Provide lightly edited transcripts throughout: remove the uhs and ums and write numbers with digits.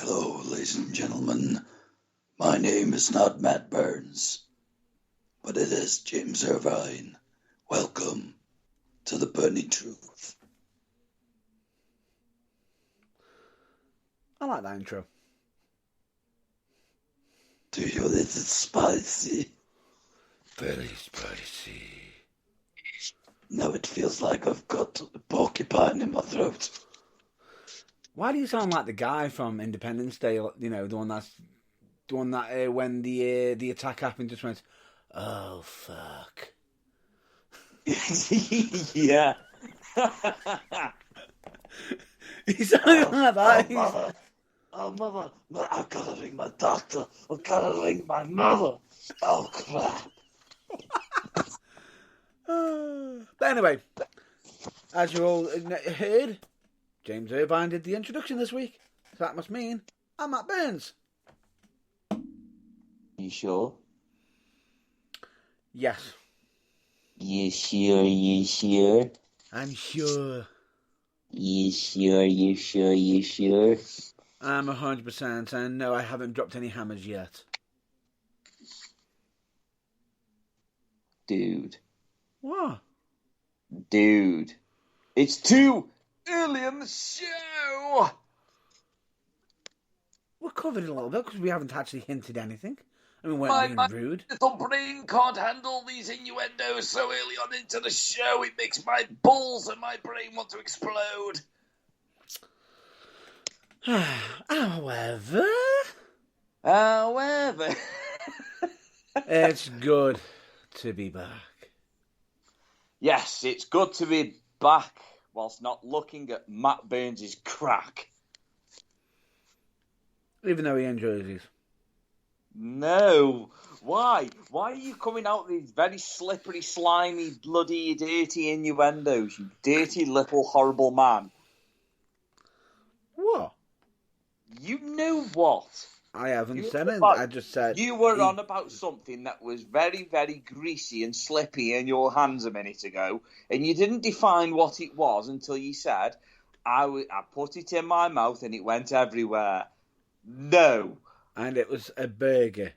Hello, ladies and gentlemen. My name is not Matt Burns, but it is James Irvine. Welcome to the Burning Truth. I like that intro. Do you? It's spicy. Very spicy. Now it feels like I've got a porcupine in my throat. Why do you sound like the guy from Independence Day? You know, the one that when the attack happened, just went, "Oh fuck." Yeah. He's sounding like that. Oh, mother. I've got to ring my doctor. I've got to ring my mother. Oh, crap. But anyway, as you all heard, James Irvine did the introduction this week. So that must mean I'm Matt Burns. You sure? Yes. You sure? You sure? I'm sure. You sure? You sure? You sure? I'm 100%, and no, I haven't dropped any hammers yet. Dude. What? Dude. It's too early in the show! We're covered a little bit because we haven't actually hinted anything. I mean, we're being rude. Little brain can't handle these innuendos so early on into the show. It makes my balls and my brain want to explode. However, it's good to be back. Yes, it's good to be back whilst not looking at Matt Burns' crack. Even though he enjoys these. No. Why? Why are you coming out with these very slippery, slimy, bloody, dirty innuendos, you dirty little horrible man? What? You know what? I haven't said it. I just said... You were on about something that was very, very greasy and slippy in your hands a minute ago, and you didn't define what it was until you said, I put it in my mouth and it went everywhere. No. And it was a burger.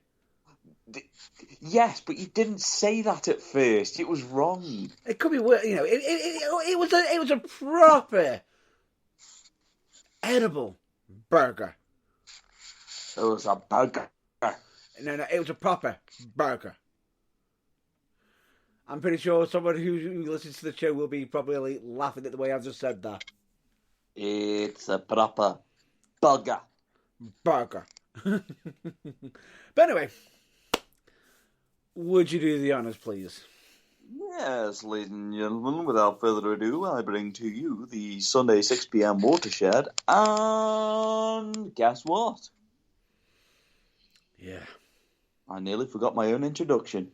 Yes, but you didn't say that at first. It was wrong. It could be worse. You know, it was a proper edible burger. It was a burger. No, it was a proper burger. I'm pretty sure someone who listens to the show will be probably laughing at the way I've just said that. It's a proper burger. Burger. But anyway, would you do the honours, please? Yes, ladies and gentlemen, without further ado, I bring to you the Sunday 6 p.m. Watershed, and guess what? Yeah. I nearly forgot my own introduction.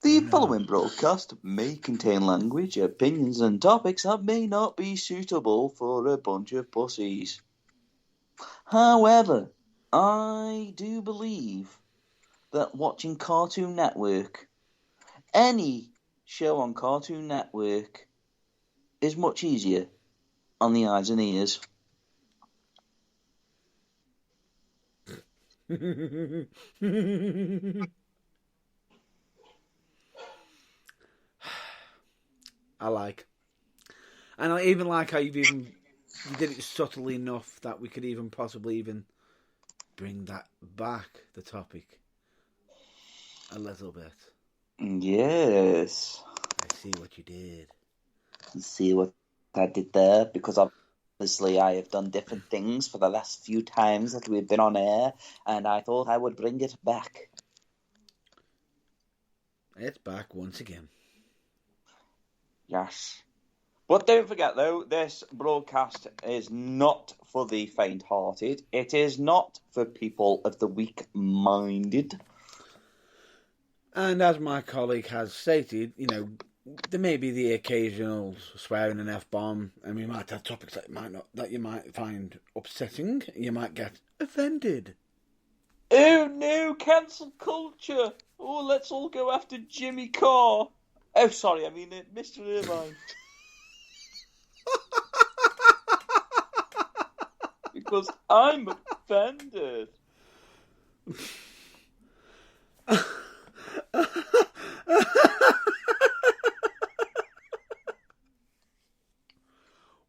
The following broadcast may contain language, opinions, and topics that may not be suitable for a bunch of pussies. However, I do believe that watching Cartoon Network, any show on Cartoon Network, is much easier on the eyes and ears. I like. And I even like how you did it subtly enough that we could even possibly even bring that back, the topic, a little bit. Yes. I see what you did. You see what I did there? Because obviously I have done different things for the last few times that we've been on air, and I thought I would bring it back. It's back once again. Yes. But don't forget, though, this broadcast is not for the faint-hearted. It is not for people of the weak-minded. And as my colleague has stated, you know, there may be the occasional swearing an F-bomb, and we might have topics that you might find upsetting. You might get offended. Oh, no, cancel culture. Oh, let's all go after Jimmy Carr. Oh, sorry, I mean Mr. Irvine. because I'm offended.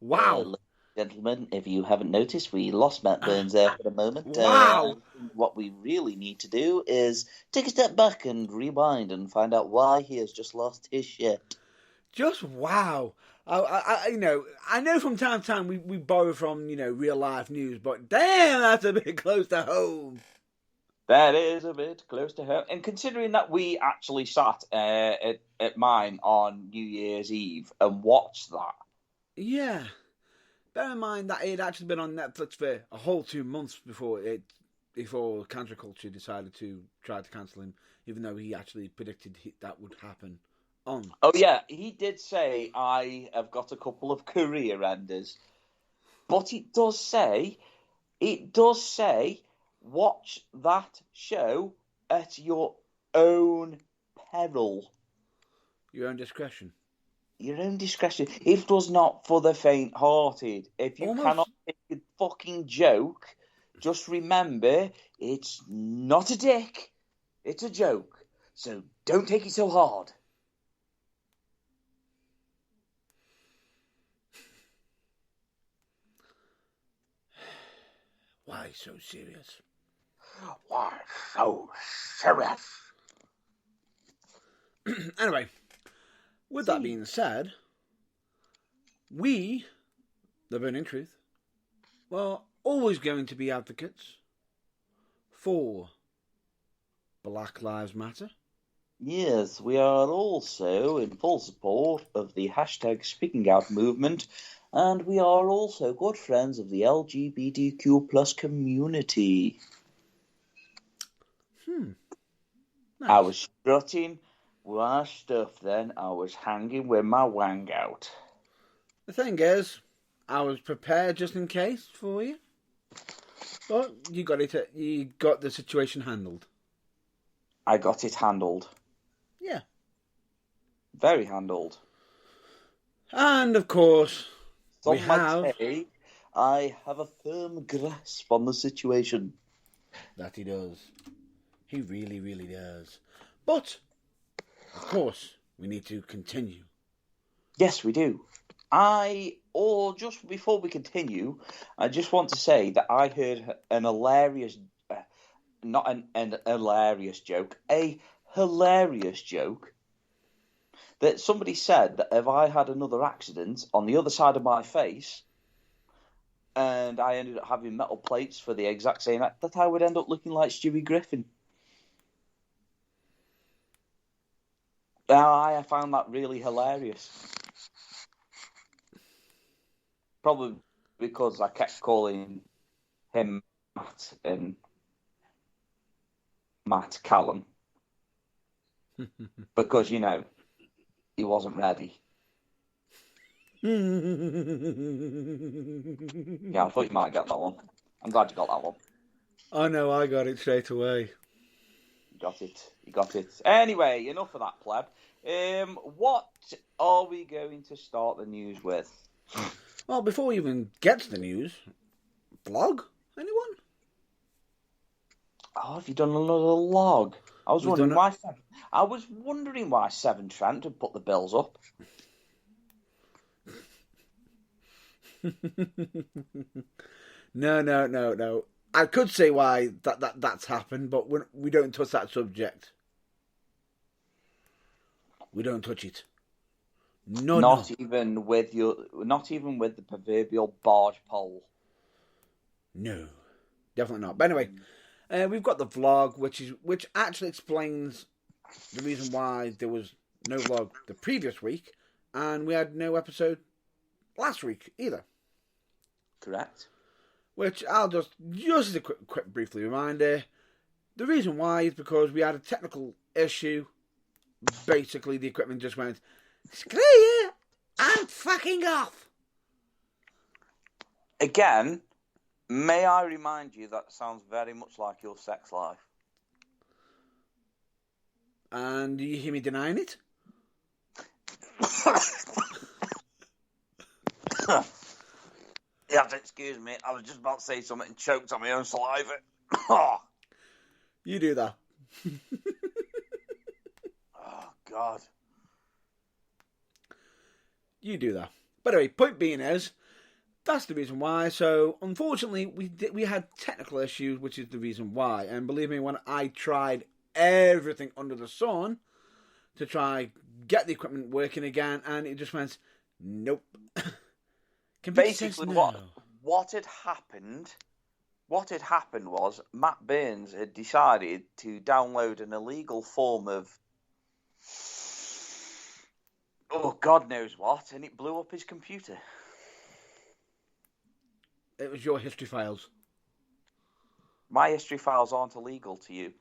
Wow. Gentlemen, if you haven't noticed, we lost Matt Burns there for a moment. Wow. What we really need to do is take a step back and rewind and find out why he has just lost his shit. Just wow. I know from time to time we borrow from, real life news, but damn, that's a bit close to home. That is a bit close to home. And considering that we actually sat at mine on New Year's Eve and watched that. Yeah. Bear in mind that it had actually been on Netflix for a whole 2 months before Cancel Culture decided to try to cancel him, even though he actually predicted that would happen on. Oh, yeah, he did say, I have got a couple of career enders. But it does say, watch that show at your own peril. Your own discretion. Your own discretion. It does not for the faint-hearted. If you cannot take a fucking joke, just remember, it's not a dick. It's a joke. So don't take it so hard. Why so serious? Why so serious? Anyway, with that being said, we, the Burning Truth, are always going to be advocates for Black Lives Matter. Yes, we are also in full support of the hashtag Speaking Out movement, and we are also good friends of the LGBTQ plus community. Nice. I was strutting with my stuff then. I was hanging with my wang out. The thing is, I was prepared just in case for you, but you got the situation handled. I got it handled. Yeah. Very handled. And of course, Some might say I have a firm grasp on the situation. That he does. He really, really does. But, of course, we need to continue. Yes, we do. Just before we continue, I just want to say that I heard an hilarious, not an hilarious joke, a hilarious joke, that somebody said that if I had another accident on the other side of my face, and I ended up having metal plates for the exact same act, that I would end up looking like Stewie Griffin. I found that really hilarious. Probably because I kept calling him Matt and Matt Callum. Because, he wasn't ready. Yeah, I thought you might get that one. I'm glad you got that one. Oh no, I got it straight away. You got it. Anyway, enough of that, pleb. What are we going to start the news with? Well, before we even get to the news, vlog? Anyone? Oh, have you done another log? I was wondering why Severn Trent had put the bills up. No. I could say why that's happened, but we don't touch that subject. We don't touch it. Not even with the proverbial barge pole. No, definitely not. But anyway, we've got the vlog, which actually explains the reason why there was no vlog the previous week, and we had no episode last week either. Correct. Which I'll just as a quick briefly reminder, the reason why is because we had a technical issue. Basically, the equipment just went, screw you, I'm fucking off. Again, may I remind you that sounds very much like your sex life. And do you hear me denying it? You have to excuse me. I was just about to say something and choked on my own saliva. Oh, You do that. God. You do that. But anyway, point being is, that's the reason why. So, unfortunately, we had technical issues, which is the reason why. And believe me, when I tried everything under the sun to try get the equipment working again, and it just went, nope. Basically, what had happened was Matt Burns had decided to download an illegal form of God knows what, and it blew up his computer. It was your history files. My history files aren't illegal to you.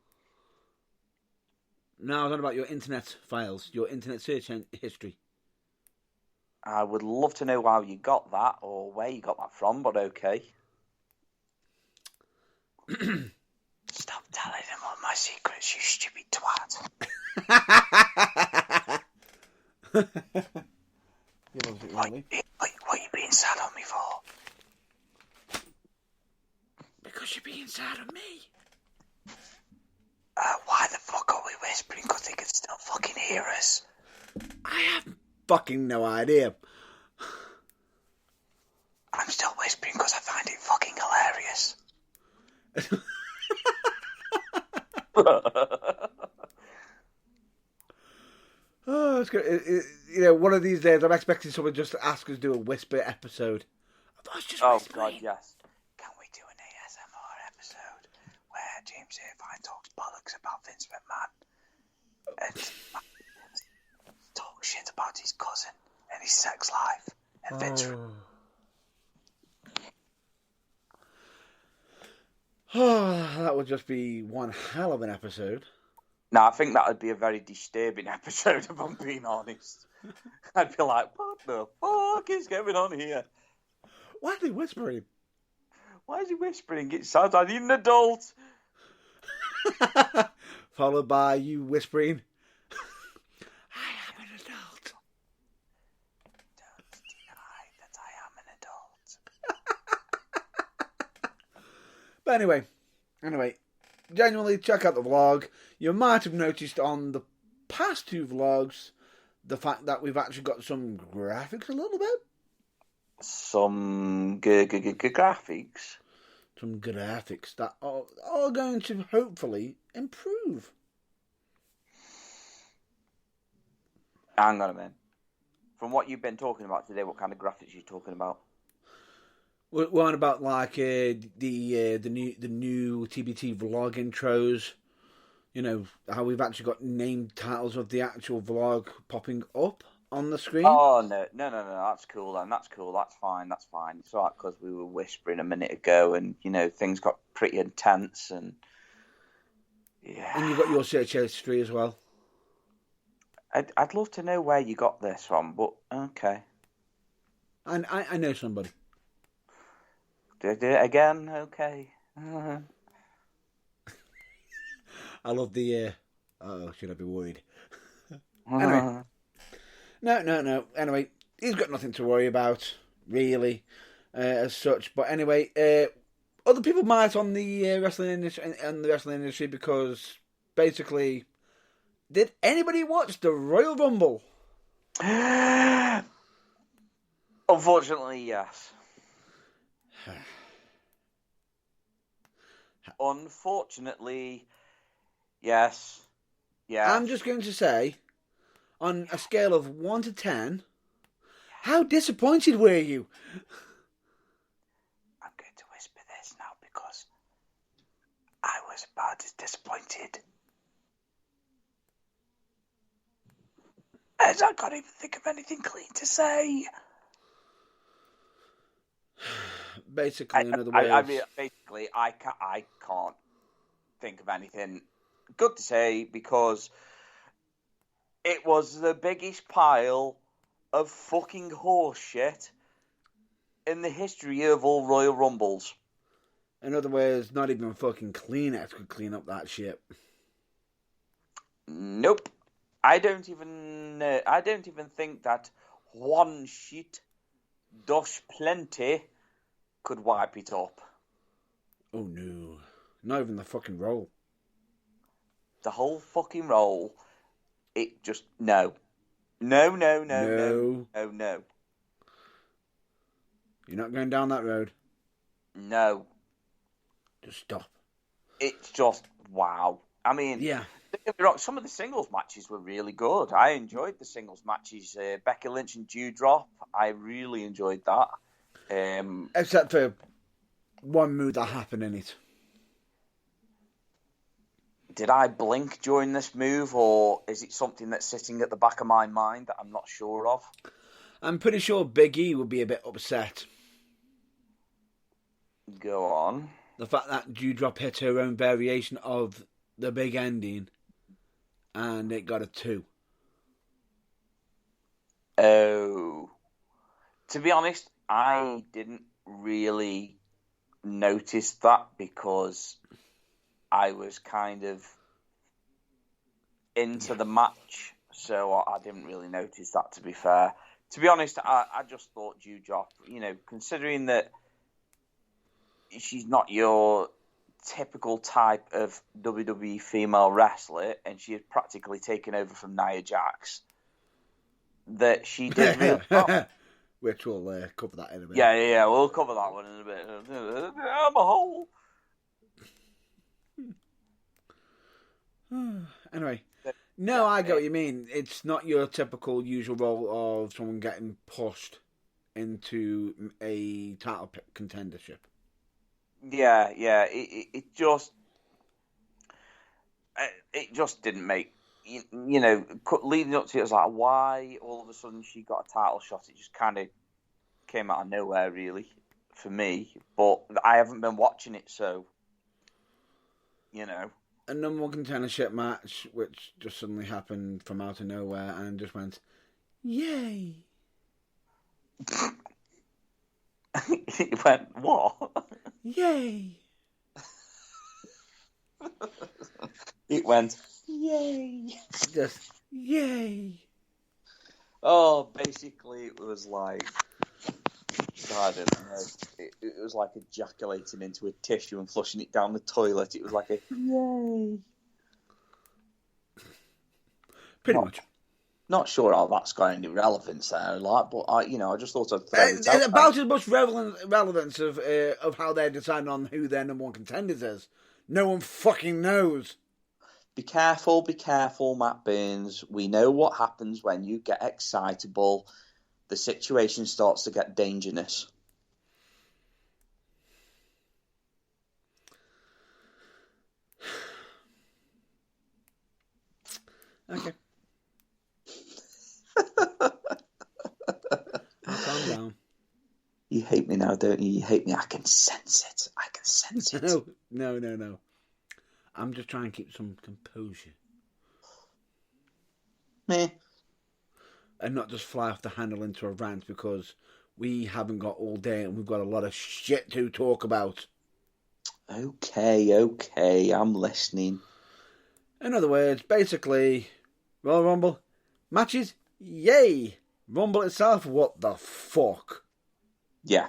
No, I was on about your internet files, your internet search history. I would love to know how you got that or where you got that from, but okay. Stop telling him all my secrets, you stupid twat. What are you being sad on me for? Because you're being sad on me. Why the fuck are we whispering? Because they can still fucking hear us. I have fucking no idea. I'm still whispering because I find it fucking hilarious. Oh, it's good. One of these days I'm expecting someone just to ask us to do a whisper episode. Oh God, yes. Can we do an ASMR episode where James Irvine talks bollocks about Vince McMahon and talks shit about his cousin and his sex life and Vince? Oh, that would just be one hell of an episode. No, I think that would be a very disturbing episode, if I'm being honest. I'd be like, what the fuck is going on here? Why are they whispering? Why is he whispering? It sounds like he's an adult. Followed by you whispering, I am an adult. Don't deny that I am an adult. But anyway, genuinely check out the vlog. You might have noticed on the past two vlogs the fact that we've actually got some graphics a little bit. Some graphics. Some graphics that are going to hopefully improve. Hang on a minute. From what you've been talking about today, what kind of graphics are you talking about? We're on about like the new TBT vlog intros. You know, how we've actually got named titles of the actual vlog popping up on the screen. Oh, no, that's cool, then. That's cool, that's fine. It's all right, because we were whispering a minute ago, and, things got pretty intense, and, yeah. And you've got your search history as well. I'd love to know where you got this from, but, okay. And I know somebody. Did I do it again? Okay. I love the, should I be worried? Anyway. No. Anyway, he's got nothing to worry about, really, as such. But anyway, other people might on the wrestling industry, because basically, did anybody watch the Royal Rumble? Unfortunately, yes. Unfortunately, yes. Yeah. I'm just going to say, on a scale of 1 to 10, how disappointed were you? I'm going to whisper this now because I was about as disappointed as I can't even think of anything clean to say. Basically, in other words, I can't think of anything good to say because it was the biggest pile of fucking horse shit in the history of all Royal Rumbles. In other words, not even fucking Kleenex could clean up that shit. Nope. I don't even think that one sheet does plenty could wipe it up. Oh no, not even the fucking roll. The whole fucking roll. It just no. No. You're not going down that road. No. Just stop. It's just wow. I mean, yeah. Some of the singles matches were really good. I enjoyed the singles matches. Becky Lynch and Doudrop. I really enjoyed that. Except for one move that happened in it. Did I blink during this move, or is it something that's sitting at the back of my mind that I'm not sure of? I'm pretty sure Big E would be a bit upset. Go on. The fact that Doudrop hit her own variation of the big ending, and it got a 2. Oh. To be honest, I didn't really notice that because I was kind of into the match, so I didn't really notice that, to be fair. To be honest, I just thought Doudrop, considering that she's not your typical type of WWE female wrestler, and she had practically taken over from Nia Jax, that she did really well. Which we'll cover that in a bit. Yeah, we'll cover that one in a bit. I'm a hole. Anyway, no, I get what you mean. It's not your typical usual role of someone getting pushed into a title contendership. Yeah. It just didn't make leading up to it. It was like, why all of a sudden she got a title shot? It just kind of came out of nowhere, really, for me. But I haven't been watching it, so A number one contendership match, which just suddenly happened from out of nowhere and just went, yay! It went, what? Yay! It went, yay! Just, yay! Oh, basically it was like, I don't know, it was like ejaculating into a tissue and flushing it down the toilet. It was like a, yay! Pretty much. Not sure how that's got any relevance there, but I just thought I'd throw it out. It's about as much relevance of how they're deciding on who their number one contenders is. No one fucking knows. Be careful, Matt Burns. We know what happens when you get excitable. The situation starts to get dangerous. Okay. Calm down. You hate me now, don't you? You hate me. I can sense it. No. I'm just trying to keep some composure. Meh. And not just fly off the handle into a rant because we haven't got all day and we've got a lot of shit to talk about. Okay. I'm listening. In other words, basically, Royal Rumble matches, yay! Rumble itself, what the fuck? Yeah.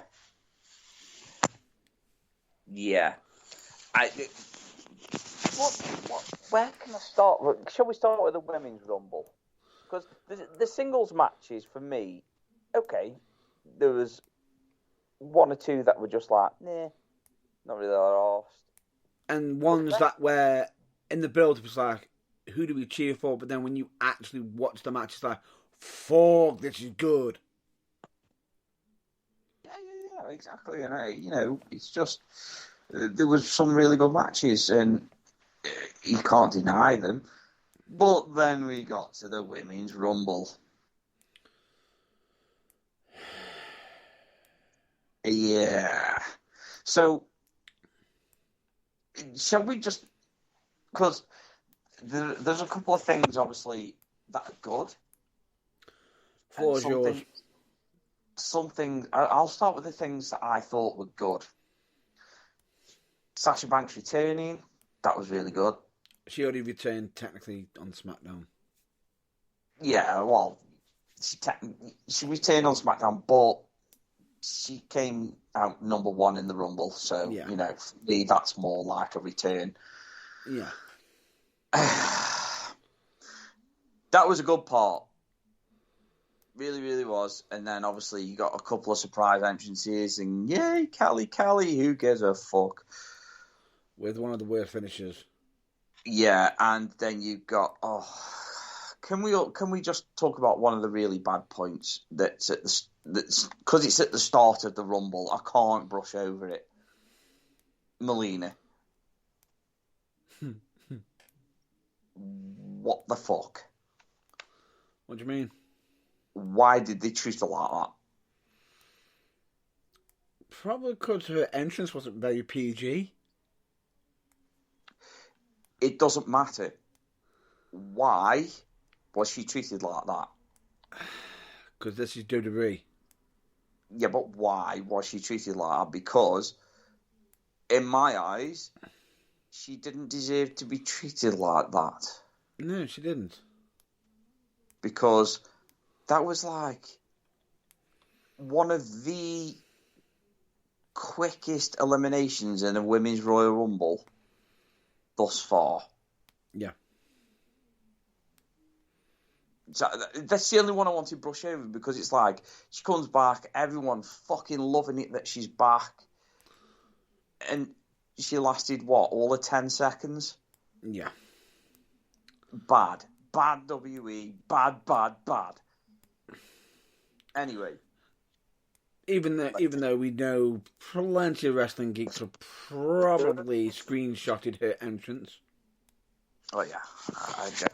Where can I start? Shall we start with the women's Rumble? Because the singles matches, for me, okay, there was one or two that were just like, nah, not really that arsed. And ones that were in the build, it was like, who do we cheer for? But then when you actually watch the match, it's like, fuck, this is good. Yeah, exactly. And it's just there was some really good matches, and you can't deny them. But then we got to the women's Rumble. Yeah. So, shall we just... Because there's a couple of things, obviously, that are good. Floor's yours. I'll start with the things that I thought were good. Sasha Banks returning, that was really good. She already returned technically on SmackDown. Yeah, well, she returned on SmackDown, but she came out number one in the Rumble. So, Yeah. you know, for me, that's more like a return. Yeah. That was a good part. Really, really was. And then obviously you got a couple of surprise entrances and yay, Callie, who gives a fuck? With one of the worst finishes. Yeah, and then you got can we just talk about one of the really bad points that's because it's at the start of the Rumble. I can't brush over it. Melina. What the fuck? What do you mean? Why did they treat her like that? Probably because her entrance wasn't very PG. It doesn't matter. Why was she treated like that? Because this is WWE. Yeah, but why was she treated like that? Because, in my eyes, she didn't deserve to be treated like that. No, she didn't. Because that was like one of the quickest eliminations in a women's Royal Rumble thus far. Yeah. So that's the only one I want to brush over because it's like she comes back, everyone fucking loving it that she's back, and she lasted what, all of 10 seconds? Yeah. Bad WE, bad. Anyway, Even though we know plenty of wrestling geeks have probably screenshotted her entrance. oh yeah,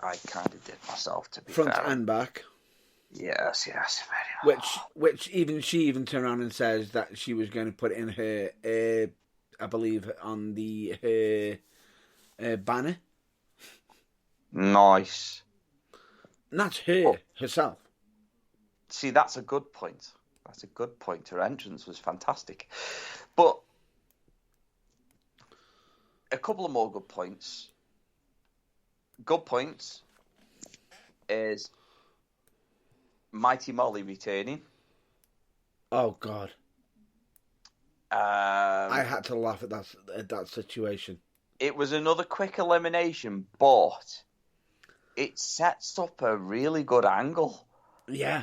I kind of did myself, to be Front fair. and back. Yes, very much. Which she even turned around and says that she was going to put it in her, I believe, on her banner. Nice. And that's her herself. See, that's a good point. Her entrance was fantastic. But a couple of more good points. Good points is Mighty Molly returning. Oh God! I had to laugh at that situation. It was another quick elimination, but it sets up a really good angle. Yeah.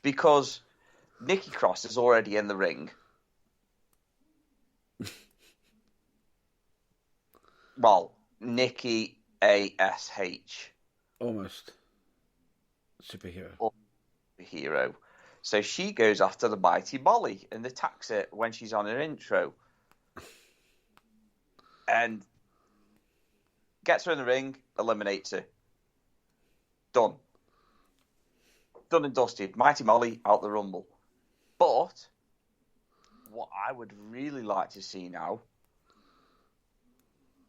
Because Nikki Cross is already in the ring. Well, Nikki ASH. Almost. Superhero. Hero. So she goes after the Mighty Molly and attacks it when she's on her intro. And gets her in the ring, eliminates her. Done. Done and dusted. Mighty Molly out the Rumble. But what I would really like to see now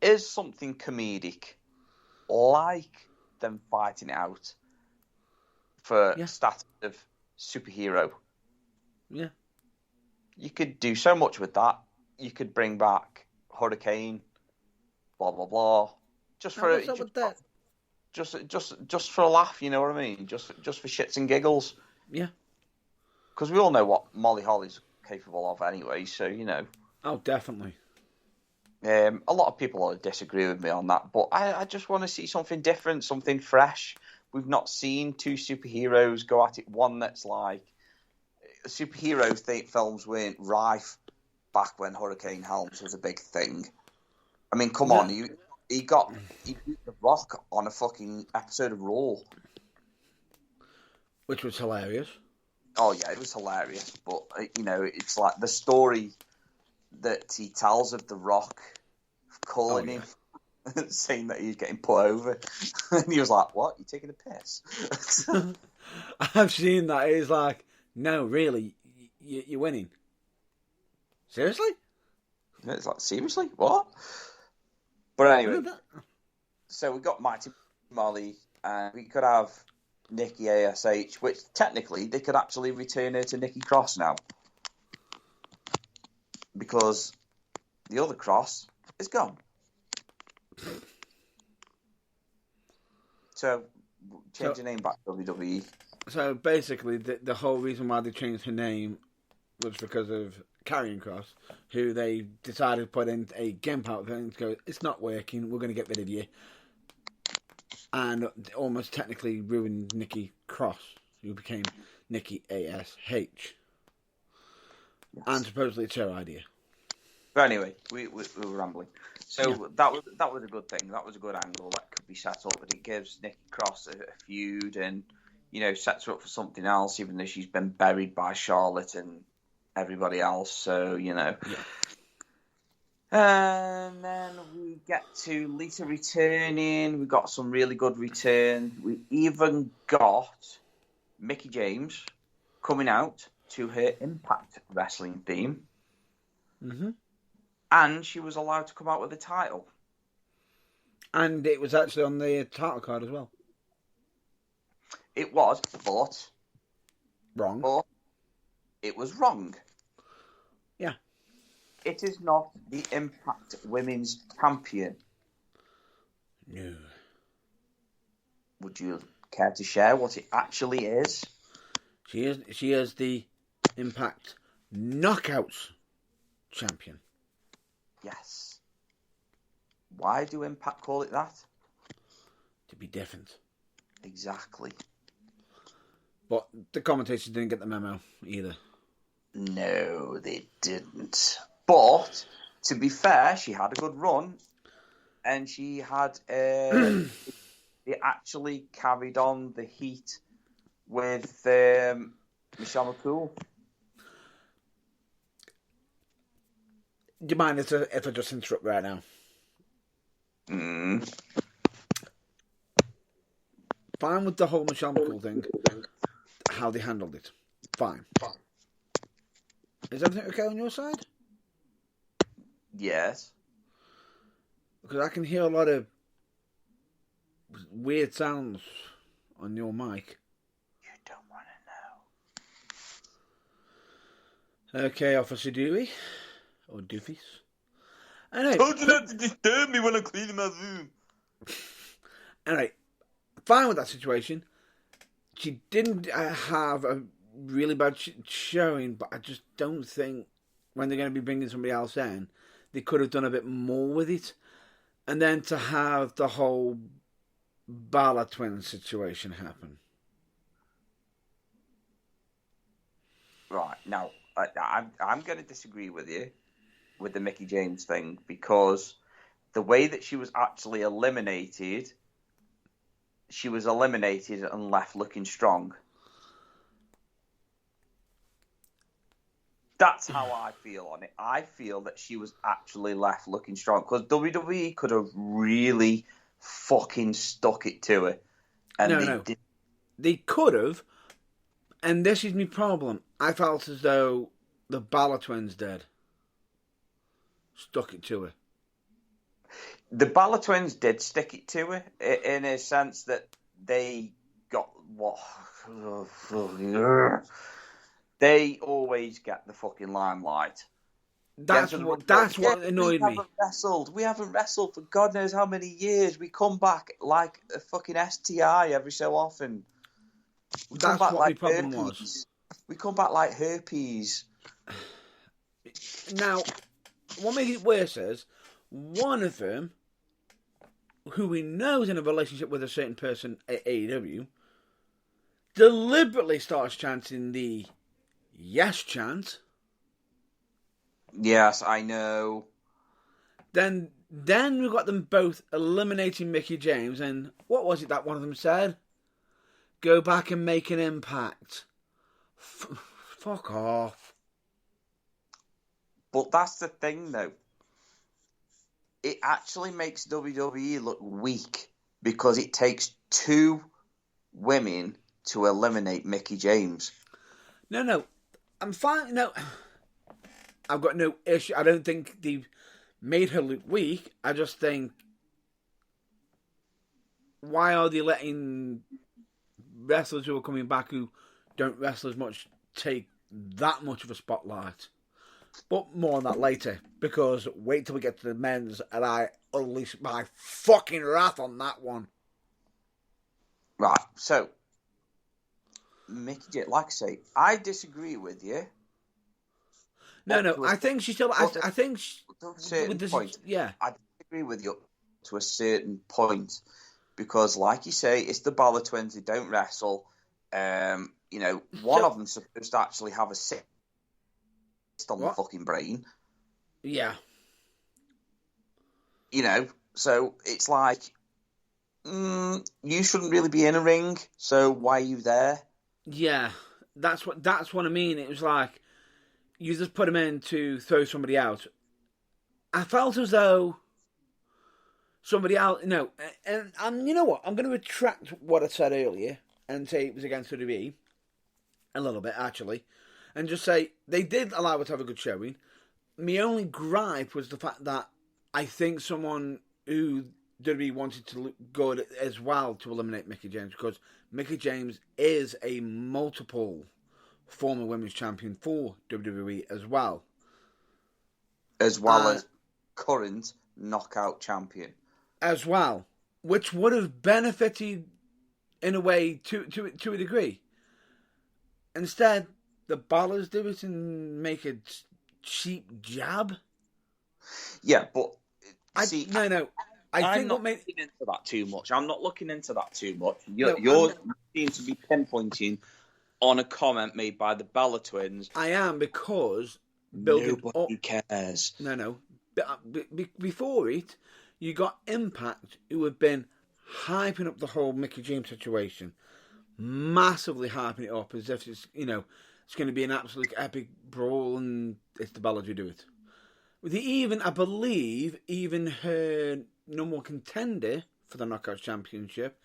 is something comedic, like them fighting it out for status of superhero. Yeah. You could do so much with that. You could bring back Hurricane, blah blah blah, just for just for a laugh. You know what I mean? Just for shits and giggles. Yeah. Because we all know what Molly Holly's capable of anyway. So you know. Oh, definitely. A lot of people will disagree with me on that, but I just want to see something different, something fresh. We've not seen two superheroes go at it. One that's like superhero films weren't rife back when Hurricane Helms was a big thing. I mean, come on, he beat The Rock on a fucking episode of Raw, which was hilarious. Oh yeah, it was hilarious, but you know, it's like the story that he tells of The Rock calling him, saying that he's getting put over, and he was like, "What? You taking a piss?" I've seen that. It's like, no, really, you're winning. Seriously? It's like, seriously, what? But anyway, so we got Mighty Molly, and we could have Nikki ASH, which technically they could actually return her to Nikki Cross now, because the other Cross is gone. So change the name back to WWE. So basically, the whole reason why they changed her name was because of Karrion Kross, who they decided to put in a gimp outfit and go, it's not working, we're going to get rid of you. And almost technically ruined Nikki Cross, who became Nikki ASH. Yes. And supposedly it's her idea. But anyway, we were rambling. So that was a good thing. That was a good angle that could be set up, but it gives Nikki Cross a feud and, sets her up for something else, even though she's been buried by Charlotte and everybody else. So, Yeah. And then we get to Lita returning. We got some really good returns. We even got Mickie James coming out to her Impact Wrestling theme. Mm-hmm. And she was allowed to come out with a title. And it was actually on the title card as well. It was, but... Wrong. But it was wrong. Yeah. It is not the Impact Women's Champion. No. Would you care to share what it actually is? She is the Impact Knockouts Champion. Yes. Why do Impact call it that? To be different. Exactly. But the commentators didn't get the memo either. No, they didn't. But, to be fair, she had a good run. And she had... it actually carried on the heat with Michelle McCool. Do you mind if I just interrupt right now? Fine with the whole Michelle McCool thing, how they handled it. Fine. Is everything okay on your side? Yes. Because I can hear a lot of weird sounds on your mic. You don't want to know. Okay, Officer Dewey. Or Doofies. Anyway, told you not to disturb me when I'm cleaning my room. Anyway, fine with that situation. She didn't have a really bad showing, but I just don't think when they're going to be bringing somebody else in, they could have done a bit more with it. And then to have the whole Balor twins situation happen. Right, now, I'm going to disagree with you with the Mickie James thing, because the way that she was actually eliminated, she was eliminated and left looking strong. That's how I feel on it. I feel that she was actually left looking strong, because WWE could have really fucking stuck it to her. And They could have, and this is my problem. I felt as though the Balor twins did. Stuck it to her. The Balor twins did stick it to her, in a sense that they got what... They always get the fucking limelight. That's what annoyed me. We haven't wrestled for God knows how many years. We come back like a fucking STI every so often. That's what my problem was. We come back like herpes. Now, what makes it worse is, one of them, who we know is in a relationship with a certain person at AEW, deliberately starts chanting the yes chant. Yes, I know. Then we got them both eliminating Mickie James, and what was it that one of them said? Go back and make an impact. Fuck off. But that's the thing, though. It actually makes WWE look weak, because it takes two women to eliminate Mickie James. No. I'm fine. No. I've got no issue. I don't think they've made her look weak. I just think, why are they letting wrestlers who are coming back who don't wrestle as much take that much of a spotlight? But more on that later, because wait till we get to the men's and I unleash my fucking wrath on that one. Right, so, Mickie James, like I say, I disagree with you No. I think she still. I think to a certain point. Yeah, I disagree with you to a certain point because, like you say, it's the Balor twins. They don't wrestle. One of them's supposed to actually have a cyst on the fucking brain. Yeah. So it's like, you shouldn't really be in a ring. So why are you there? Yeah, that's what I mean. It was like you just put him in to throw somebody out. I felt as though somebody else, and you know what? I'm going to retract what I said earlier and say it was against WWE a little bit actually, and just say they did allow it to have a good showing. My only gripe was the fact that I think someone who WWE wanted to look good as well to eliminate Mickie James, because Mickie James is a multiple former women's champion for WWE as well. As well as current knockout champion. As well. Which would have benefited in a way to a degree. Instead, the Balors do it and make a cheap jab. Yeah, but I think I'm not looking into that too much. You seem to be pinpointing on a comment made by the Bella twins. I am, because nobody cares. No. Before it, you got Impact, who have been hyping up the whole Mickie James situation, massively hyping it up as if it's it's going to be an absolute epic brawl, and it's the Ballas who do it. I believe, her number one contender for the Knockouts Championship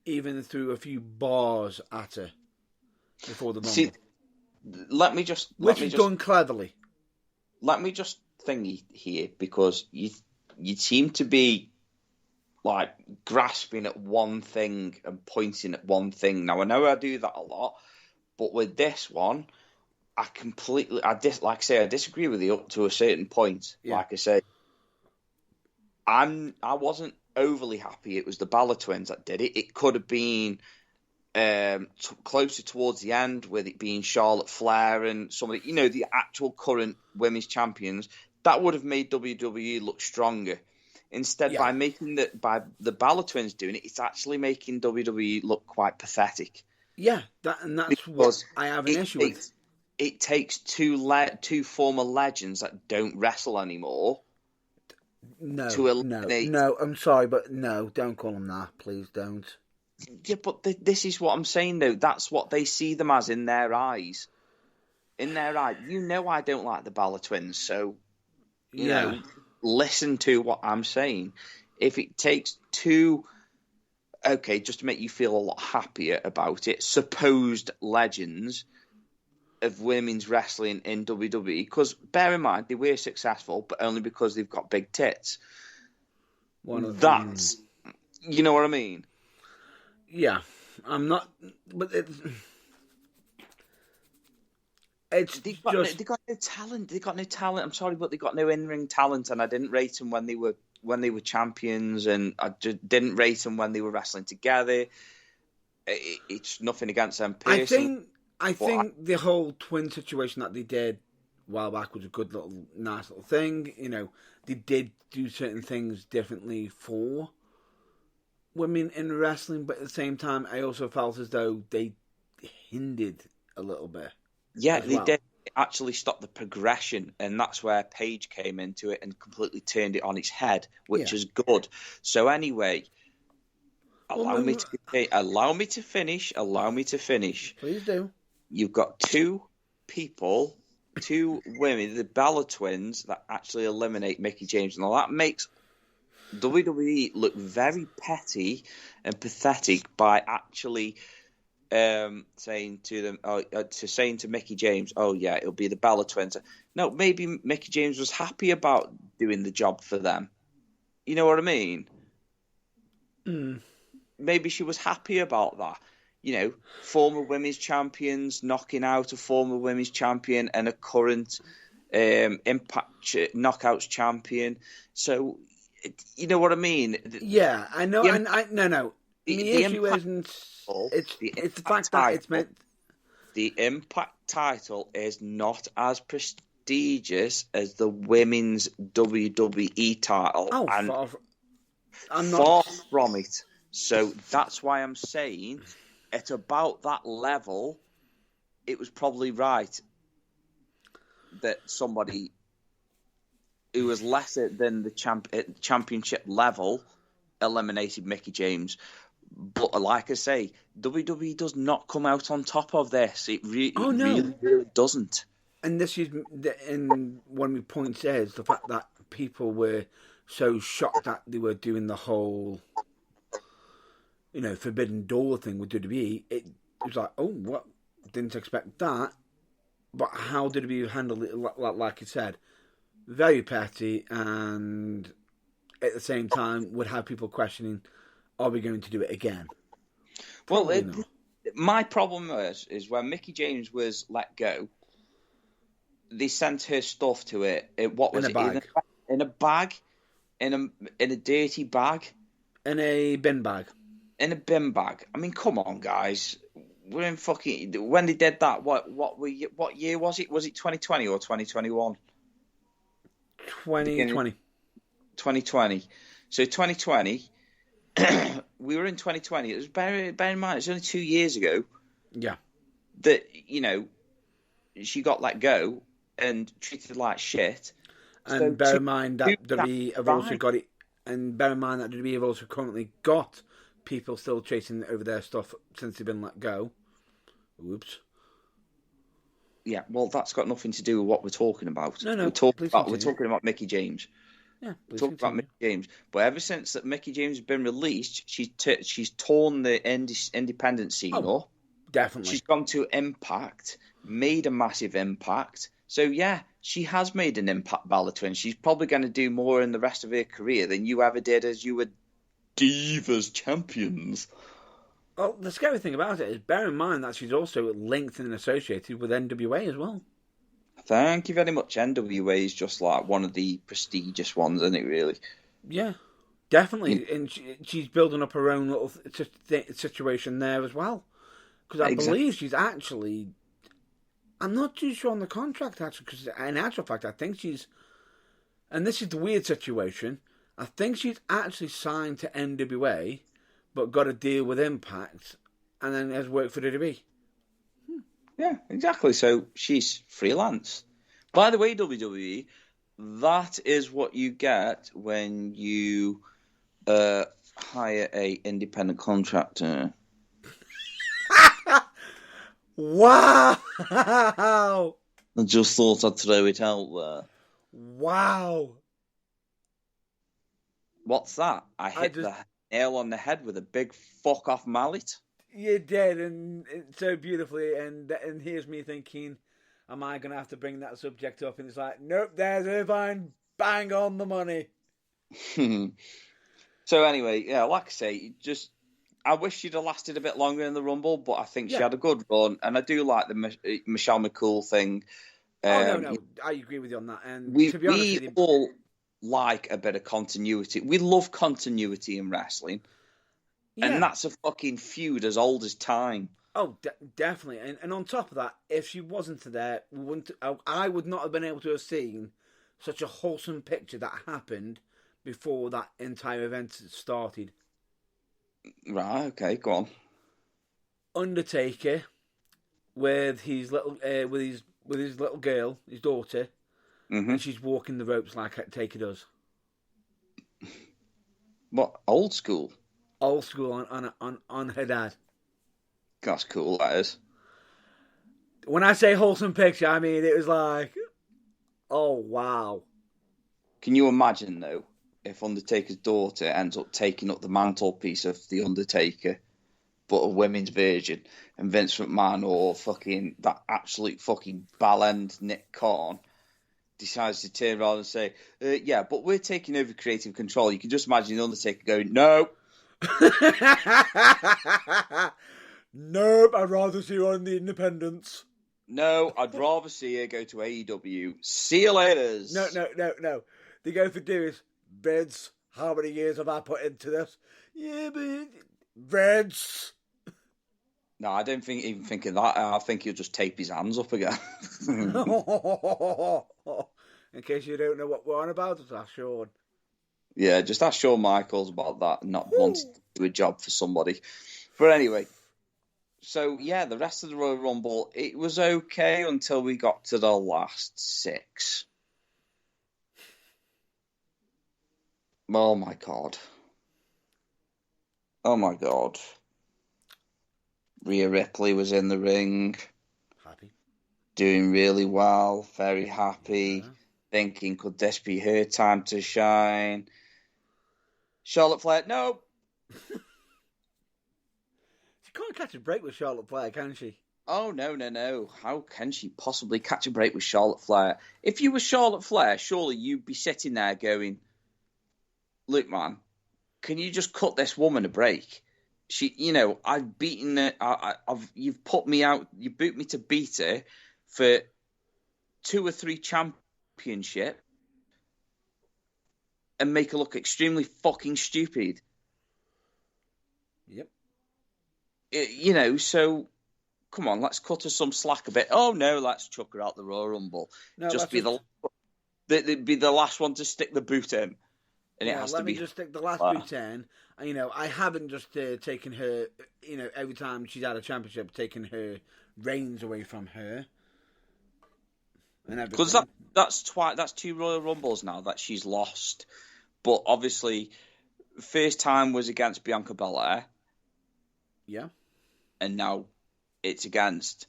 even threw a few bars at her before the moment. See, which is done cleverly. Let me just thingy here, because you seem to be like grasping at one thing and pointing at one thing. Now I know I do that a lot, but with this one, I disagree with you up to a certain point. Yeah. Like I say, I wasn't overly happy it was the Balor twins that did it. It could have been closer towards the end, with it being Charlotte Flair and somebody, the actual current women's champions. That would have made WWE look stronger. Instead, by the Balor twins doing it, it's actually making WWE look quite pathetic. Yeah, that's what I have an issue with. It takes two former legends that don't wrestle anymore. No, I'm sorry, but no, don't call them that. Please don't. Yeah, but this is what I'm saying, though. That's what they see them as in their eyes. In their eyes. I don't like the Balor twins, so, listen to what I'm saying. If it takes two, just to make you feel a lot happier about it, supposed legends of women's wrestling in WWE, because bear in mind, they were successful, but only because they've got big tits. You know what I mean? Yeah, I'm not, but they've got no talent. They got no talent. I'm sorry, but they got no in-ring talent, and I didn't rate them when they were champions, and I didn't rate them when they were wrestling together. It's nothing against them personally. I think the whole twin situation that they did a while back was a good nice little thing. They did do certain things differently for women in wrestling, but at the same time, I also felt as though they hindered a little bit. Yeah, they did actually stop the progression, and that's where Paige came into it and completely turned it on its head, which is good. So anyway, allow me to finish. Please do. You've got two women, the Balor twins, that actually eliminate Mickie James. Now that makes WWE look very petty and pathetic by actually saying to Mickie James, "Oh yeah, it'll be the Balor twins." No, maybe Mickie James was happy about doing the job for them. You know what I mean? Maybe she was happy about that. Former women's champions knocking out a former women's champion and a current Impact Knockouts champion. So, you know what I mean? Yeah, I know. No. The issue isn't. It's the fact that it's meant. The Impact title is not as prestigious as the women's WWE title. Oh, and I'm far not. from it. So that's why I'm saying at about that level, it was probably right that somebody who was lesser than the championship level eliminated Mickie James. But like I say, WWE does not come out on top of this. It really doesn't. And this is, and one of my points is the fact that people were so shocked that they were doing the whole, Forbidden Door thing with WWE. It was like, oh, what? Didn't expect that. But how did WWE handle it? Like you said, very petty, and at the same time would have people questioning, are we going to do it again? Well, my problem is when Mickie James was let go, they sent her stuff to it. What was In a bag. In a bag, in a dirty bag, in a bin bag. In a bin bag. I mean, come on, guys. We're in fucking. When they did that, what year was it? Was it 2020 or 2021? 2020. 2020. So 2020, we were in 2020. It was bear in mind, it's only 2 years ago. Yeah. That she got let go and treated like shit. And so bear in mind that WWE have also got it. And bear in mind that WWE have also currently got people still chasing over their stuff since they've been let go. Oops. Yeah, well, that's got nothing to do with what we're talking about. No, we're talking about Mickie James. Yeah, we're talking about Mickie James. But ever since that Mickie James has been released, she's torn the independent scene up. Definitely. She's gone to Impact, made a massive impact. So, yeah, she has made an impact, Bella Twin. She's probably going to do more in the rest of her career than you ever did as you were Divas champions. Well, the scary thing about it is, bear in mind that she's also linked and associated with NWA as well. Thank you very much. NWA is just like one of the prestigious ones, isn't it, really? Yeah, definitely. And she's building up her own little situation there as well. Because I believe she's actually... I'm not too sure on the contract, actually, because in actual fact, I think she's... And this is the weird situation. I think she's actually signed to NWA, but got a deal with Impact, and then has worked for WWE. Yeah, exactly. So she's freelance. By the way, WWE, that is what you get when you hire a independent contractor. Wow! I just thought I'd throw it out there. Wow! What's that? I hit the nail on the head with a big fuck off mallet. You did, and so beautifully. And here's me thinking, am I going to have to bring that subject up? And it's like, nope, there's Irvine, bang on the money. So anyway, yeah, like I say, I wish she'd have lasted a bit longer in the Rumble, but I think she had a good run, and I do like the Michelle McCool thing. No, I agree with you on that. And we to be honest with you, all like a bit of continuity. We love continuity in wrestling. Yeah. And that's a fucking feud as old as time. Oh, definitely. And on top of that, if she wasn't there, I would not have been able to have seen such a wholesome picture that happened before that entire event started. Right, okay, go on. Undertaker with his little girl, his daughter, and she's walking the ropes like Taker does. What, old school? Old school on her dad. That's cool, that is. When I say wholesome picture, I mean it was like, oh wow. Can you imagine though, if Undertaker's daughter ends up taking up the mantelpiece of the Undertaker, but a women's version, and Vince McMahon or fucking that absolute fucking bell-end Nick Khan decides to turn around and say, yeah, but we're taking over creative control. You can just imagine the Undertaker going, no. Nope, I'd rather see her on the independents. No, I'd rather see her go to AEW. See you later. No. They go for Vince. Vince, how many years have I put into this? Yeah, but Vince. No, I don't even think of that. I think he'll just tape his hands up again. In case you don't know what we're on about, it's ask Sean. Yeah, just ask Shawn Michaels about that and not wanting to do a job for somebody. But anyway, so yeah, the rest of the Royal Rumble, it was okay until we got to the last 6. Oh my God. Oh my God. Rhea Ripley was in the ring. Happy. Doing really well, very happy, Yeah. thinking, could this be her time to shine? Charlotte Flair, no. She can't catch a break with Charlotte Flair, can she? Oh, no. How can she possibly catch a break with Charlotte Flair? If you were Charlotte Flair, surely you'd be sitting there going, look, man, can you just cut this woman a break? I've beaten her. You've put me out. You booked me to beat her for 2 or 3 championships and make her look extremely fucking stupid. Yep. So come on, let's cut her some slack a bit. Oh no, let's chuck her out the Royal Rumble. No, Just be the last one to stick the boot in, and it has to be. Let me just stick the last boot in. I haven't just taken her. Every time she's had a championship, taken her reins away from her. Because that's 2 Royal Rumbles now that she's lost. But obviously, first time was against Bianca Belair. Yeah. And now it's against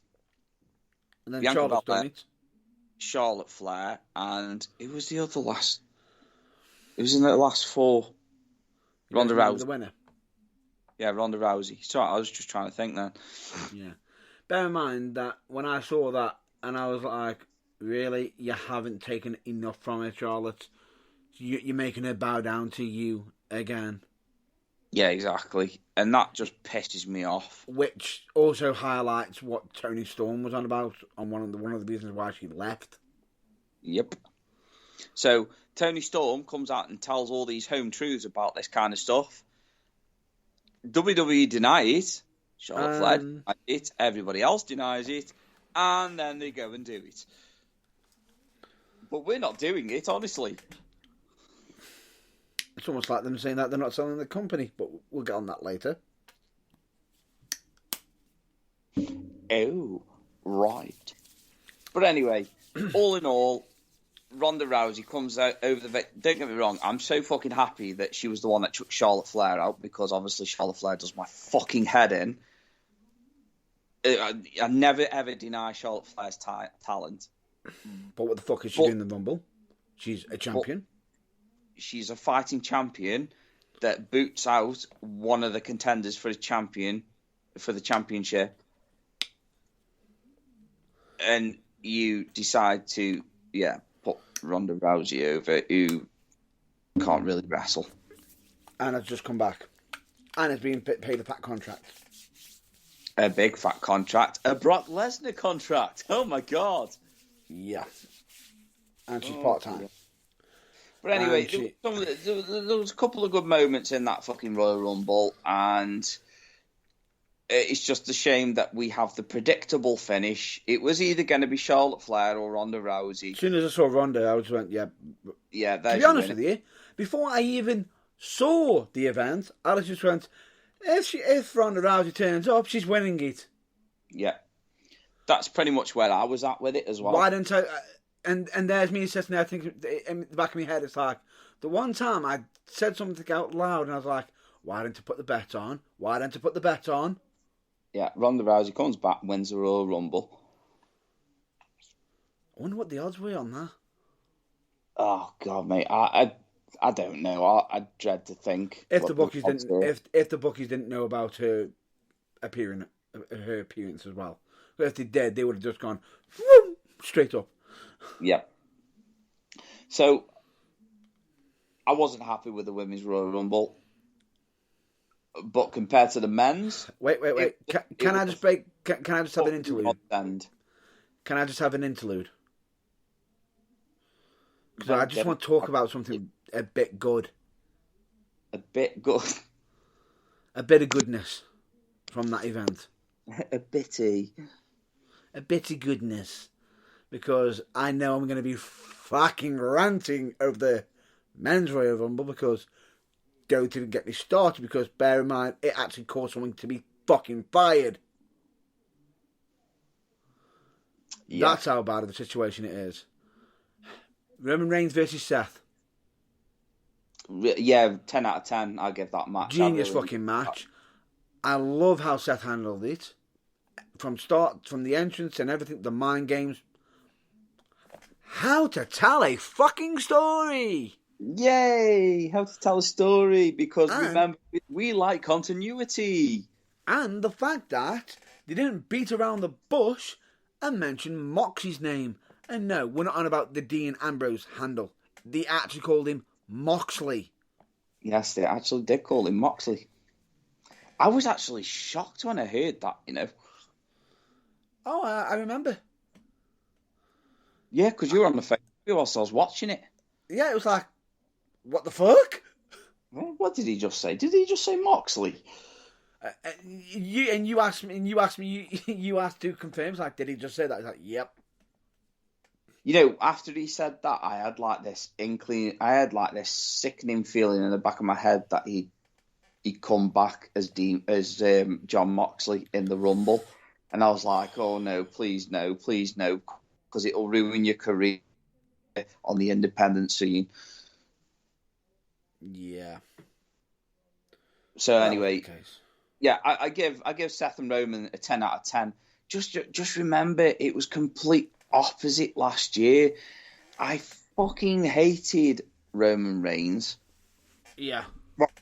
And then Bianca Charlotte's Belair, done it. Charlotte Flair, and it was the other last. It was in the last 4. Ronda Rousey. The winner. Yeah, Ronda Rousey. Sorry, I was just trying to think then. Yeah. Bear in mind that when I saw that, and I was like, really? You haven't taken enough from her, Charlotte? You're making her bow down to you again. Yeah, exactly. And that just pisses me off. Which also highlights what Toni Storm was on about, on one of the reasons why she left. Yep. So Toni Storm comes out and tells all these home truths about this kind of stuff. WWE deny it. Charlotte Flair denies it. Everybody else denies it. And then they go and do it. But we're not doing it, honestly. It's almost like them saying that they're not selling the company, but we'll get on that later. Oh, right. But anyway, all in all, Ronda Rousey comes out over the... Don't get me wrong, I'm so fucking happy that she was the one that took Charlotte Flair out, because obviously Charlotte Flair does my fucking head in. I never, ever deny Charlotte Flair's talent. But what the fuck is she doing in the Rumble? She's a champion. She's a fighting champion that boots out one of the contenders for the championship. And you decide to, put Ronda Rousey over, who can't really wrestle. And has just come back. And has been paid a fat contract. A big fat contract. A Brock Lesnar contract. Oh my God. Yeah. And she's part-time. Yeah. But anyway, there was a couple of good moments in that fucking Royal Rumble, and it's just a shame that we have the predictable finish. It was either going to be Charlotte Flair or Ronda Rousey. As soon as I saw Ronda, I just went, yeah. Yeah, to be honest with you, before I even saw the event, I just went, if Ronda Rousey turns up, she's winning it. Yeah. That's pretty much where I was at with it as well. Why didn't I... And there's me sitting there thinking, in the back of my head, it's like, the one time I said something out loud and I was like, why didn't I put the bet on? Why didn't I put the bet on? Yeah, Ronda Rousey comes back, wins the Royal Rumble. I wonder what the odds were on that. Oh, God, mate. I don't know. I dread to think. If the bookies didn't know about her appearance as well. But if they did, they would have just gone whoom, straight up. Yeah. So, I wasn't happy with the Women's Royal Rumble. But compared to the men's... Wait. Can I just have an interlude? Can I just have an interlude? Because I just want to talk about something a bit good. A bit good? A bit of goodness from that event. A bitty. A bitty goodness. Because I know I'm going to be fucking ranting over the men's Royal Rumble because Goat didn't get me started because, bear in mind, it actually caused someone to be fucking fired. Yeah. That's how bad of a situation it is. Roman Reigns versus Seth. Yeah, 10 out of 10. I'll give that match. Genius fucking match. I love how Seth handled it. From the entrance and everything, the mind games. How to tell a fucking story. Yay! How to tell a story, because remember, we like continuity. And the fact that they didn't beat around the bush and mention Moxie's name. And no, we're not on about the Dean Ambrose handle. They actually called him Moxley. Yes, they actually did call him Moxley. I was actually shocked when I heard that, you know. Oh, I remember. Yeah, because you were on the Facebook whilst I was watching it. Yeah, it was like, what the fuck? Well, what did he just say? Did he just say Moxley? You asked me, you asked to confirm. It's like, did he just say that? I was like, yep. You know, after he said that, I had like this sickening feeling in the back of my head that he'd come back as John Moxley in the Rumble, and I was like, oh no, please no, because it'll ruin your career on the independent scene. Yeah. So anyway, yeah, I give Seth and Roman a 10 out of 10. Just remember, it was complete opposite last year. I fucking hated Roman Reigns. Yeah.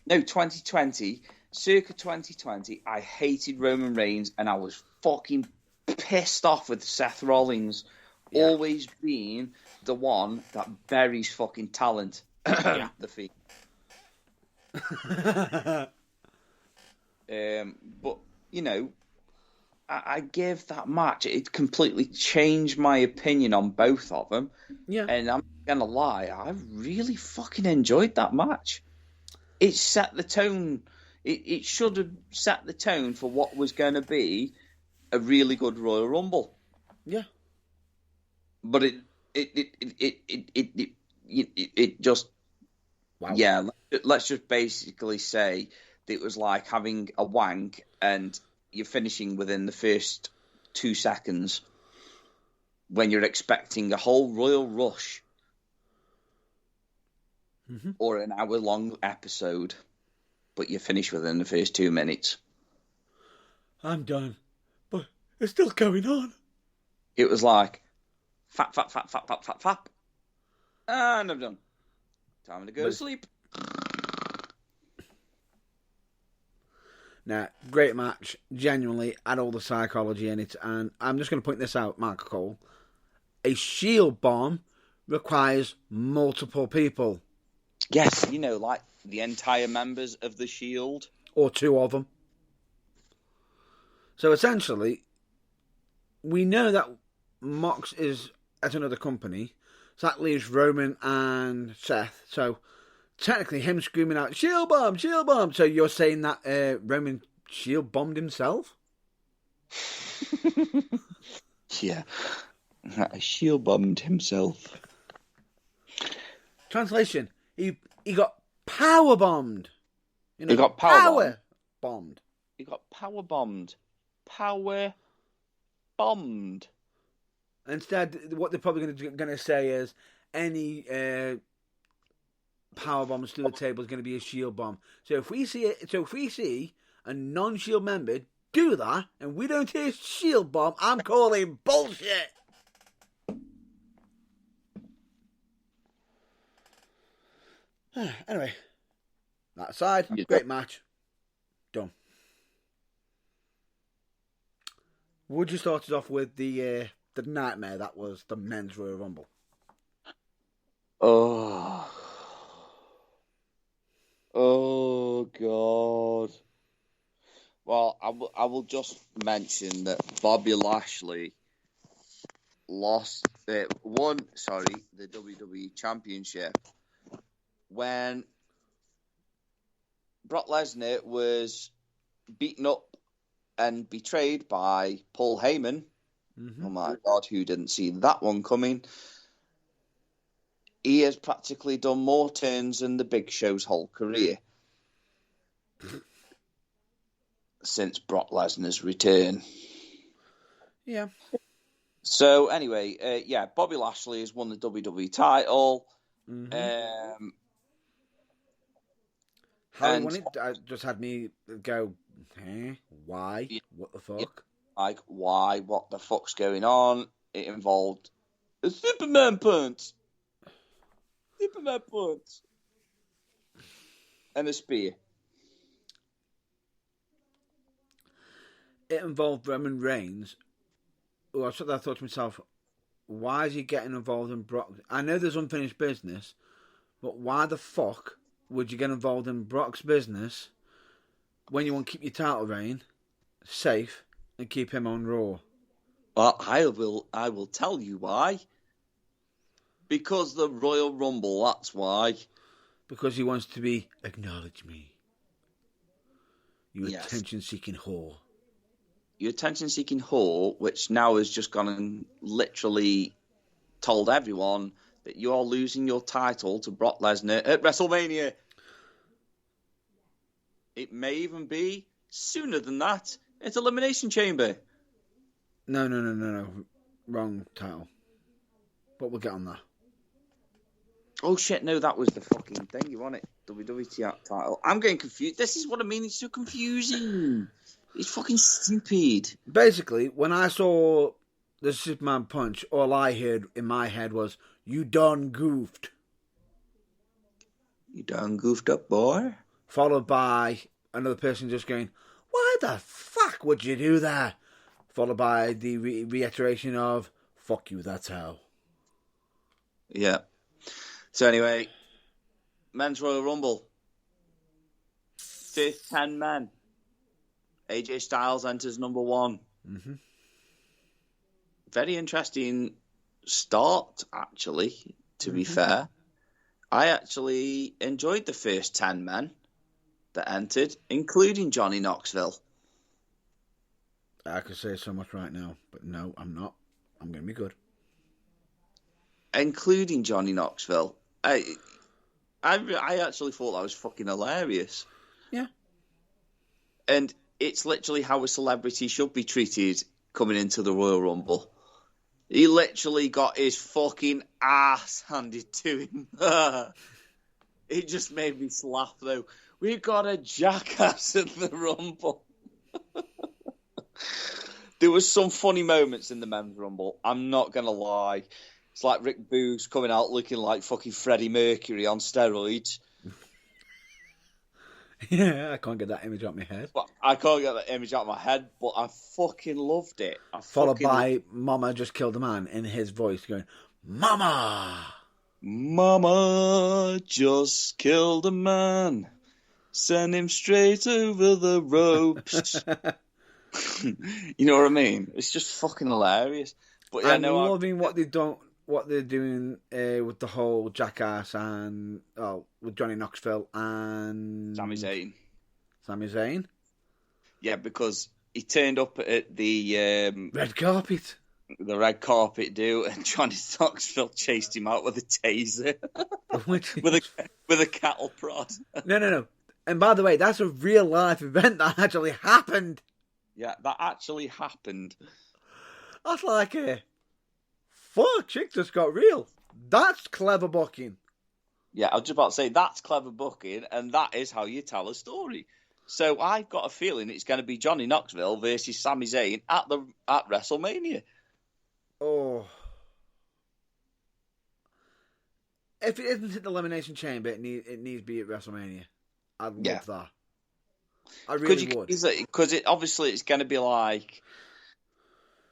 No, 2020, circa 2020, I hated Roman Reigns, and I was fucking pissed off with Seth Rollins, always being the one that buries fucking talent. The Fiend. But you know, I give that match, it completely changed my opinion on both of them. Yeah. And I'm not gonna lie, I really fucking enjoyed that match. It set the tone. It should have set the tone for what was going to be a really good Royal Rumble. Yeah. But it just, wow. Yeah. Let's just basically say that it was like having a wank and you're finishing within the first 2 seconds when you're expecting a whole Royal Rush. Mm-hmm. Or an hour-long episode, but you finish within the first 2 minutes. I'm done, but it's still going on. It was like, fap, and I'm done. Time to go to sleep. Now, great match, genuinely, had all the psychology in it, and I'm just going to point this out, Mark Cole. A shield bomb requires multiple people. Yes, you know, like the entire members of the Shield. Or 2 of them. So essentially, we know that Mox is at another company. So that leaves Roman and Seth. So technically him screaming out, shield bomb, shield bomb. So you're saying that Roman shield bombed himself? Yeah. Shield bombed himself. Translation. He got power bombed. You know, he got power bombed. He got power bombed. Power bombed. Instead, what they're probably going to say is any power bombs through the table is going to be a shield bomb. So if we see a non-shield member do that and we don't hear shield bomb, I'm calling bullshit. Anyway, that aside, great match. Done. Would you start us off with the nightmare that was the men's Royal Rumble? Oh God. Well, I will just mention that Bobby Lashley won the WWE Championship when Brock Lesnar was beaten up and betrayed by Paul Heyman. Mm-hmm. Oh my God, who didn't see that one coming? he has practically done more turns than the Big Show's whole career since Brock Lesnar's return. Yeah. So anyway, Bobby Lashley has won the WWE title. Mm-hmm. How he won it just had me go, why? What the fuck? Like, why? What the fuck's going on? It involved a Superman punch. And a spear. It involved Roman Reigns. I thought to myself, why is he getting involved in Brock? I know there's unfinished business, but why the fuck would you get involved in Brock's business when you want to keep your title reign safe and keep him on Raw? Well, I will tell you why. Because the Royal Rumble, that's why. Because he wants to be, acknowledge me. You attention-seeking whore. Your attention-seeking whore, which now has just gone and literally told everyone that you are losing your title to Brock Lesnar at WrestleMania. It may even be sooner than that. It's Elimination Chamber. No. Wrong title. But we'll get on that. Oh shit, no, that was the fucking thing. You want it? WWE title. I'm getting confused. This is what I mean. It's so confusing. It's fucking stupid. Basically, when I saw the Superman punch, all I heard in my head was, you done goofed. You done goofed up, boy? Followed by another person just going, why the fuck would you do that? Followed by the reiteration of, fuck you, that's how. Yeah. So anyway, Men's Royal Rumble. Fifth 10 men. AJ Styles enters number 1. Mm-hmm. Very interesting start, actually, to be fair. I actually enjoyed the first 10 men that entered, including Johnny Knoxville. I could say so much right now, but no, I'm not. I'm going to be good. Including Johnny Knoxville. I actually thought that was fucking hilarious. Yeah. And it's literally how a celebrity should be treated coming into the Royal Rumble. He literally got his fucking ass handed to him. It just made me laugh, though. We got a jackass in the Rumble. There was some funny moments in the Men's Rumble. I'm not going to lie. It's like Rick Boogs coming out looking like fucking Freddie Mercury on steroids. Yeah, I can't get that image out of my head. But I can't get that image out of my head, but I fucking loved it. Followed by Mama just killed a man in his voice going, Mama! Mama just killed a man. Send him straight over the ropes. You know what I mean? It's just fucking hilarious. But yeah, I'm loving what they're doing with the whole jackass and with Johnny Knoxville and Sami Zayn. Sami Zayn? Yeah, because he turned up at the red carpet. The red carpet and Johnny Knoxville chased him out with a taser. with a cattle prod. No. And by the way, that's a real life event that actually happened. Yeah, that actually happened. That's like fuck, chick just got real. That's clever booking. Yeah, I was just about to say, that's clever booking, and that is how you tell a story. So I've got a feeling it's going to be Johnny Knoxville versus Sami Zayn at WrestleMania. Oh. If it isn't at the Elimination Chamber, it needs to be at WrestleMania. I'd love that. I really would. Because obviously it's going to be like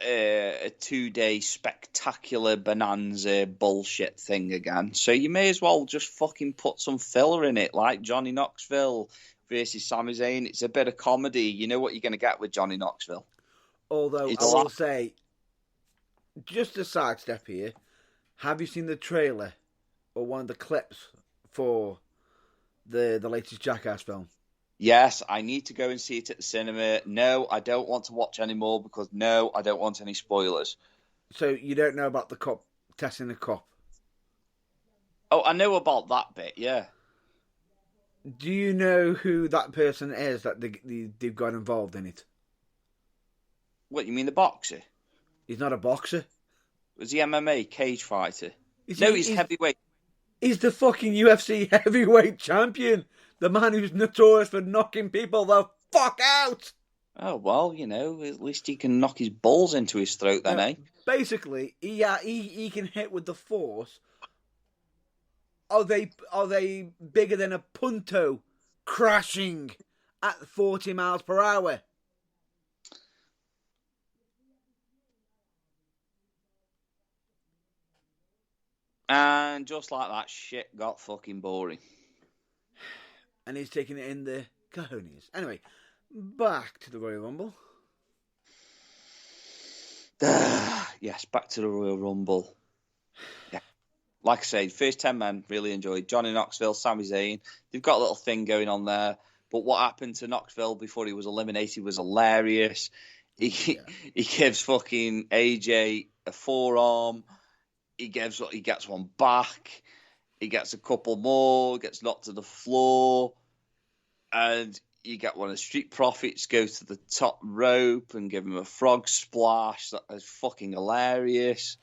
a 2-day spectacular bonanza bullshit thing again. So you may as well just fucking put some filler in it, like Johnny Knoxville versus Sami Zayn. It's a bit of comedy. You know what you're going to get with Johnny Knoxville. Although I will say, just a sidestep here, have you seen the trailer or one of the clips for the latest Jackass film? Yes, I need to go and see it at the cinema. No, I don't want to watch anymore because no, I don't want any spoilers. So you don't know about the cop testing the cop? Oh, I know about that bit, yeah. Do you know who that person is that they've got involved in it? What, you mean the boxer? He's not a boxer. Was he MMA cage fighter? He's heavyweight. He's the fucking UFC heavyweight champion. The man who's notorious for knocking people the fuck out. Oh, well, you know, at least he can knock his balls into his throat then, eh? Basically, he can hit with the force. Are they bigger than a punto crashing at 40 miles per hour? And just like that, shit got fucking boring. And he's taking it in the cojones. Anyway, back to the Royal Rumble. Yes, back to the Royal Rumble. Yeah. Like I said, first 10 men, really enjoyed. Johnny Knoxville, Sami Zayn. They've got a little thing going on there. But what happened to Knoxville before he was eliminated was hilarious. He gives fucking AJ a forearm. He gets one back. He gets a couple more. Gets knocked to the floor. And you get one of the Street Profits go to the top rope and give him a frog splash. That is fucking hilarious.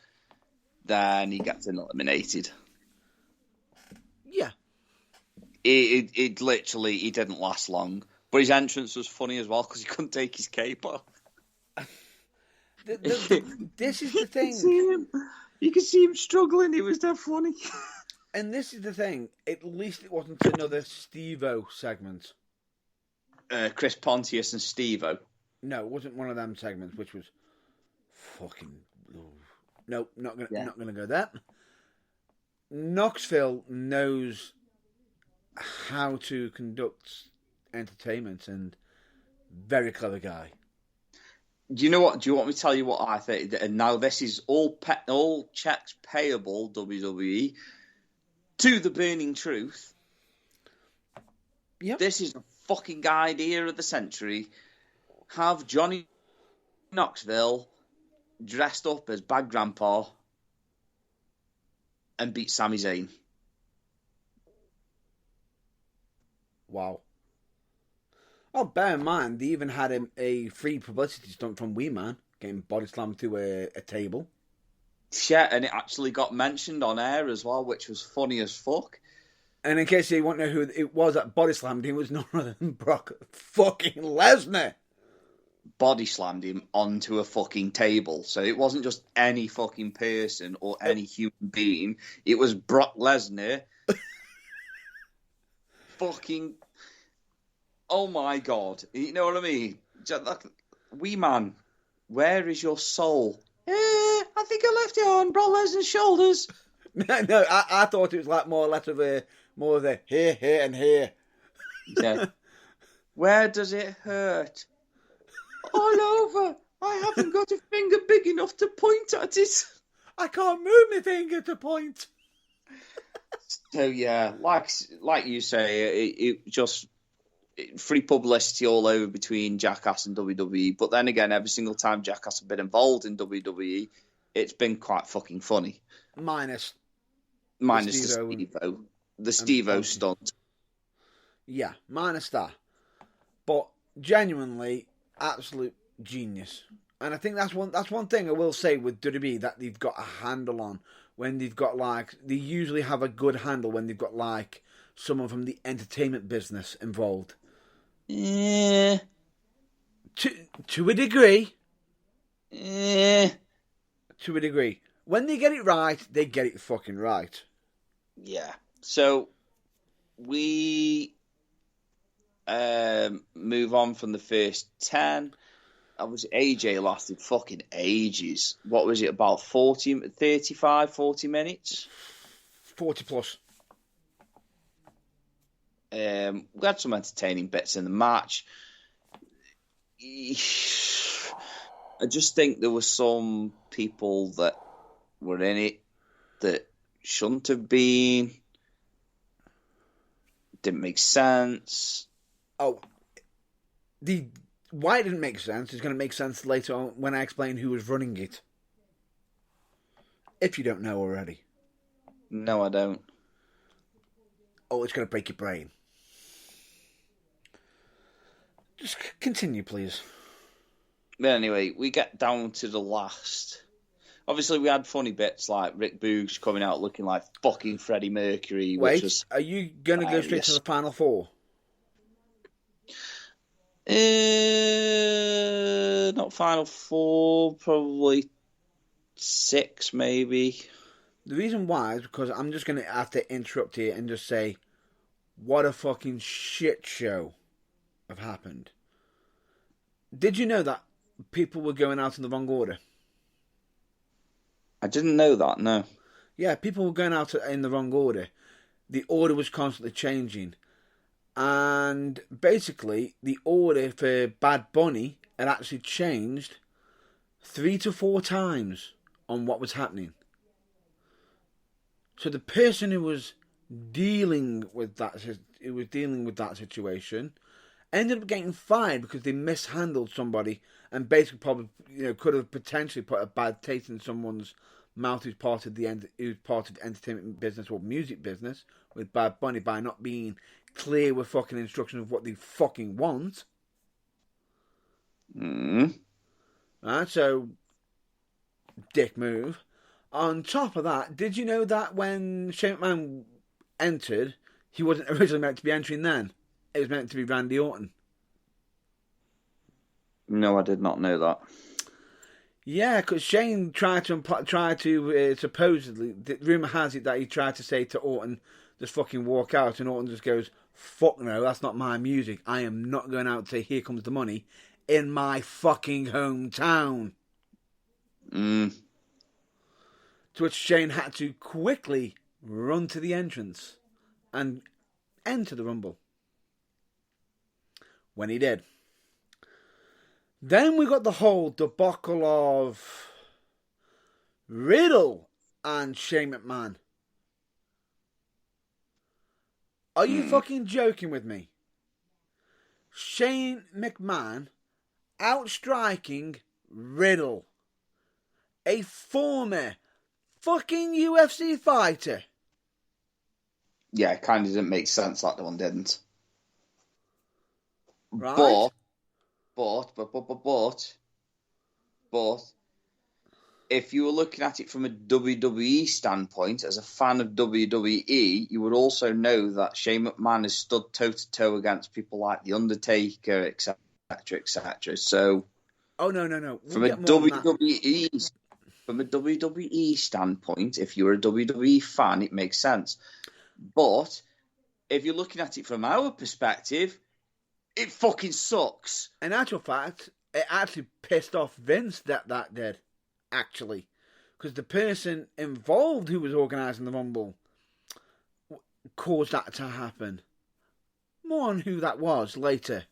Then he gets eliminated. Yeah. It literally, he didn't last long. But his entrance was funny as well because he couldn't take his cape off. This is the thing. You could see him struggling. It was that funny. And this is the thing. At least it wasn't another Steve-O segment. Chris Pontius and Steve-O. No, it wasn't one of them segments, which was fucking... No, not gonna go there. Knoxville knows how to conduct entertainment, and very clever guy. Do you know what? Do you want me to tell you what I think? And now this is all checks payable, WWE, to the Burning Truth. Yep. This is the fucking idea of the century. Have Johnny Knoxville dressed up as Bad Grandpa and beat Sami Zayn. Wow. Oh, bear in mind, they even had a free publicity stunt from Wee Man, getting body slammed to a table. Yeah, and it actually got mentioned on air as well, which was funny as fuck. And in case you want to know who it was that body slammed him, it was none other than Brock fucking Lesnar. Body slammed him onto a fucking table. So it wasn't just any fucking person or any human being. It was Brock Lesnar. Fucking... Oh my God. You know what I mean? Wee Man, where is your soul? I think I left it on Brock Lesnar's shoulders. No, I thought it was like more of the here, and here. Yeah. Where does it hurt? All over. I haven't got a finger big enough to point at it. I can't move my finger to point. So yeah, like you say, it just free publicity all over between Jackass and WWE. But then again, every single time Jackass has been involved in WWE, it's been quite fucking funny. Minus the Steve-O stunt. Yeah, minus that. But genuinely, absolute genius. And I think that's one thing I will say with WWE that they've got a handle on. When they've got they usually have a good handle when they've got someone from the entertainment business involved. Yeah. To a degree. Yeah. To a degree. When they get it right, they get it fucking right. Yeah. So we move on from the first 10. Obviously, AJ lasted fucking ages. What was it, about 40 minutes? 40 plus. We had some entertaining bits in the match. I just think there were some people that were in it that shouldn't have been. Didn't make sense. Oh, why it didn't make sense is going to make sense later on when I explain who was running it. If you don't know already. No, I don't. oh, it's going to break your brain. Just continue, please. But anyway, we get down to the last. Obviously, we had funny bits like Rick Boogs coming out looking like fucking Freddie Mercury. Wait, which was are you going to go straight to the final four? Not final four, probably 6, maybe. The reason why is because I'm just going to have to interrupt here and just say, what a fucking shit show have happened. Did you know that people were going out in the wrong order? I didn't know that, no. Yeah, people were going out in the wrong order. The order was constantly changing. And basically, the order for Bad Bunny had actually changed 3 to 4 times on what was happening. So the person who was dealing with that situation ended up getting fired because they mishandled somebody and basically probably could have potentially put a bad taste in someone's mouth who's part of the entertainment business or music business with Bad Bunny by not being clear with fucking instructions of what they fucking want. Right, so dick move. On top of that, did you know that when Shane McMahon entered, he wasn't originally meant to be entering then? It was meant to be Randy Orton. No, I did not know that. Yeah, because Shane tried to supposedly, the rumour has it that he tried to say to Orton, just fucking walk out, and Orton just goes, fuck no, that's not my music. I am not going out to say, here comes the money, in my fucking hometown. To which Shane had to quickly run to the entrance and enter the Rumble. When he did. Then we got the whole debacle of Riddle and Shane McMahon. Are you fucking joking with me? Shane McMahon outstriking Riddle, a former fucking UFC fighter. Yeah, it kind of didn't make sense. That one didn't. Right. But, if you were looking at it from a WWE standpoint, as a fan of WWE, you would also know that Shane McMahon has stood toe-to-toe against people like The Undertaker, etc., etc. So, oh no, from a WWE standpoint, if you're a WWE fan, it makes sense. But if you're looking at it from our perspective, it fucking sucks. In actual fact, it actually pissed off Vince that did, actually. Because the person involved who was organising the Rumble caused that to happen. More on who that was later.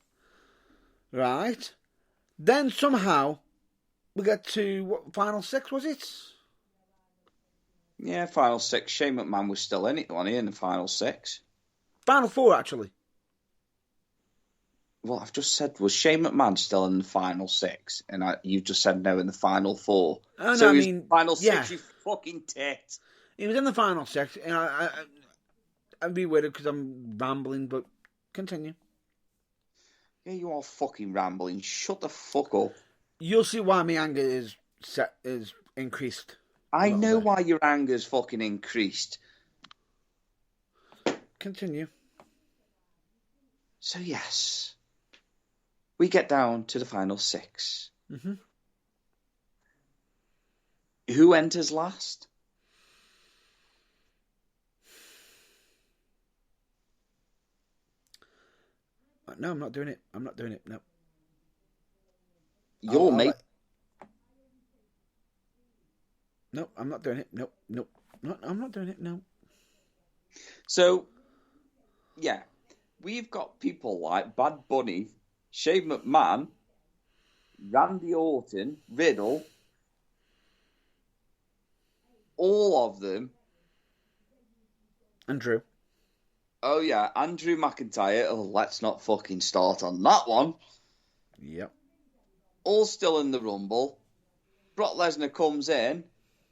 Right? Then somehow, we get to, what, Final 6, was it? Yeah, Final 6. Shane McMahon was still in it, wasn't he, in the Final 6? Final 4, actually. Well, I've just said, was Shane McMahon still in the Final 6? And you just said no in the Final 4. Oh, so no, I he's mean, Final 6, yeah. you fucking tit. He was in the Final 6, and I'd be with it because I'm rambling, but continue. Yeah, you are fucking rambling. Shut the fuck up. You'll see why my anger is increased. I know why your anger's fucking increased. Continue. So, yes. We get down to the Final 6. Mm-hmm. Who enters last? No, I'm not doing it. No. Your mate. No, I'm not doing it. No, I'm not doing it. No. So, yeah. We've got people like Bad Bunny, Shane McMahon, Randy Orton, Riddle, all of them. Andrew. Oh, yeah, Andrew McIntyre. Oh, let's not fucking start on that one. Yep. All still in the Rumble. Brock Lesnar comes in,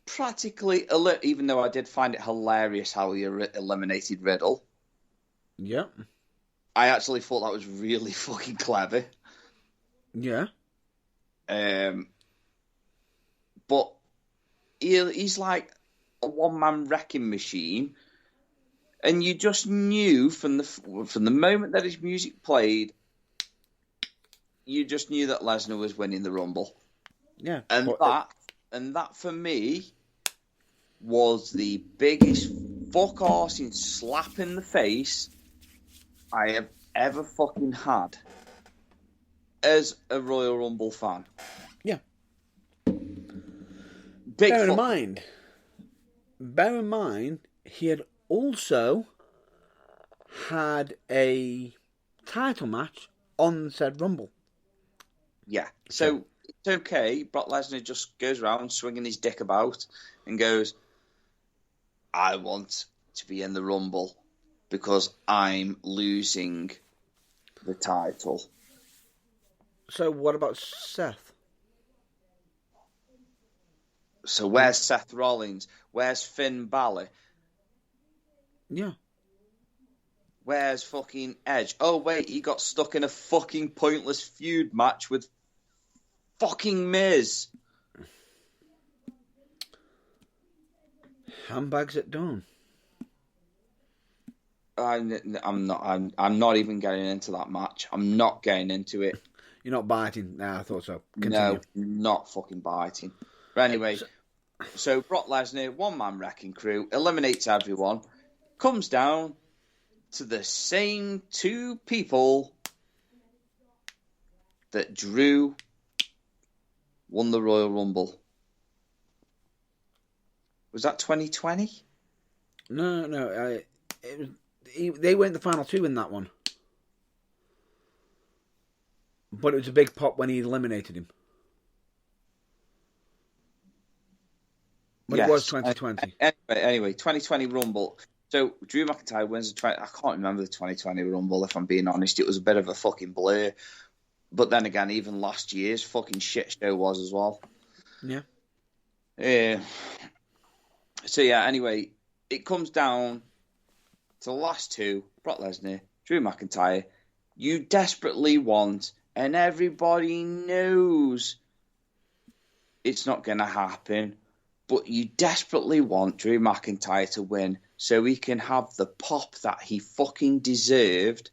practically, even though I did find it hilarious how he eliminated Riddle. Yeah. I actually thought that was really fucking clever. Yeah. But he's like a one-man wrecking machine, and you just knew from the moment that his music played, you just knew that Lesnar was winning the Rumble. Yeah. And that for me was the biggest fuck-arsing slap in the face I have ever fucking had as a Royal Rumble fan. Yeah. Bear in mind, he had also had a title match on said Rumble. Yeah. So it's okay. Brock Lesnar just goes around swinging his dick about and goes, I want to be in the Rumble because I'm losing the title. So what about Seth? So where's Seth Rollins? Where's Finn Balor? Yeah. Where's fucking Edge? Oh, wait, he got stuck in a fucking pointless feud match with fucking Miz. Handbags at dawn. I'm not even getting into that match. I'm not getting into it. You're not biting? Nah, I thought so. Continue. No, not fucking biting. But anyway, so Brock Lesnar, one-man wrecking crew, eliminates everyone, comes down to the same two people that Drew won the Royal Rumble. Was that 2020? No. They went the final two in that one. But it was a big pop when he eliminated him. But yes. It was 2020. Anyway, 2020 Rumble. So Drew McIntyre wins the 20. I can't remember the 2020 Rumble, if I'm being honest. It was a bit of a fucking blur. But then again, even last year's fucking shit show was as well. Yeah. Yeah. So yeah, anyway, it comes down to the last two, Brock Lesnar, Drew McIntyre. You desperately want, and everybody knows it's not going to happen, but you desperately want Drew McIntyre to win so he can have the pop that he fucking deserved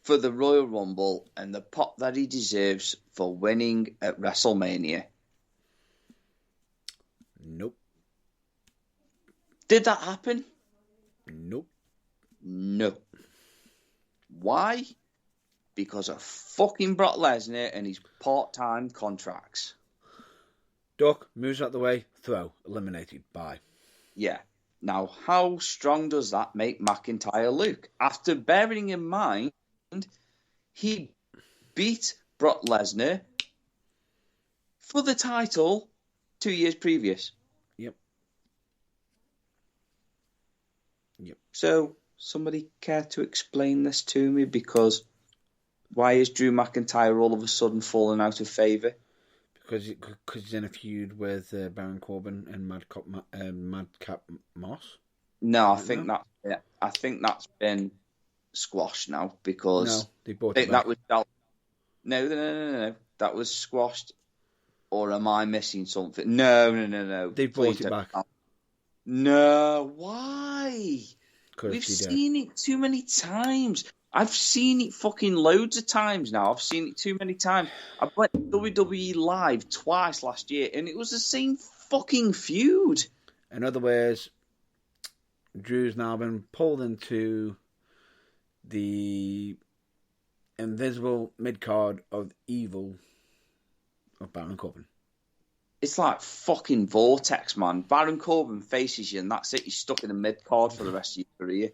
for the Royal Rumble and the pop that he deserves for winning at WrestleMania. Nope. Did that happen? Nope. No. Why? Because of fucking Brock Lesnar and his part-time contracts. Duck, moves out the way, throw, eliminated, bye. Yeah. Now, how strong does that make McIntyre look? After bearing in mind, he beat Brock Lesnar for the title 2 years previous. Yep. So, somebody care to explain this to me? Because why is Drew McIntyre all of a sudden falling out of favour? Because he's in a feud with Baron Corbin and Madcap Moss. No, I think that's been squashed now because no, they bought it back. No. That was squashed. Or am I missing something? No. They bought it back. No, why? We've seen it too many times. I've seen it fucking loads of times now. I've seen it too many times. I went to WWE Live twice last year, and it was the same fucking feud. In other words, Drew's now been pulled into the invisible mid-card of evil of Baron Corbin. It's like fucking Vortex, man. Baron Corbin faces you, and that's it. You're stuck in the mid-card for the rest of your career.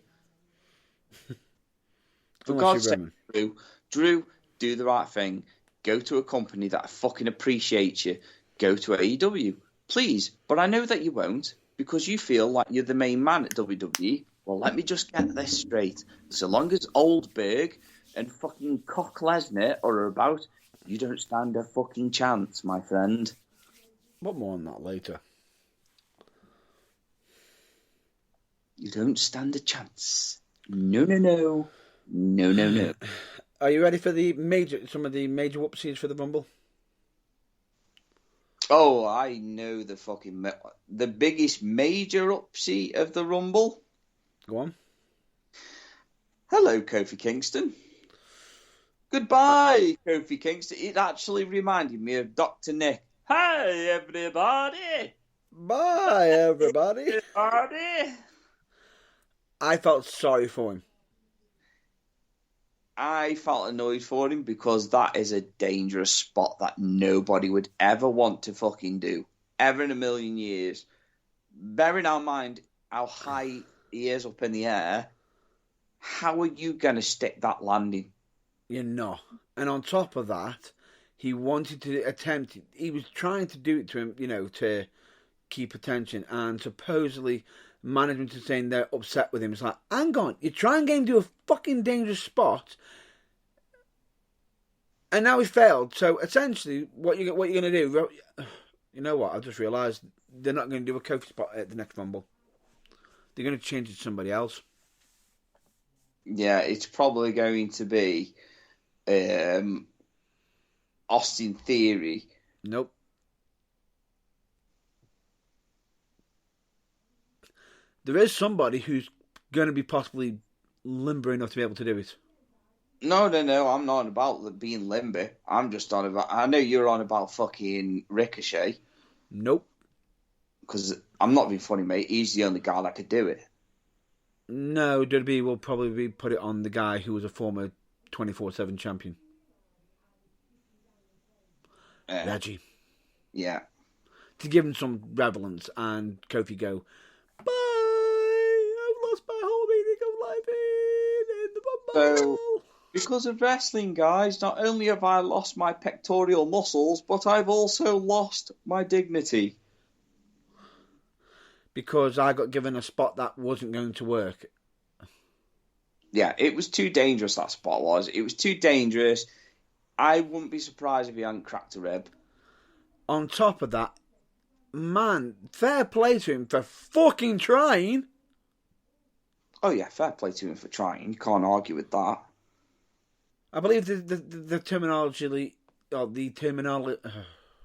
For God's sake, Drew, do the right thing. Go to a company that fucking appreciates you. Go to AEW. Please. But I know that you won't, because you feel like you're the main man at WWE. Well, let me just get this straight. So long as Oldberg and fucking Cock Lesnar are about, you don't stand a fucking chance, my friend. What more on that later? You don't stand a chance. No. Are you ready for some of the major whoopsies for the Rumble? Oh, I know the biggest major upset of the Rumble. Go on. Hello, Kofi Kingston. Goodbye, Kofi Kingston. It actually reminded me of Dr. Nick. Hi, everybody. Bye, everybody. I felt sorry for him. I felt annoyed for him because that is a dangerous spot that nobody would ever want to fucking do. Ever in a million years. Bearing in mind how high he is up in the air, how are you going to stick that landing? You're not. And on top of that, he wanted to attempt, he was trying to do it to him, to keep attention. And supposedly, management is saying they're upset with him. It's like, hang on, you try and get him to a fucking dangerous spot, and now he failed. So essentially, what you're going to do, you know what, I've just realised, they're not going to do a Kofi spot at the next Rumble. They're going to change it to somebody else. Yeah, it's probably going to be Austin Theory. Nope. There is somebody who's going to be possibly limber enough to be able to do it. No, I'm not on about being limber. I'm just on about... I know you're on about fucking Ricochet. Nope. Because I'm not being funny, mate. He's the only guy that could do it. No, WWE will probably put it on the guy who was a former 24/7 champion. Reggie. Yeah. To give him some relevance, and Kofi go, bye, I've lost my whole meaning of life in the Rumble. So, because of wrestling, guys, not only have I lost my pectoral muscles, but I've also lost my dignity. Because I got given a spot that wasn't going to work. Yeah, it was too dangerous, that spot was. It was too dangerous. I wouldn't be surprised if he hadn't cracked a rib. On top of that, man, fair play to him for fucking trying. Oh yeah, fair play to him for trying. You can't argue with that. I believe the terminology, or the terminology...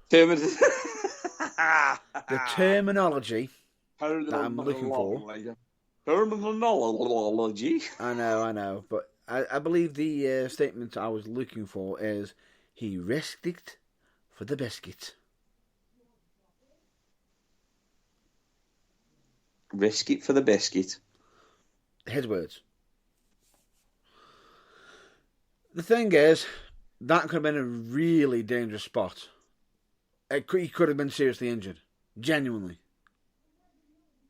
the terminology that I'm looking for. Terminology. I know, but I believe the statement I was looking for is he risked it for the biscuit. Risk it for the biscuit. His words. The thing is, that could have been a really dangerous spot. He could have been seriously injured. Genuinely.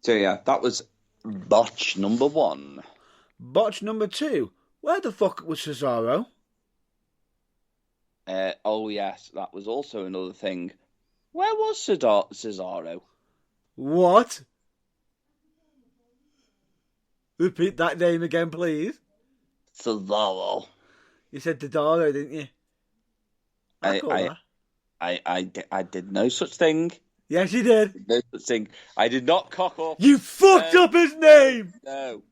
So yeah, that was botch number 1. Botch number 2. Where the fuck was Cesaro? Oh yes, that was also another thing. Where was Cesaro? What? Repeat that name again, please. Cesaro. You said Cesaro, didn't you? I did no such thing. Yes, you did. No such thing. I did not cock up. You fucked up his name. No.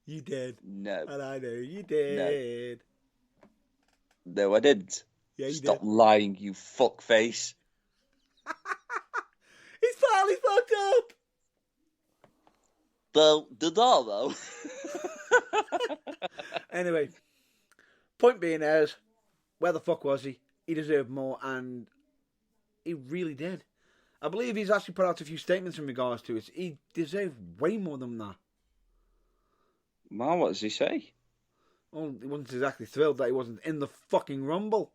You did. No. And I know you did. No, I didn't. Yeah, you Stop did. lying, you fuckface. He's finally fucked up. Well, Cesaro. Anyway, point being is, where the fuck was he? He deserved more, and he really did. I believe he's actually put out a few statements in regards to it. He deserved way more than that. Man, what does he say? Well, he wasn't exactly thrilled that he wasn't in the fucking Rumble.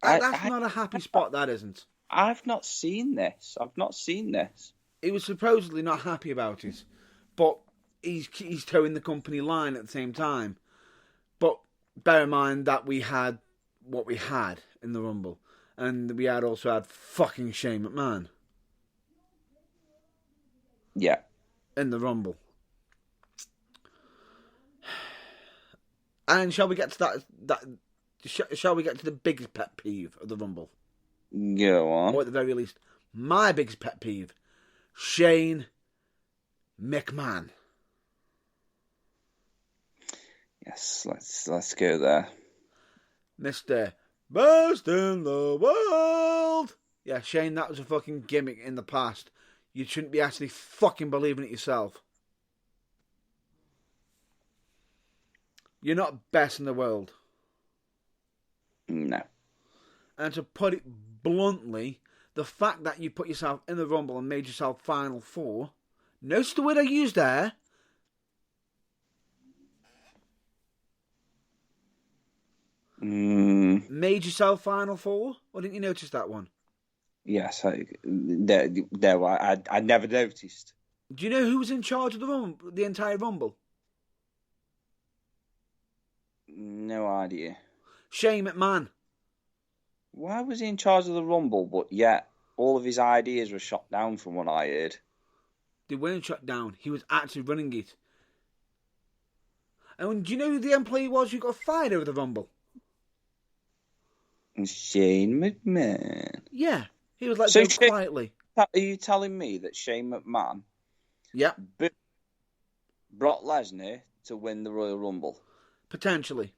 That's not a happy spot, that isn't. I've not seen this. He was supposedly not happy about it, but he's towing the company line at the same time. But bear in mind that we had what we had in the Rumble, and we had also had fucking Shane McMahon. Yeah. In the Rumble. And shall we get to that shall we get to the biggest pet peeve of the Rumble? Go on. Or at the very least, my biggest pet peeve, Shane McMahon. Yes, let's go there. Mr. Best in the world. Yeah, Shane, that was a fucking gimmick in the past. You shouldn't be actually fucking believing it yourself. You're not best in the world. No. And to put it bluntly, the fact that you put yourself in the Rumble and made yourself Final Four, notice the word I used there. Made yourself Final Four? Or didn't you notice that one? Yes, I never noticed. Do you know who was in charge of the entire Rumble? No idea. Shane McMahon. Why was he in charge of the Rumble, but yet all of his ideas were shot down from what I heard? They weren't shut down. He was actually running it. And do you know who the employee was who got fired over the Rumble? Shane McMahon. Yeah. He was like, So so quietly. Are you telling me that Shane McMahon Yeah. Brock Lesnar to win the Royal Rumble? Potentially.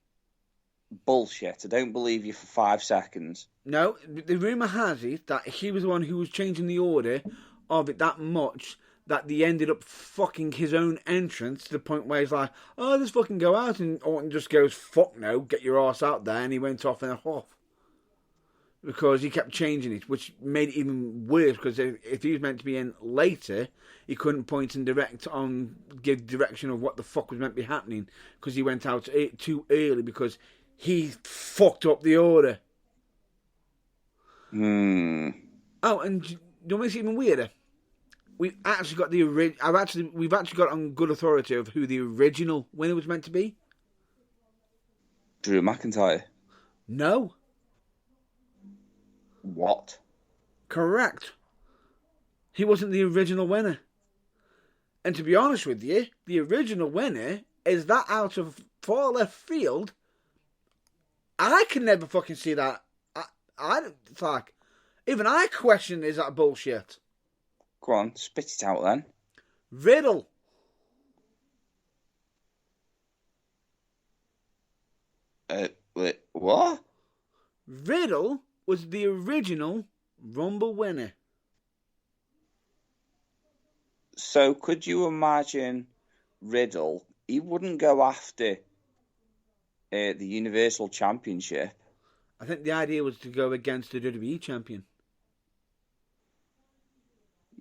Bullshit. I don't believe you for 5 seconds. No, the rumour has it that he was the one who was changing the order of it that much that they ended up fucking his own entrance to the point where he's like, oh, let's fucking go out. And Orton just goes, fuck no, get your ass out there. And he went off in a huff. Because he kept changing it, which made it even worse. Because if he was meant to be in later, he couldn't point and give direction of what the fuck was meant to be happening. Because he went out too early because he fucked up the order. Oh, and you know what's even weirder? We've actually got we've actually got on good authority of who the original winner was meant to be. Drew McIntyre. No. What? Correct. He wasn't the original winner. And to be honest with you, the original winner is that out of far left field. I can never fucking see that. It's like, even I question, is that bullshit? Go on, spit it out then. Riddle. Wait, what? Riddle was the original Rumble winner. So could you imagine Riddle? He wouldn't go after the Universal Championship. I think the idea was to go against the WWE champion.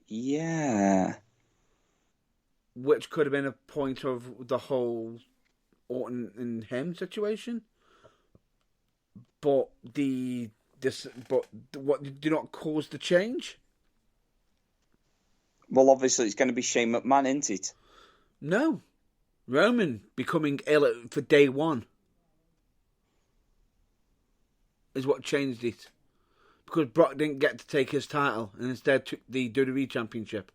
Yeah. Which could have been a point of the whole Orton and him situation. But what did not cause the change? Well, obviously it's going to be Shane McMahon, isn't it? No. Roman becoming ill for day one is what changed it. Because Brock didn't get to take his title and instead took the WWE Championship.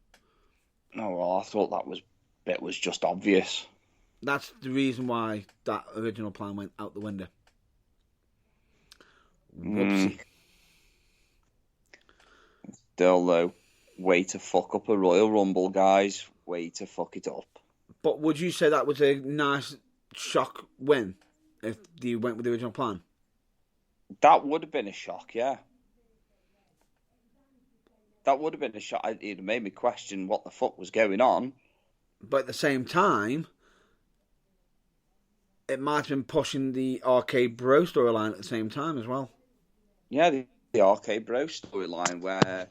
Oh, well, I thought that bit was just obvious. That's the reason why that original plan went out the window. Whoopsie. Still, though, way to fuck up a Royal Rumble, guys. Way to fuck it up. But would you say that was a nice shock win if they went with the original plan? That would have been a shock, yeah. That would have been a shock. It made me question what the fuck was going on. But at the same time, it might have been pushing the RK Bro storyline at the same time as well. Yeah, the RK Bro storyline where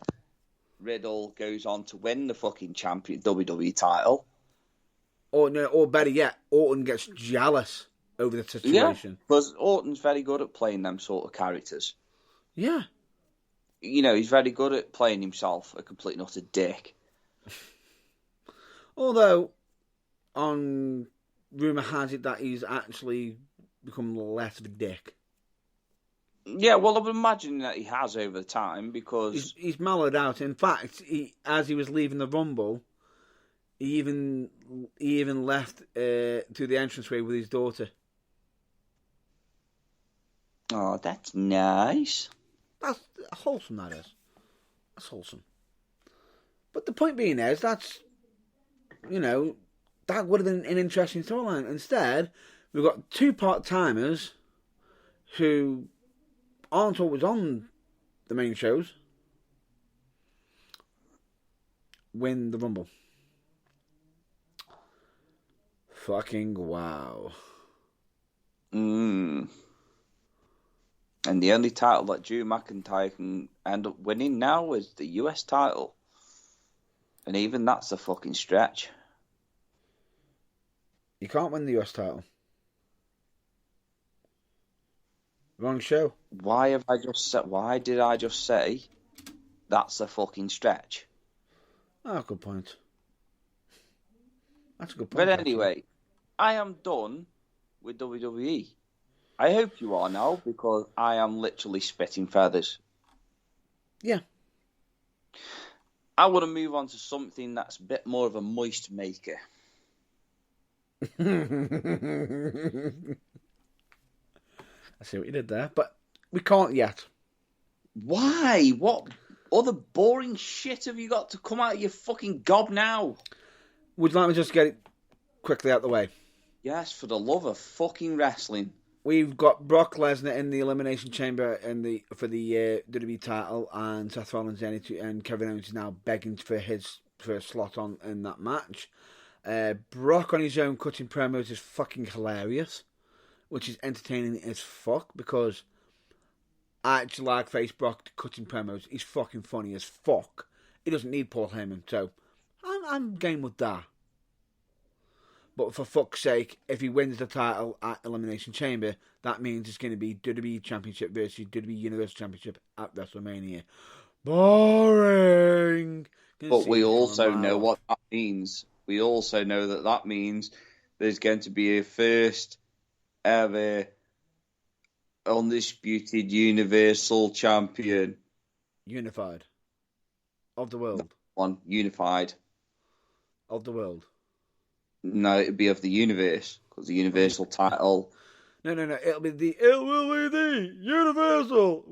Riddle goes on to win the fucking champion WWE title. Or better yet, Orton gets jealous over the situation. Yeah, because Orton's very good at playing them sort of characters. Yeah. You know, he's very good at playing himself a complete and utter dick. Although, on rumour has it that he's actually become less of a dick. Yeah, well, I'm imagining that he has over time because... He's mellowed out. In fact, as he was leaving the Rumble, he even left through the entranceway with his daughter. Oh, that's nice. That's wholesome, that is. That's wholesome. But the point being is, that's, that would have been an interesting storyline. Instead, we've got two part-timers who aren't always on the main shows win the Rumble. Fucking wow. And the only title that Drew McIntyre can end up winning now is the US title. And even that's a fucking stretch. You can't win the US title. Wrong show. Why did I just say that's a fucking stretch? Oh, good point. That's a good point. But anyway, I am done with WWE. I hope you are now, because I am literally spitting feathers. Yeah. I want to move on to something that's a bit more of a moist maker. I see what you did there, but we can't yet. Why? What other boring shit have you got to come out of your fucking gob now? Would you like me to just get it quickly out the way? Yes, for the love of fucking wrestling. We've got Brock Lesnar in the Elimination Chamber for the WWE title, and Seth Rollins and Kevin Owens is now begging for a slot in that match. Brock on his own cutting promos is fucking hilarious, which is entertaining as fuck, because I actually like face Brock cutting promos. He's fucking funny as fuck. He doesn't need Paul Heyman, so I'm game with that. But for fuck's sake, if he wins the title at Elimination Chamber, that means it's going to be WWE Championship versus WWE Universal Championship at WrestleMania. Boring! But we also know what that means. We also know that means there's going to be a first ever undisputed Universal Champion. Unified. Of the world. One, unified. Of the world. No, it'd be of the universe, because the Universal title. No. It will be the Universal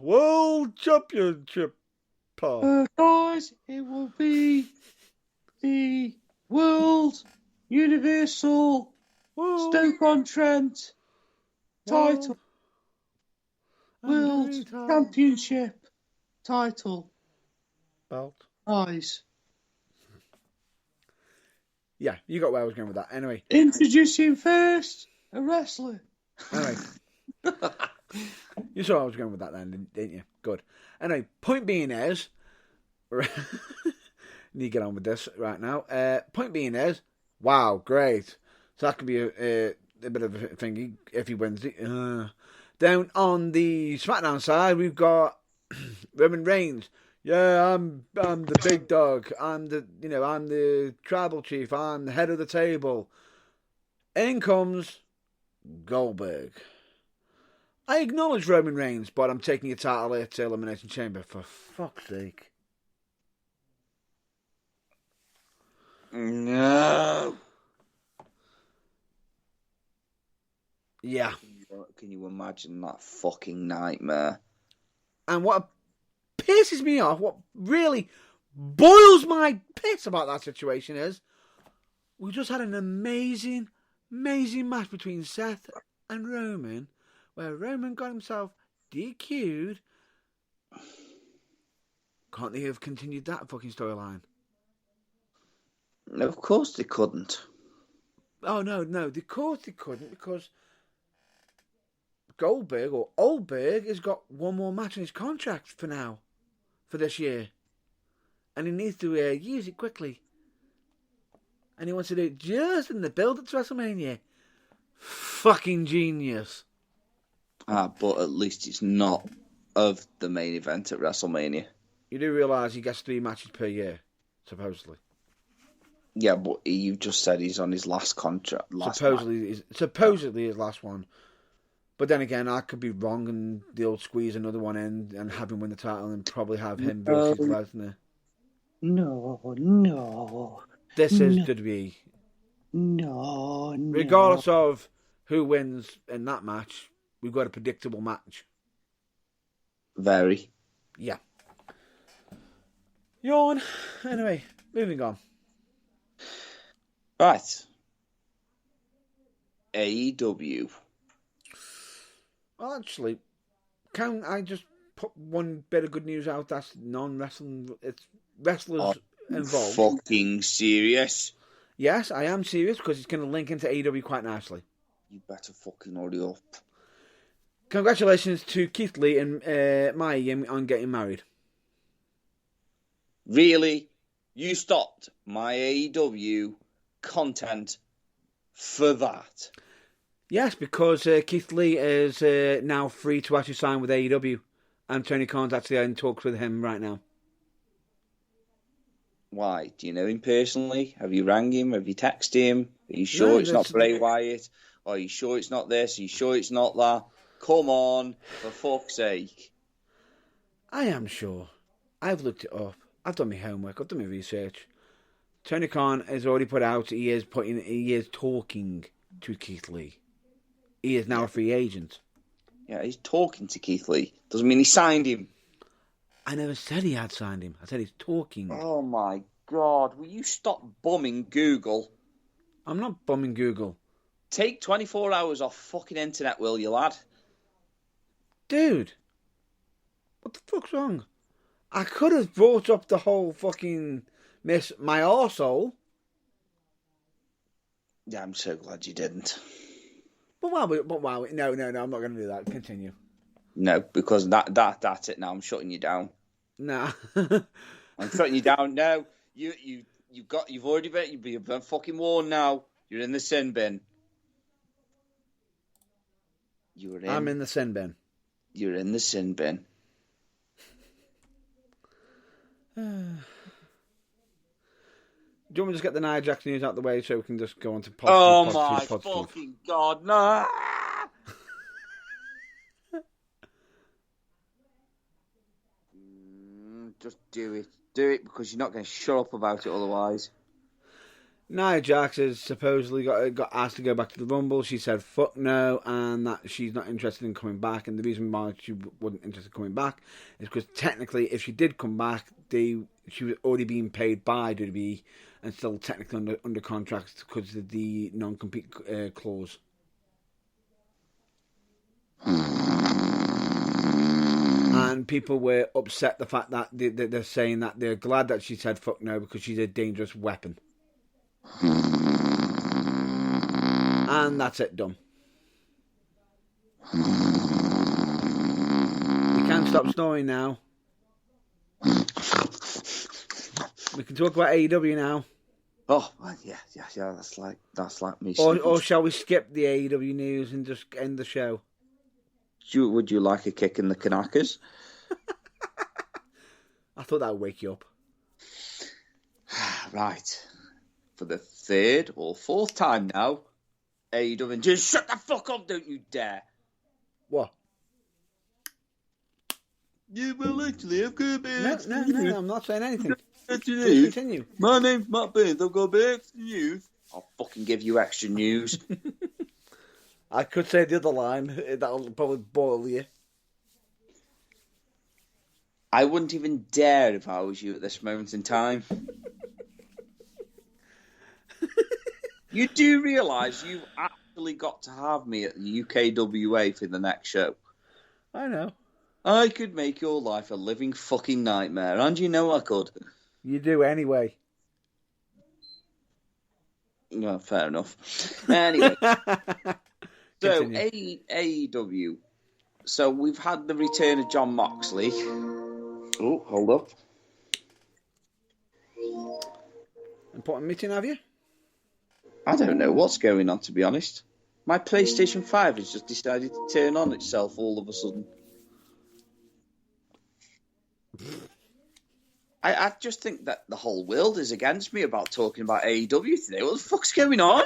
World Championship. Guys, it will be the World Universal Stoke-on-Trent title. World Championship title. Belt. Eyes. Yeah, you got where I was going with that. Anyway. Introducing first a wrestler. Anyway. You saw I was going with that then, didn't you? Good. Anyway, point being is... need to get on with this right now. Point being is... Wow, great. So that could be a bit of a thingy if he wins it. Down on the SmackDown side, we've got Roman Reigns. Yeah, I'm the big dog. I'm the tribal chief. I'm the head of the table. In comes Goldberg. I acknowledge Roman Reigns, but I'm taking your title here to Elimination Chamber, for fuck's sake. No. Yeah. Can you imagine that fucking nightmare? And what pisses me off, what really boils my piss about that situation is, we just had an amazing match between Seth and Roman, where Roman got himself DQ'd. Can't they have continued that fucking storyline? No, of course they couldn't. Oh, no, of course they couldn't, because Goldberg, or Oldberg, has got one more match in his contract for now, for this year. And he needs to use it quickly. And he wants to do it just in the build-up to WrestleMania. Fucking genius. But at least it's not of the main event at WrestleMania. You do realise he gets 3 matches per year, supposedly. Yeah, but you've just said he's on his last contract. Supposedly his last one. But then again, I could be wrong, and they'll squeeze another one in and have him win the title and probably have him versus Lesnar. No. This is WWE. No. Regardless of who wins in that match, we've got a predictable match. Very. Yeah. Yawn. Anyway, moving on. Right. AEW. Well, actually, can I just put one bit of good news out? That's non-wrestling. It's wrestlers involved. Fucking serious? Yes, I am serious because it's going to link into AEW quite nicely. You better fucking hurry up. Congratulations to Keith Lee and Mia Yim on getting married. Really? You stopped my AEW content for that? Yes, because Keith Lee is now free to actually sign with AEW, and Tony Khan's actually in talks with him right now. Why? Do you know him personally? Have you rang him? Have you texted him? Are you sure it's not Bray Wyatt? Or are you sure it's not this? Are you sure it's not that? Come on, for fuck's sake. I am sure. I've looked it up. I've done my homework. I've done my research. Tony Khan has already put out. He is talking to Keith Lee. He is now a free agent. Yeah, he's talking to Keith Lee. Doesn't mean he signed him. I never said he had signed him. I said he's talking. Oh my God! Will you stop bumming Google? I'm not bumming Google. Take 24 hours off fucking internet, will you, lad? Dude, what the fuck's wrong? I could have brought up the whole fucking miss my arsehole. Yeah, I'm so glad you didn't. But wow, no, I'm not going to do that. Continue. No, because that's it now. I'm shutting you down. Nah. I'm shutting you down. No, you've already been fucking warned now. You're in the sin bin. I'm in the sin bin. You're in the sin bin. Do you want me to just get the Nia Jax news out the way so we can just go on to positive? Oh my fucking God, no! Just do it. Do it because you're not going to shut up about it otherwise. Nia Jax has supposedly got asked to go back to the Rumble. She said fuck no, and that she's not interested in coming back. And the reason why she wasn't interested in coming back is because technically, if she did come back, she was already being paid by WWE and still technically under contract because of the non-compete clause. And people were upset the fact that they're saying that they're glad that she said fuck no because she's a dangerous weapon. And that's it, done. You can't stop snoring now. We can talk about AEW now. Oh yeah. That's like me. Or shall we skip the AEW news and just end the show? Would you like a kick in the Kanakas? I thought that would wake you up. Right. For the third or fourth time now, AEW, just shut the fuck up, don't you dare. What? Yeah, well, actually, I've got a bit No, I'm not saying anything. Please continue. My name's Matt Burns, I've got a bit extra news. I'll fucking give you extra news. I could say the other line, that'll probably boil you. I wouldn't even dare if I was you at this moment in time. You do realise you've actually got to have me at the UKWA for the next show. I know. I could make your life a living fucking nightmare, and you know I could. You do anyway. Well, fair enough. Anyway. So, AEW. So, we've had the return of Jon Moxley. Oh, hold up. Important meeting, have you? I don't know what's going on, to be honest. My PlayStation 5 has just decided to turn on itself all of a sudden. I just think that the whole world is against me about talking about AEW today. What the fuck's going on?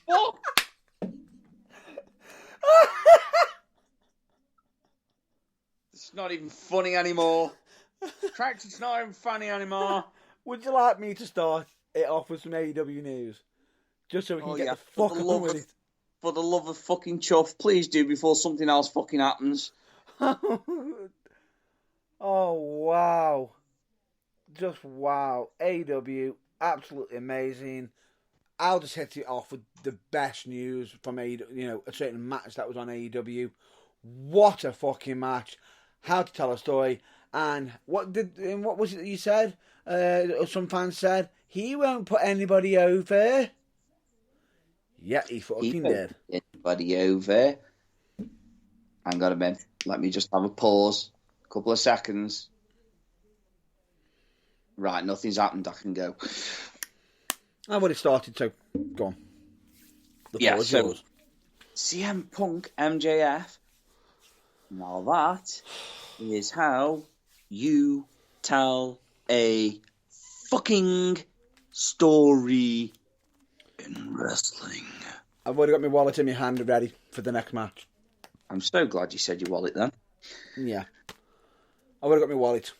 What? It's not even funny anymore. Cracks, it's not even funny anymore. Would you like me to start it off with some AEW news? Just so we can get the fuck on with it. for the love of fucking chuff, please do before something else fucking happens. Oh, wow. Just wow. AEW, absolutely amazing. I'll just hit it off with the best news from AEW, a certain match that was on AEW. What a fucking match. How to tell a story. And what was it that you said? Some fans said, he won't put anybody over. Yeah, he fucking did. Anybody over. Hang on a minute. Let me just have a pause. A couple of seconds. Right, nothing's happened. I can go. I've already started, so go on. The floor is yours. CM Punk, MJF. Now that is how you tell a fucking story in wrestling. I've already got my wallet in my hand ready for the next match. I'm so glad you said your wallet then. Yeah. I've already got my wallet.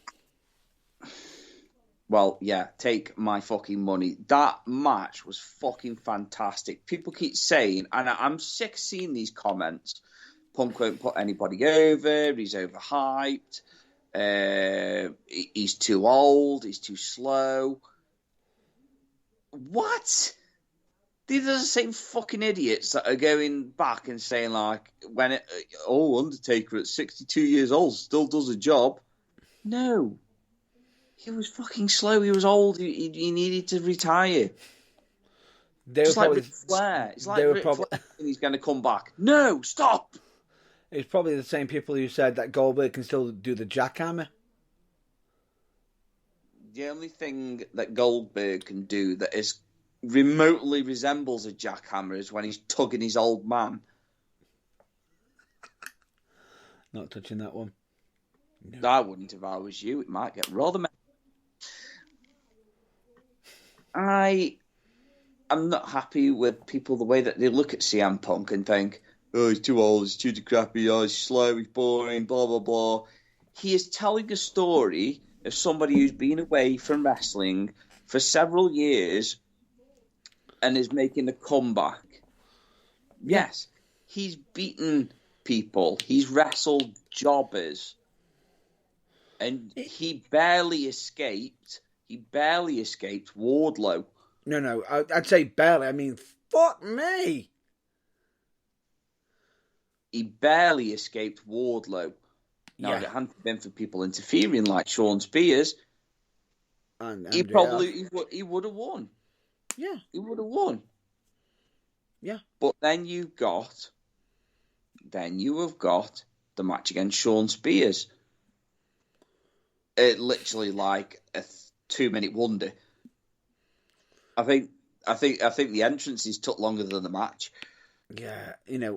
Well, yeah, take my fucking money. That match was fucking fantastic. People keep saying, and I'm sick of seeing these comments, Punk won't put anybody over, he's overhyped, he's too old, he's too slow. What? These are the same fucking idiots that are going back and saying, like, Undertaker at 62 years old still does a job. No. He was fucking slow. He was old. He needed to retire. It's like Ric Flair. It's like Ric Flair and he's going to come back. No, stop! It's probably the same people who said that Goldberg can still do the jackhammer. The only thing that Goldberg can do that is remotely resembles a jackhammer is when he's tugging his old man. Not touching that one. No. I wouldn't if I was you. It might get rather messy. I am not happy with people, the way that they look at CM Punk and think, oh, he's too old, he's too decrepit, oh, he's slow, he's boring, blah, blah, blah. He is telling a story of somebody who's been away from wrestling for several years and is making a comeback. Yes, he's beaten people. He's wrestled jobbers. And he barely escaped. He barely escaped Wardlow. No, I'd say barely. I mean, fuck me. He barely escaped Wardlow. Now, if it hadn't been for people interfering like Sean Spears, he would have won. Yeah. He would have won. Yeah. But then you have got the match against Sean Spears. It literally like a 2-minute wonder. I think the entrances took longer than the match. Yeah,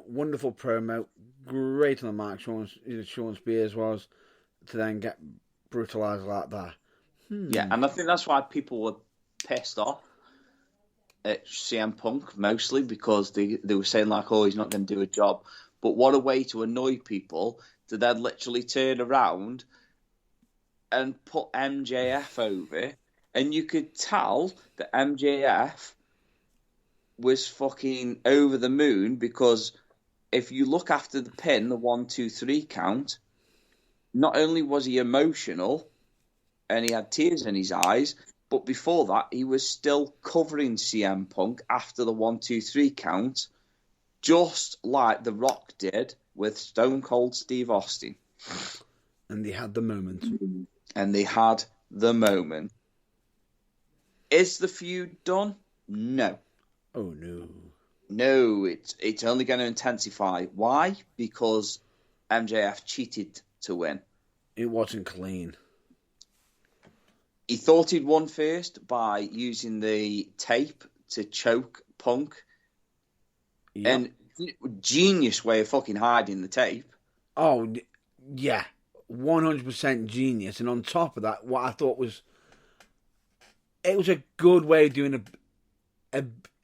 wonderful promo, great on the match. Sean Spears was to then get brutalized like that. Yeah, and I think that's why people were pissed off at CM Punk mostly, because they were saying like, oh, he's not going to do a job. But what a way to annoy people to then literally turn around and put MJF over, and you could tell that MJF was fucking over the moon, because if you look after the pin, the 1, 2, 3 count, not only was he emotional and he had tears in his eyes, but before that he was still covering CM Punk after the 1, 2, 3 count, just like The Rock did with Stone Cold Steve Austin. And they had the moment. Is the feud done? No. Oh, no. No, it's only going to intensify. Why? Because MJF cheated to win. It wasn't clean. He thought he'd won first by using the tape to choke Punk. Yep. And genius way of fucking hiding the tape. Oh, yeah. 100% genius. And on top of that, what I thought was... It was a good way of doing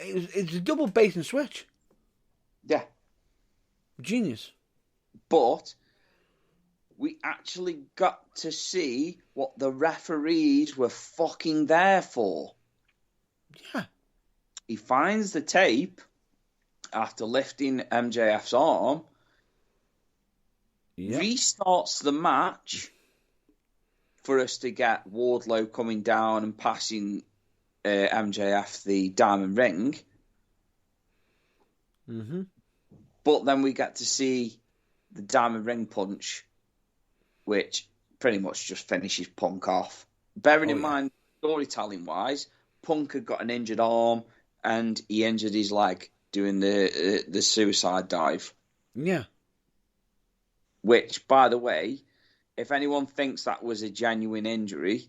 it's a double bait and switch. Yeah. Genius. But we actually got to see what the referees were fucking there for. Yeah. He finds the tape after lifting MJF's arm, restarts the match for us to get Wardlow coming down and passing MJF the diamond ring. Mm-hmm. But then we get to see the diamond ring punch, which pretty much just finishes Punk off. Bearing in mind, storytelling-wise, Punk had got an injured arm and he injured his leg doing the suicide dive. Yeah. Which, by the way, if anyone thinks that was a genuine injury,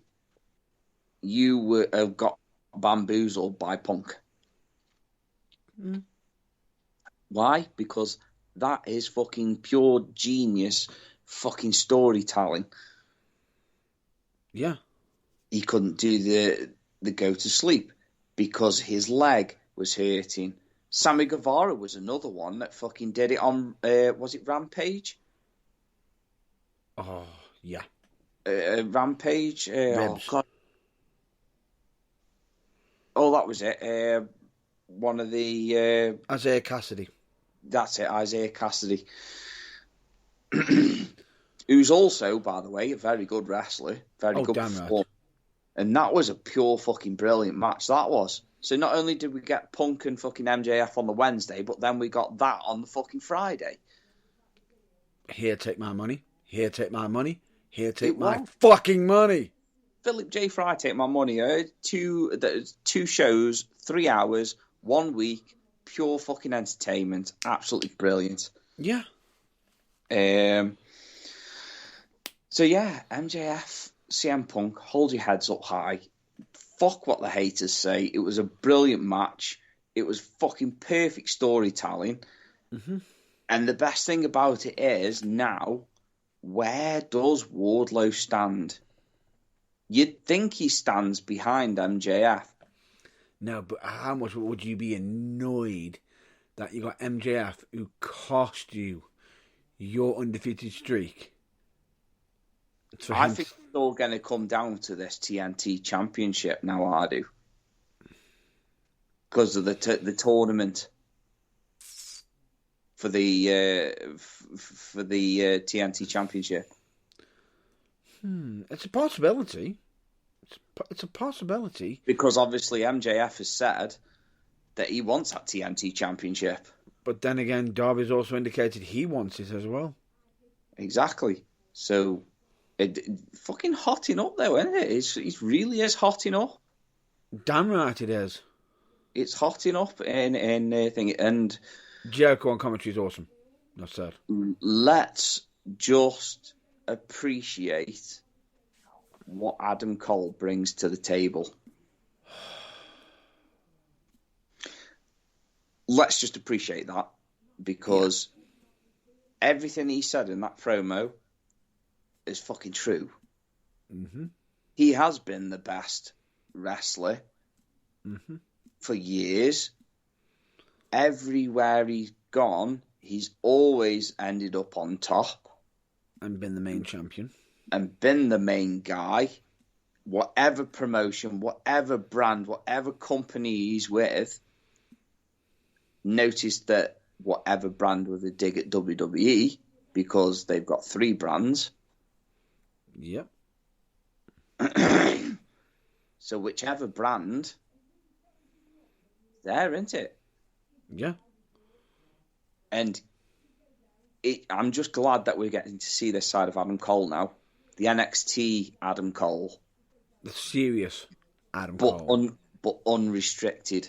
you have got bamboozled by Punk. Mm. Why? Because that is fucking pure genius fucking storytelling. Yeah. He couldn't do the go to sleep because his leg was hurting. Sammy Guevara was another one that fucking did it on, was it Rampage? Oh, yeah. Rampage? Oh, Ribs. God. Oh, that was it. One of the... Isaiah Cassidy. That's it, Isaiah Cassidy. Who's also, by the way, a very good wrestler. Very good performer. Right. And that was a pure fucking brilliant match, that was. So not only did we get Punk and fucking MJF on the Wednesday, but then we got that on the fucking Friday. Here, take my money. Here, take my money. Here, take my fucking money. Philip J. Fry, take my money. Two shows, 3 hours, 1 week, pure fucking entertainment. Absolutely brilliant. Yeah. So yeah, MJF, CM Punk, hold your heads up high. Fuck what the haters say. It was a brilliant match. It was fucking perfect storytelling. Mm-hmm. And the best thing about it is now, where does Wardlow stand? You'd think he stands behind MJF. No, but how much would you be annoyed that you got MJF who cost you your undefeated streak? I think it's all going to come down to this TNT Championship now, I do. Because of the tournament for the TNT Championship. It's a possibility. It's a possibility. Because obviously MJF has said that he wants that TNT Championship. But then again, Darby's also indicated he wants it as well. Exactly. So, it fucking hotting up though, isn't it? It really is hotting up. Damn right it is. It's hotting up in thing. And Jericho on commentary is awesome. That's sad. Let's just appreciate what Adam Cole brings to the table. Let's just appreciate that, because everything he said in that promo is fucking true. Mm-hmm. He has been the best wrestler for years. Everywhere he's gone, he's always ended up on top. And been the main champion. And been the main guy. Whatever promotion, whatever brand, whatever company he's with, noticed that whatever brand with a dig at WWE, because they've got 3 brands. Yep. So whichever brand, there, isn't it? Yeah. And I'm just glad that we're getting to see this side of Adam Cole now. The NXT Adam Cole. The serious Adam Cole. But unrestricted.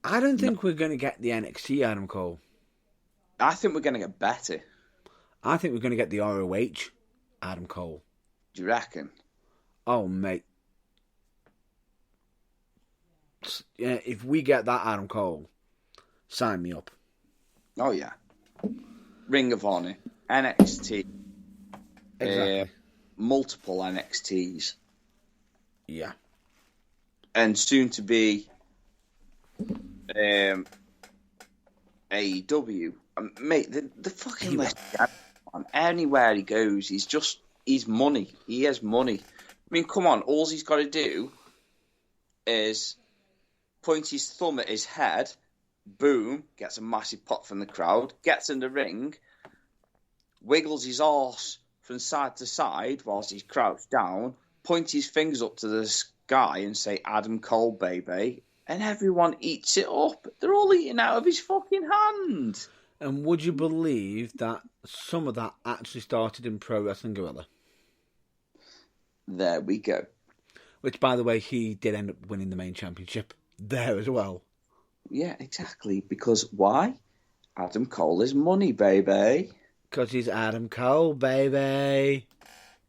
I don't think we're going to get the NXT Adam Cole. I think we're going to get better. I think we're going to get the ROH Adam Cole. Do you reckon? Oh, mate. Yeah, if we get that Adam Cole, sign me up. Oh, yeah. Ring of Honor, NXT. Exactly. Multiple NXTs. Yeah. And soon to be AEW. Mate, the fucking list, anywhere he goes, he's money. He has money. I mean, come on, all he's got to do is points his thumb at his head, boom, gets a massive pop from the crowd, gets in the ring, wiggles his arse from side to side whilst he's crouched down, points his fingers up to the sky and say, Adam Cole, baby, and everyone eats it up. They're all eating out of his fucking hand. And would you believe that some of that actually started in Pro Wrestling Guerrilla? There we go. Which, by the way, he did end up winning the main championship there as well. Yeah, exactly. Because why? Adam Cole is money, baby. Because he's Adam Cole, baby.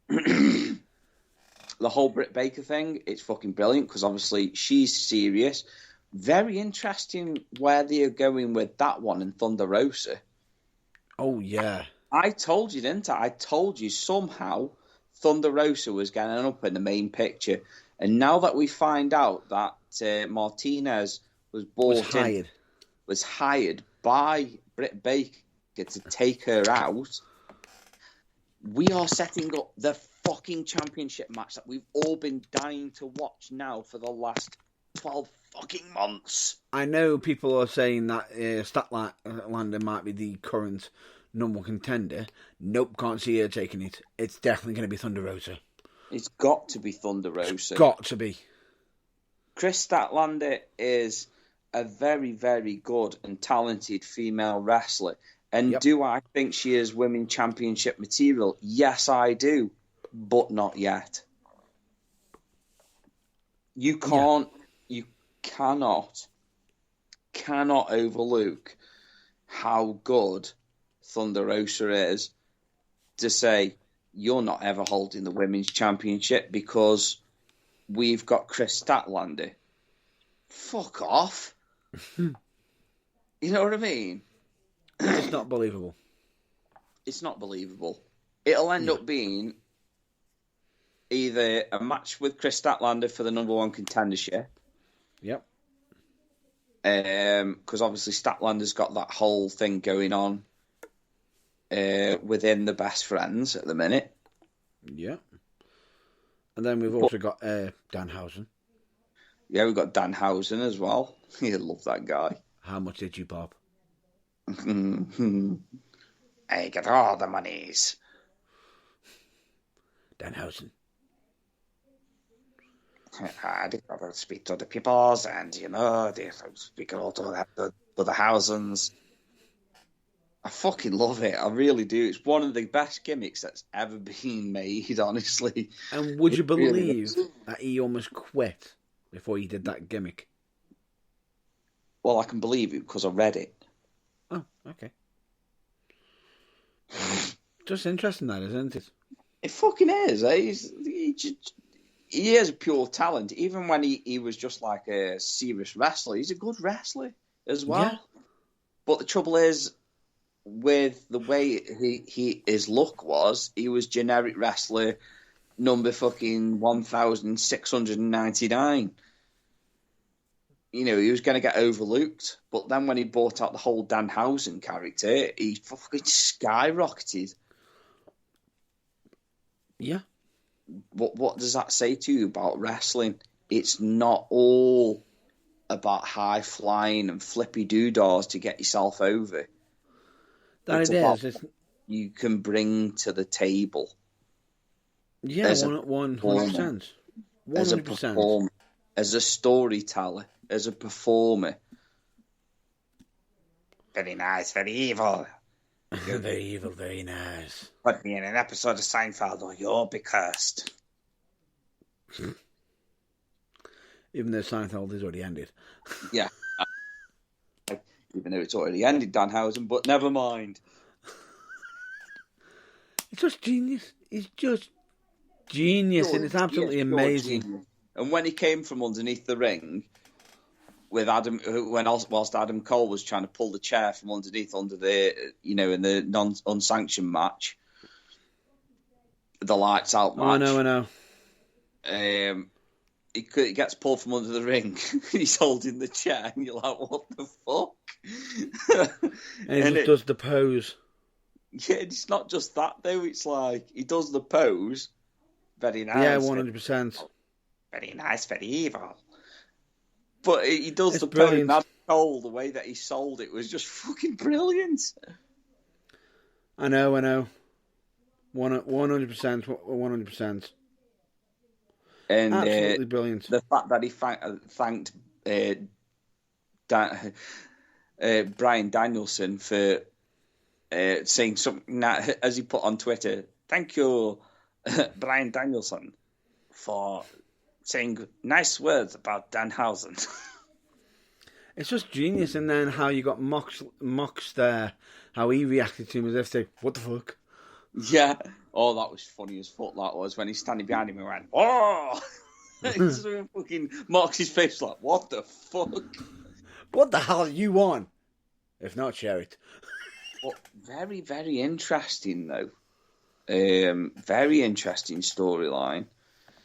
The whole Britt Baker thing, it's fucking brilliant because obviously she's serious. Very interesting where they're going with that one in Thunder Rosa. Oh, yeah. I told you, didn't I? I told you somehow Thunder Rosa was getting up in the main picture. And now that we find out that Martinez was hired by Britt Baker to take her out, we are setting up the fucking championship match that we've all been dying to watch now for the last 12 fucking months. I know people are saying that Statlander might be the current number one contender. Nope, can't see her taking it. It's definitely going to be Thunder Rosa. It's got to be Thunder Rosa. Got to be. Kris Statlander is a very, very good and talented female wrestler. And do I think she is women championship material? Yes, I do. But not yet. You cannot overlook how good Thunder Rosa is to say you're not ever holding the women's championship because we've got Kris Statlander. Fuck off. You know what I mean? It's not believable. It's not believable. It'll end up being either a match with Kris Statlander for the number one contendership. Yep. Because obviously Statlander's got that whole thing going on within the Best Friends at the minute. Yeah. And then we've also got Danhausen. Yeah, we've got Danhausen as well. You love that guy. How much did you pop? I get all the monies. Danhausen. They got to speak to the peoples, and they speak all to the Hausens. I fucking love it. I really do. It's one of the best gimmicks that's ever been made, honestly. And would you believe that he almost quit before he did that gimmick? Well, I can believe it because I read it. Oh, okay. Just interesting, that, isn't it? It fucking is. He is a pure talent. Even when he was just like a serious wrestler, he's a good wrestler as well. Yeah. But the trouble is, with the way his look was, he was generic wrestler number fucking 1,699. He was going to get overlooked. But then when he brought out the whole Danhausen character, he fucking skyrocketed. Yeah. What does that say to you about wrestling? It's not all about high flying and flippy doodahs to get yourself over. That it is. You can bring to the table. Yeah, 100%. 100%. As a storyteller, as a performer. Very nice, very evil. Very evil, very nice. Put me in an episode of Seinfeld or you'll be cursed. Even though Seinfeld has already ended. Yeah. Even though it's already ended, Danhausen, but never mind. It's just genius. It's just genius, and it's absolutely amazing. Genius. And when he came from underneath the ring with Adam, whilst Adam Cole was trying to pull the chair from underneath under the, in the unsanctioned match, the lights out match. I know. He gets pulled from under the ring. He's holding the chair, and you're like, what the fuck? And he does the pose. Yeah, it's not just that, though. It's like, he does the pose. Very nice. Yeah, 100%. Very nice, very evil. But he does It's the brilliant. Mad Cole, the way that he sold it was just fucking brilliant. I know. 100%, 100%. And Absolutely brilliant. the fact that he thanked Brian Danielson for saying something that, as he put on Twitter, thank you, Brian Danielson, for saying nice words about Danhausen. It's just genius. And then how you got Mox there, how he reacted to him as if to, what the fuck? Yeah. Oh, that was funny as fuck, that was, when he's standing behind him and went, oh! He's fucking marks his face like, what the fuck? What the hell are you on? If not, share it. But very, very interesting, though. Very interesting storyline.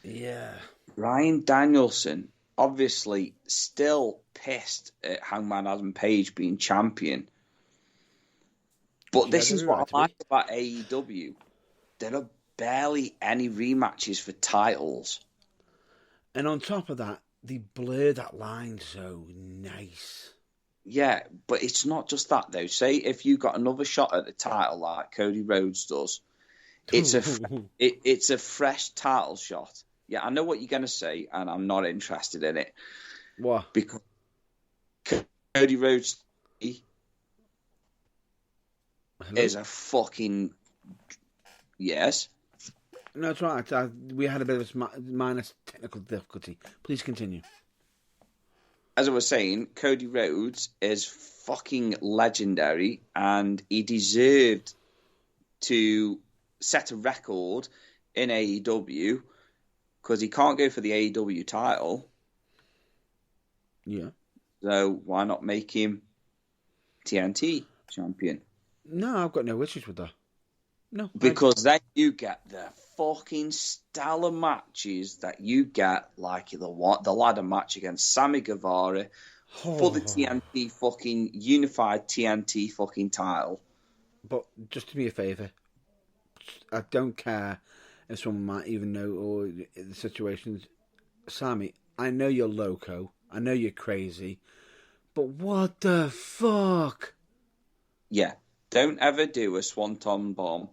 Yeah. Ryan Danielson, obviously still pissed at Hangman Adam Page being champion. But this is what I like about AEW. There are barely any rematches for titles. And on top of that, they blur that line so nice. Yeah, but it's not just that, though. Say if you got another shot at the title like Cody Rhodes does, it's a fresh title shot. Yeah, I know what you're going to say, and I'm not interested in it. What? Because Cody Rhodes is a fucking... Yes? No, it's right. We had a bit of a minor technical difficulty. Please continue. As I was saying, Cody Rhodes is fucking legendary, and he deserved to set a record in AEW because he can't go for the AEW title. Yeah. So why not make him TNT champion? No, I've got no issues with that. No. Because then you get the fucking stellar matches that you get, like the ladder match against Sammy Guevara for the TNT fucking unified TNT fucking title. But just do me a favour. I don't care if someone might even know or the situations. Sammy, I know you're loco. I know you're crazy. But what the fuck? Yeah. Don't ever do a swanton bomb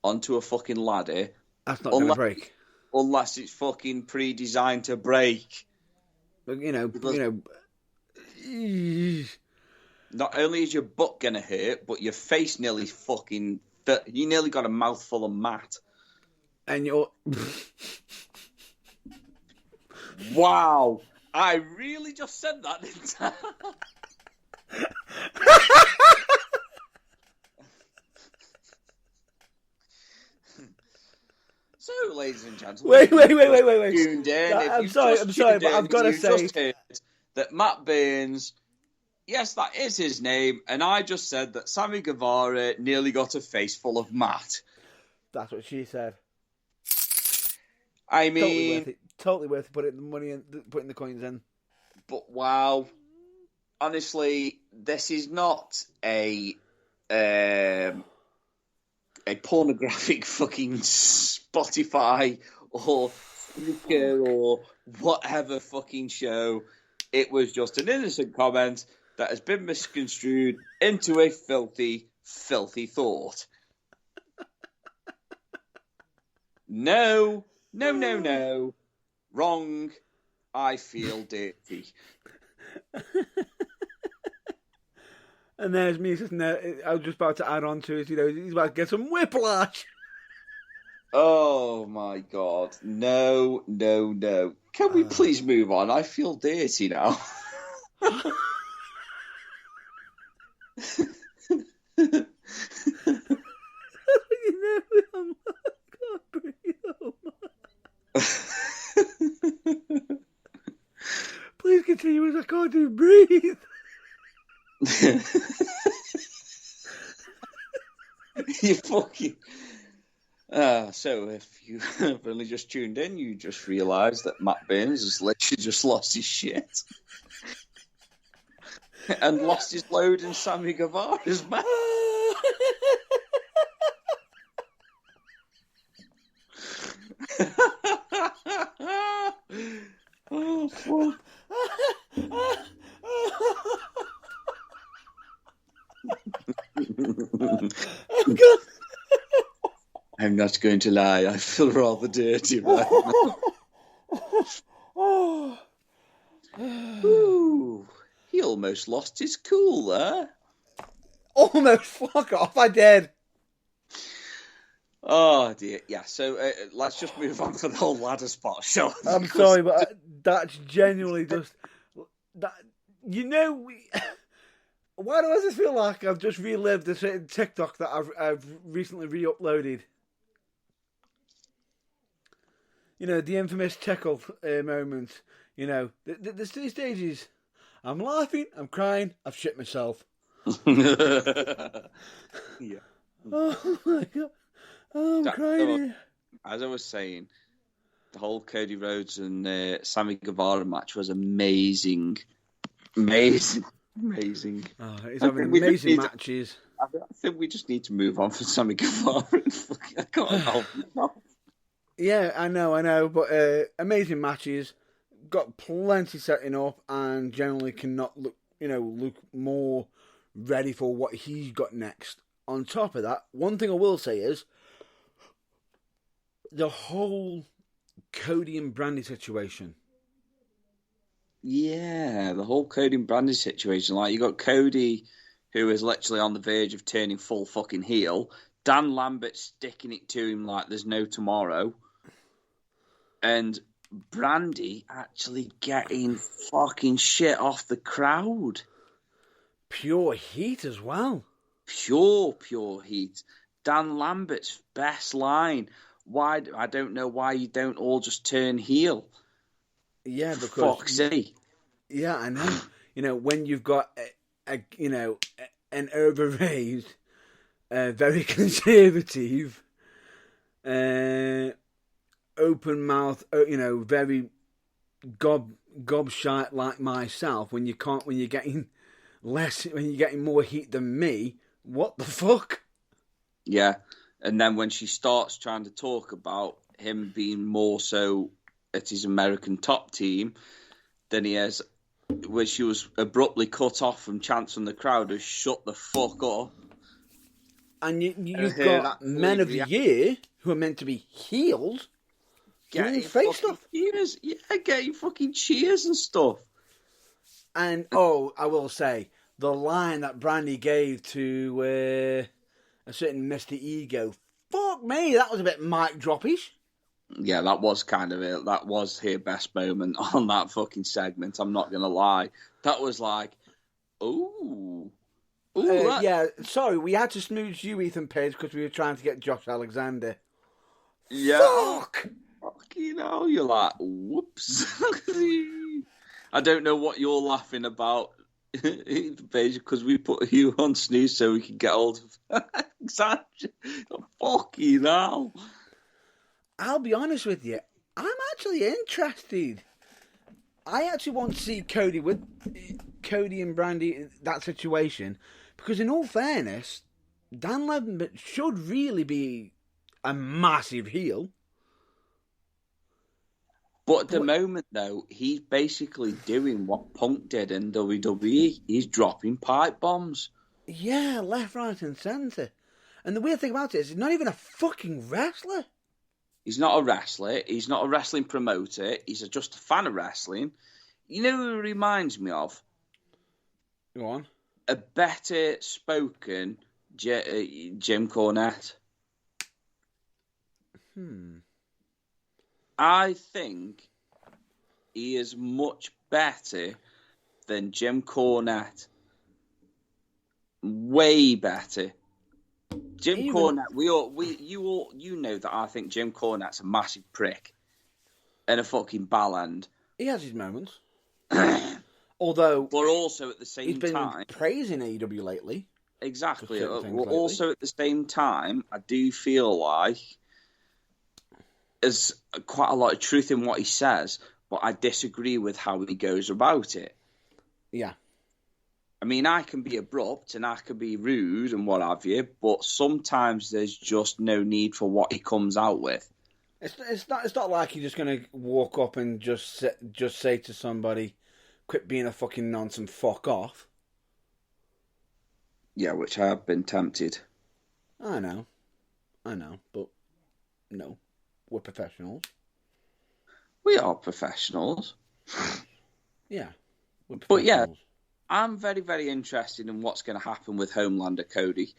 onto a fucking ladder. That's not going to break. Unless it's fucking pre-designed to break. But, not only is your butt going to hurt, but your face nearly fucking... You nearly got a mouthful of mat. And you're... Wow. I really just said that, didn't I? So, ladies and gentlemen... Wait. Tuned in. I'm sorry, but I've got to say... just heard that Matt Burns... Yes, that is his name, and I just said that Sammy Guevara nearly got a face full of mat. That's what she said. I mean... Totally worth it. Putting the money in, putting the coins in. But wow. Honestly, this is not a pornographic fucking Spotify or Flickr or whatever fucking show. It was just an innocent comment that has been misconstrued into a filthy, filthy thought. No. Wrong. I feel dirty. And there's me sitting there. I was just about to add on to it. He's about to get some whiplash. Oh my god. No. Can we please move on? I feel dirty now. Please continue as I can't even breathe. You fucking... so if you have only just tuned in, you just realised that Matt Burns has literally just lost his shit. And lost his load in Sammy Guevara's mouth. Oh, fuck. Oh, God. I'm not going to lie, I feel rather dirty right Oh. now. Ooh, he almost lost his cool there. Almost, fuck off, I did. Oh dear, yeah. So let's just move on for the whole ladder spot, shall we? I'm sorry, but that's genuinely just that. You know, why do I just feel like I've just relived a certain TikTok that I've recently re-uploaded? You know, the infamous tickle moment. You know, there's two stages. I'm laughing, I'm crying, I've shit myself. Yeah. Oh my God. Oh, I'm crying. As I was saying, the whole Cody Rhodes and Sammy Guevara match was amazing. Amazing. Oh, he's having amazing matches. I think we just need to move on from Sammy Guevara. I can't help it. Yeah, I know, but amazing matches. Got plenty setting up, and generally cannot look more ready for what he's got next. On top of that, one thing I will say is the whole Cody and Brandy situation. Yeah, the whole Cody and Brandy situation. Like, you got Cody, who is literally on the verge of turning full fucking heel. Dan Lambert sticking it to him like there's no tomorrow. And Brandy actually getting fucking shit off the crowd. Pure heat as well. Pure heat. Dan Lambert's best line. Why? I don't know why you don't all just turn heel. Yeah, because fuck's sake. Yeah, I know. You know, when you've got an overraised, very conservative, open mouth, very gobshite like myself. When you're getting more heat than me, what the fuck? Yeah, and then when she starts trying to talk about him being more so at his American top team than he is, when she was abruptly cut off from chants from the crowd, to shut the fuck up. And you've got men of the year who are meant to be healed getting face stuff. Cheers. Yeah, getting fucking cheers and stuff. And I will say, the line that Brandy gave to a certain Mr. Ego, fuck me, that was a bit mic droppish. Yeah, that was kind of it. That was her best moment on that fucking segment. I'm not going to lie. That was like, ooh. Yeah, sorry, we had to smooch you, Ethan Page, because we were trying to get Josh Alexander. Yeah. Fuck! You know, you're like, whoops. I don't know what you're laughing about, Ethan Page, because we put you on snooze so we can get hold of exactly. Fucking hell. I'll be honest with you, I'm actually interested. I actually want to see Cody and Brandy in that situation, because in all fairness, Dan Lambert should really be a massive heel. But at the moment, though, he's basically doing what Punk did in WWE. He's dropping pipe bombs. Yeah, left, right, and centre. And the weird thing about it is, he's not even a fucking wrestler. He's not a wrestler. He's not a wrestling promoter. He's just a fan of wrestling. You know who he reminds me of? Go on. A better spoken Jim Cornette. I think he is much better than Jim Cornette. Way better. Jim Cornette, you know that I think Jim Cornette's a massive prick and a fucking ballend. He has his moments. Although, but also at the same time, he's been praising AEW lately. Exactly. Also at the same time, I do feel like there's quite a lot of truth in what he says, but I disagree with how he goes about it. Yeah. I mean, I can be abrupt and I can be rude and what have you, but sometimes there's just no need for what he comes out with. It's not like you're just going to walk up and just say to somebody, quit being a fucking nonce and fuck off. Yeah, which I have been tempted. I know, but no, we're professionals. We are professionals. Yeah, we're But yeah, professionals. I'm very, very interested in what's going to happen with Homelander Cody.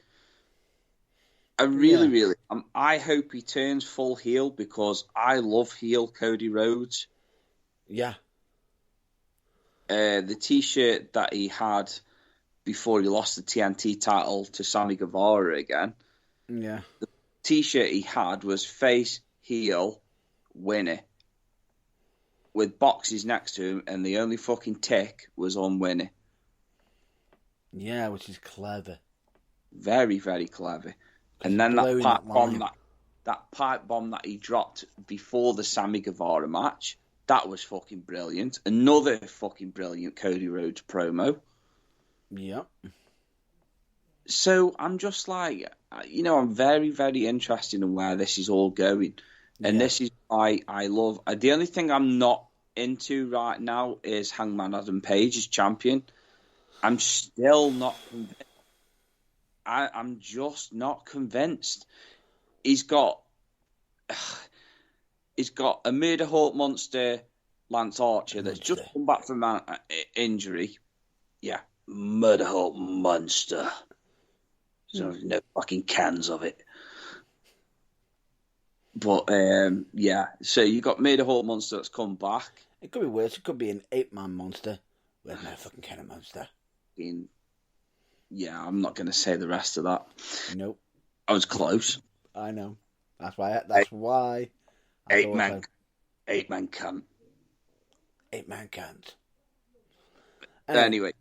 I really, I hope he turns full heel because I love heel Cody Rhodes. Yeah. The T-shirt that he had before he lost the TNT title to Sammy Guevara again. Yeah. The T-shirt he had was face, heel, winner, with boxes next to him, and the only fucking tick was on winner. Yeah, which is clever. Very, very clever. And then that pipe bomb that he dropped before the Sammy Guevara match, that was fucking brilliant. Another fucking brilliant Cody Rhodes promo. Yep. So I'm just like, I'm very, very interested in where this is all going. And this is why I love... The only thing I'm not into right now is Hangman Adam Page as champion. I'm still not convinced. I'm just not convinced. He's got a Murder Hawk Monster, Lance Archer, that's just come back from an injury. Yeah, Murder Hawk Monster. So no fucking cans of it. But yeah, so you got Murder Hawk Monster that's come back. It could be worse. It could be an 8-man monster. Where's my fucking can of monster? Yeah, I'm not going to say the rest of that. Nope. I was close. I know. That's why. 8-man cunt. 8-man cunt. Anyway,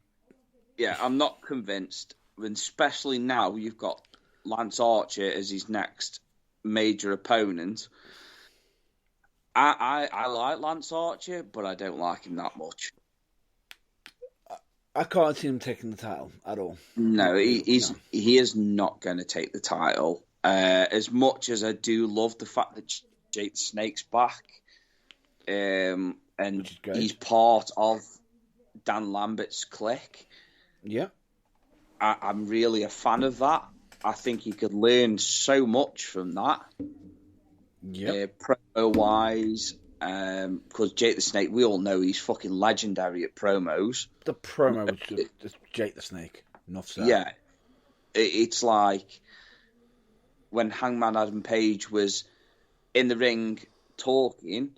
yeah, I'm not convinced. And especially now you've got Lance Archer as his next major opponent. I like Lance Archer, but I don't like him that much. I can't see him taking the title at all. No, he is not going to take the title. As much as I do love the fact that Jake the Snake's back, and he's part of Dan Lambert's clique. Yeah. I'm really a fan of that. I think he could learn so much from that. Yeah. Promo-wise, because Jake the Snake, we all know he's fucking legendary at promos. The promo was just Jake the Snake. Enough said. Yeah. It's like when Hangman Adam Page was in the ring talking,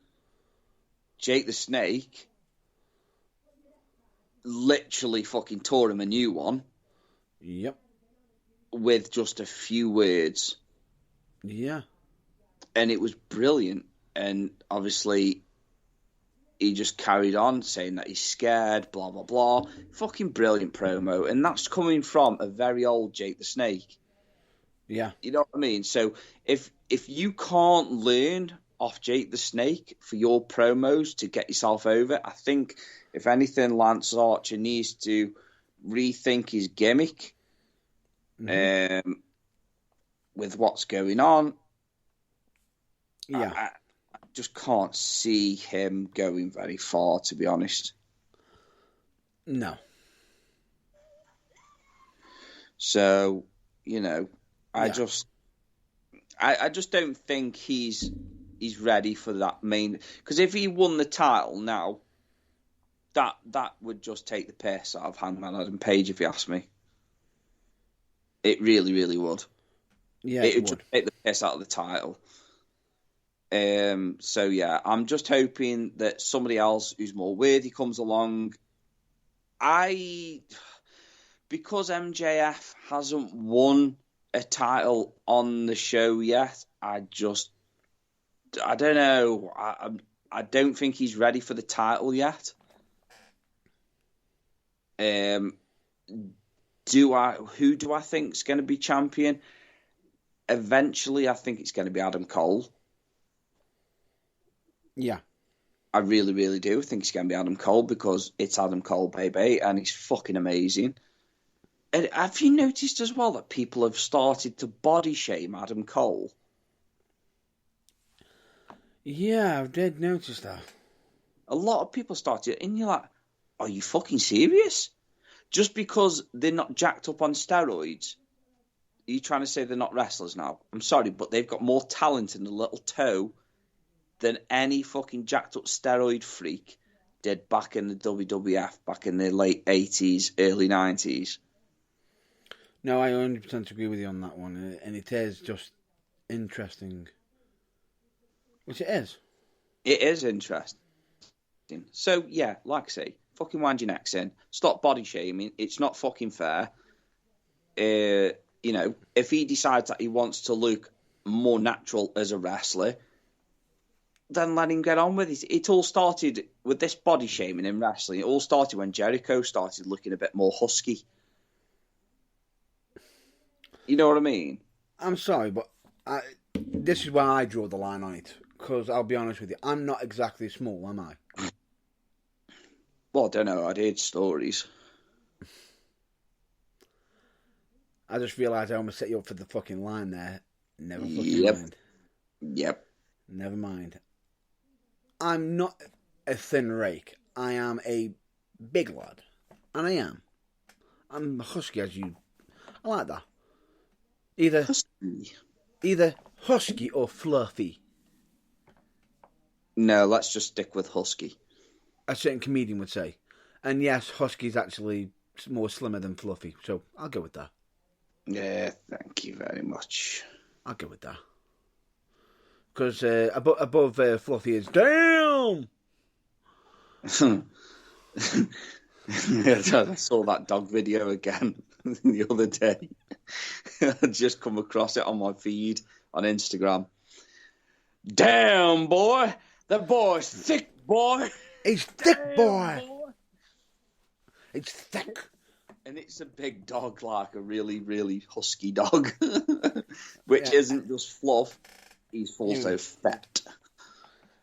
Jake the Snake literally fucking tore him a new one. Yep. With just a few words. Yeah. And it was brilliant. And obviously, he just carried on saying that he's scared, blah, blah, blah. Fucking brilliant promo. And that's coming from a very old Jake the Snake. Yeah. You know what I mean? So if you can't learn off Jake the Snake for your promos to get yourself over, I think, if anything, Lance Archer needs to rethink his gimmick with what's going on. Yeah. I just can't see him going very far, to be honest. No. So, I just don't think he's ready for that main. Because if he won the title now, that would just take the piss out of Hangman Adam Page, if you ask me. It really, really would. Yeah, it would just take the piss out of the title. So yeah, I'm just hoping that somebody else who's more worthy comes along. Because MJF hasn't won a title on the show yet, I don't know. I don't think he's ready for the title yet. Who do I think is going to be champion? Eventually, I think it's going to be Adam Cole. Yeah. I really, really do think it's going to be Adam Cole because it's Adam Cole, baby, and he's fucking amazing. And have you noticed as well that people have started to body shame Adam Cole? Yeah, I did notice that. A lot of people started, and you're like, are you fucking serious? just because they're not jacked up on steroids, are you trying to say they're not wrestlers now? I'm sorry, but they've got more talent in the little toe than any fucking jacked up steroid freak did back in the WWF, back in the late 80s, early 90s. No, I 100% agree with you on that one, and it is just interesting. Which it is. It is interesting. So, yeah, like I say, fucking wind your necks in. Stop body shaming. It's not fucking fair. You know, if he decides that he wants to look more natural as a wrestler, then let him get on with it. It all started with this body shaming in wrestling. It all started when Jericho started looking a bit more husky. You know what I mean? I'm sorry, but this is where I draw the line on it. Because I'll be honest with you, I'm not exactly small, am I? Well, I don't know. I'd heard stories. I just realised I almost set you up for the fucking line there. Never fucking mind. Yep. Never mind. I'm not a thin rake. I am a big lad. And I am. I'm husky as you... I like that. Either husky or fluffy. No, let's just stick with husky. A certain comedian would say. And yes, husky's actually more slimmer than fluffy. So I'll go with that. Yeah, thank you very much. I'll go with that. Because above fluffy is damn. I saw that dog video again the other day. I just come across it on my feed on Instagram. Damn, boy. That boy's thick, boy. He's thick, boy. It's thick. And it's a big dog, like a really, really husky dog. Which isn't just fluff. He's also fat.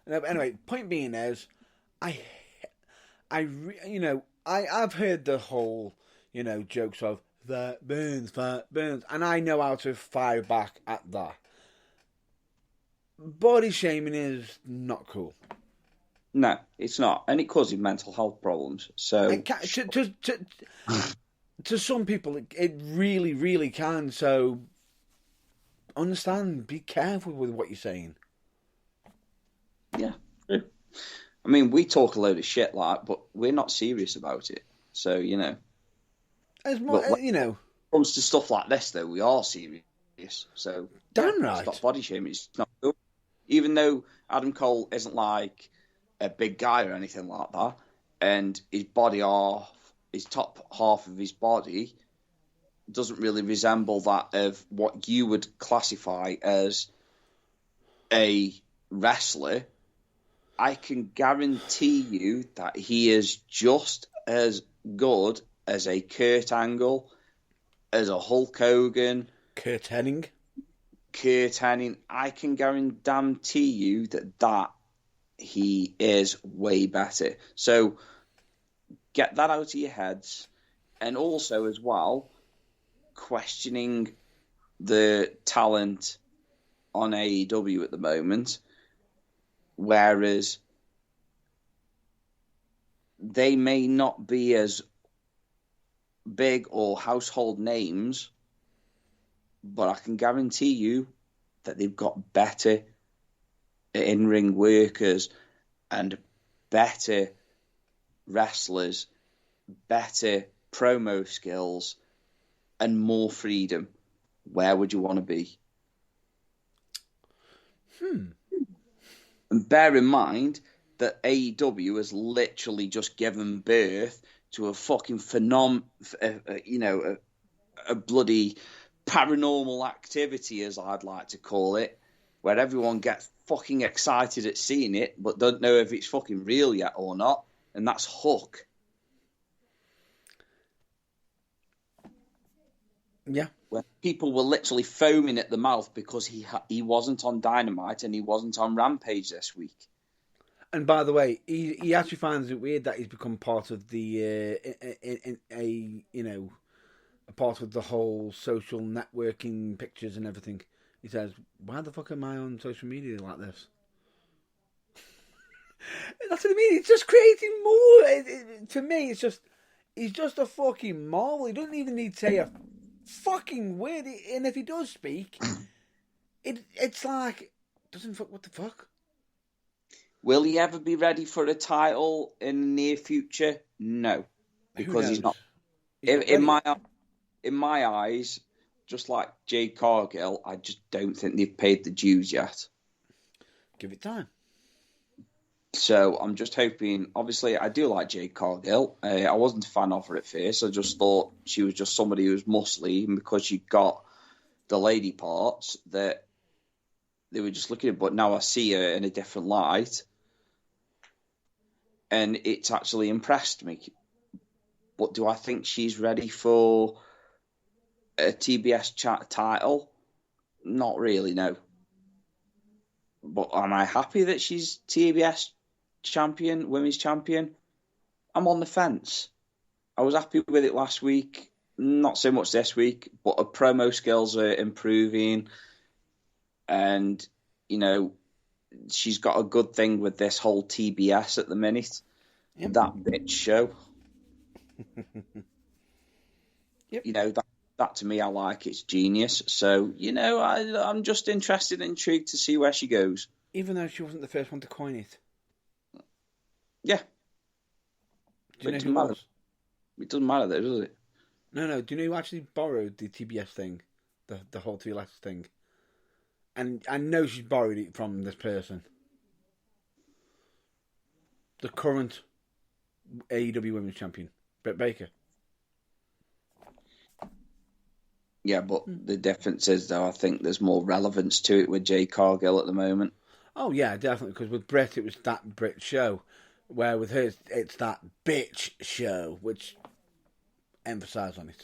No, but anyway, point being is, I've heard the whole, jokes of fat burns, and I know how to fire back at that. Body shaming is not cool. No, it's not, and it causes mental health problems. So, to some people, it really, really can. So, understand, be careful with what you're saying. Yeah, true. I mean, we talk a load of shit, but we're not serious about it. So, As more, when it comes to stuff like this, though, we are serious. So, damn right. Stop body shaming. It's not cool. Even though Adam Cole isn't like a big guy or anything like that, and his top half of his body doesn't really resemble that of what you would classify as a wrestler, I can guarantee you that he is just as good as a Kurt Angle, as a Hulk Hogan. Kurt Hennig. I can guarantee you that he is way better. So get that out of your heads. And also as well, questioning the talent on AEW at the moment, whereas they may not be as big or household names, but I can guarantee you that they've got better in-ring workers and better wrestlers, better promo skills, and more freedom. Where would you want to be? And bear in mind that AEW has literally just given birth to a fucking a bloody paranormal activity, as I'd like to call it, where everyone gets fucking excited at seeing it, but don't know if it's fucking real yet or not, and that's Hook. Yeah. Where people were literally foaming at the mouth because he wasn't on Dynamite and he wasn't on Rampage this week. And by the way, he actually finds it weird that he's become part of the a part of the whole social networking pictures and everything. He says, "Why the fuck am I on social media like this?" That's what I mean. It's just creating more. For me, it's just He's just a fucking marvel. He doesn't even need to say a fucking word. And if he does speak, it's like, what the fuck? Will he ever be ready for a title in the near future? No, because he's not. In my eyes, just like Jade Cargill, I just don't think they've paid the dues yet. Give it time. So I'm just hoping. Obviously, I do like Jade Cargill. I wasn't a fan of her at first. I just thought she was just somebody who was muscly, and because she got the lady parts, that they were just looking at. But now I see her in a different light, and it's actually impressed me. But do I think she's ready for a TBS title? Not really, no. But am I happy that she's TBS champion, women's champion? I'm on the fence. I was happy with it last week, not so much this week, but her promo skills are improving. And, you know, she's got a good thing with this whole TBS at the minute. Yep. That bitch show. Yep. You know, that to me, I like. It's genius. So, you know, I'm just interested and intrigued to see where she goes. Even though she wasn't the first one to coin it. Yeah. Do you know who was? It doesn't matter though, does it? No. Do you know who actually borrowed the TBS thing? The whole TLS thing? And I know she's borrowed it from this person. The current AEW Women's Champion, Britt Baker. Yeah, but the difference is, though, I think there's more relevance to it with Jade Cargill at the moment. Oh, yeah, definitely, because with Britt, it was that Brit show, where with her, it's that bitch show, which emphasise on it.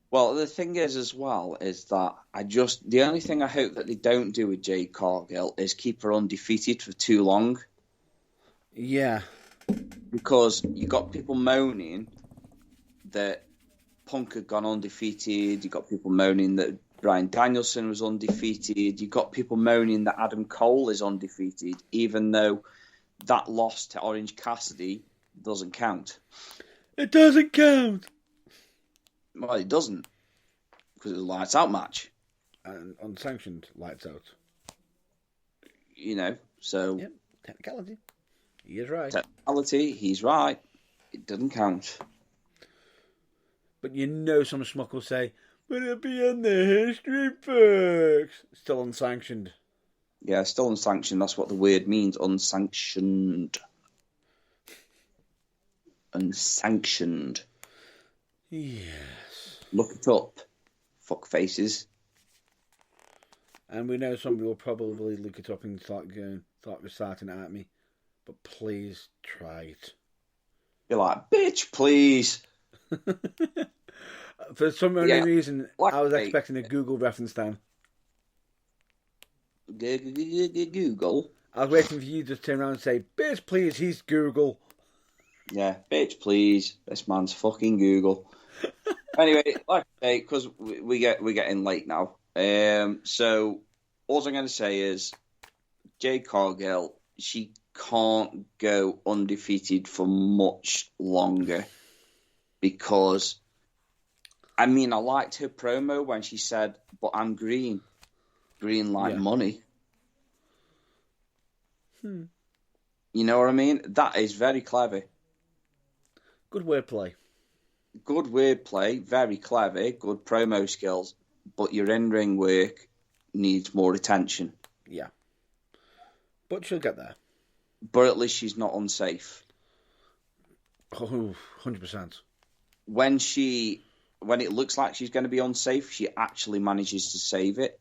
Well, the thing is, as well, is that the only thing I hope that they don't do with Jade Cargill is keep her undefeated for too long. Yeah. Because you got people moaning that Punk had gone undefeated. You got people moaning that Bryan Danielson was undefeated. You got people moaning that Adam Cole is undefeated, even though that loss to Orange Cassidy doesn't count. It doesn't count. Well, it doesn't, because it's a lights out match. And unsanctioned lights out. You know, so... Yep, technicality. He is right. Technicality, he's right. It doesn't count. But you know some schmuck will say, but it'll be in the history books. Still unsanctioned. Yeah, still unsanctioned. That's what the word means, unsanctioned. Unsanctioned. Yes. Look it up. Fuck faces. And we know somebody will probably look it up and start reciting it at me. But please try it. You're like, bitch, please. For some reason, I was expecting a Google reference then. Google? I was waiting for you to turn around and say, bitch, please, he's Google. Yeah, bitch, please. This man's fucking Google. Anyway, like I say, because we're getting late now. So, all I'm going to say is, Jade Cargill, she can't go undefeated for much longer. Because, I mean, I liked her promo when she said, but I'm green. Green like money. You know what I mean? That is very clever. Good wordplay. Good wordplay, very clever, good promo skills, but your in-ring work needs more attention. Yeah. But she'll get there. But at least she's not unsafe. Oh, 100%. When it looks like she's going to be unsafe, she actually manages to save it.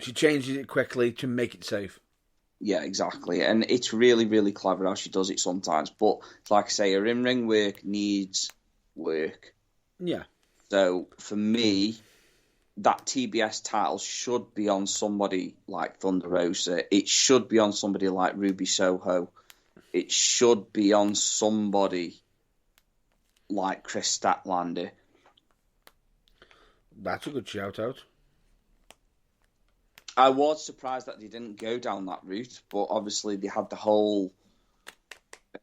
She changes it quickly to make it safe. Yeah, exactly. And it's really, really clever how she does it sometimes. But like I say, her in-ring work needs work. Yeah. So for me, that TBS title should be on somebody like Thunder Rosa. It should be on somebody like Ruby Soho. It should be on somebody like Chris Statlander. That's a good shout out. I was surprised that they didn't go down that route, but obviously they had the whole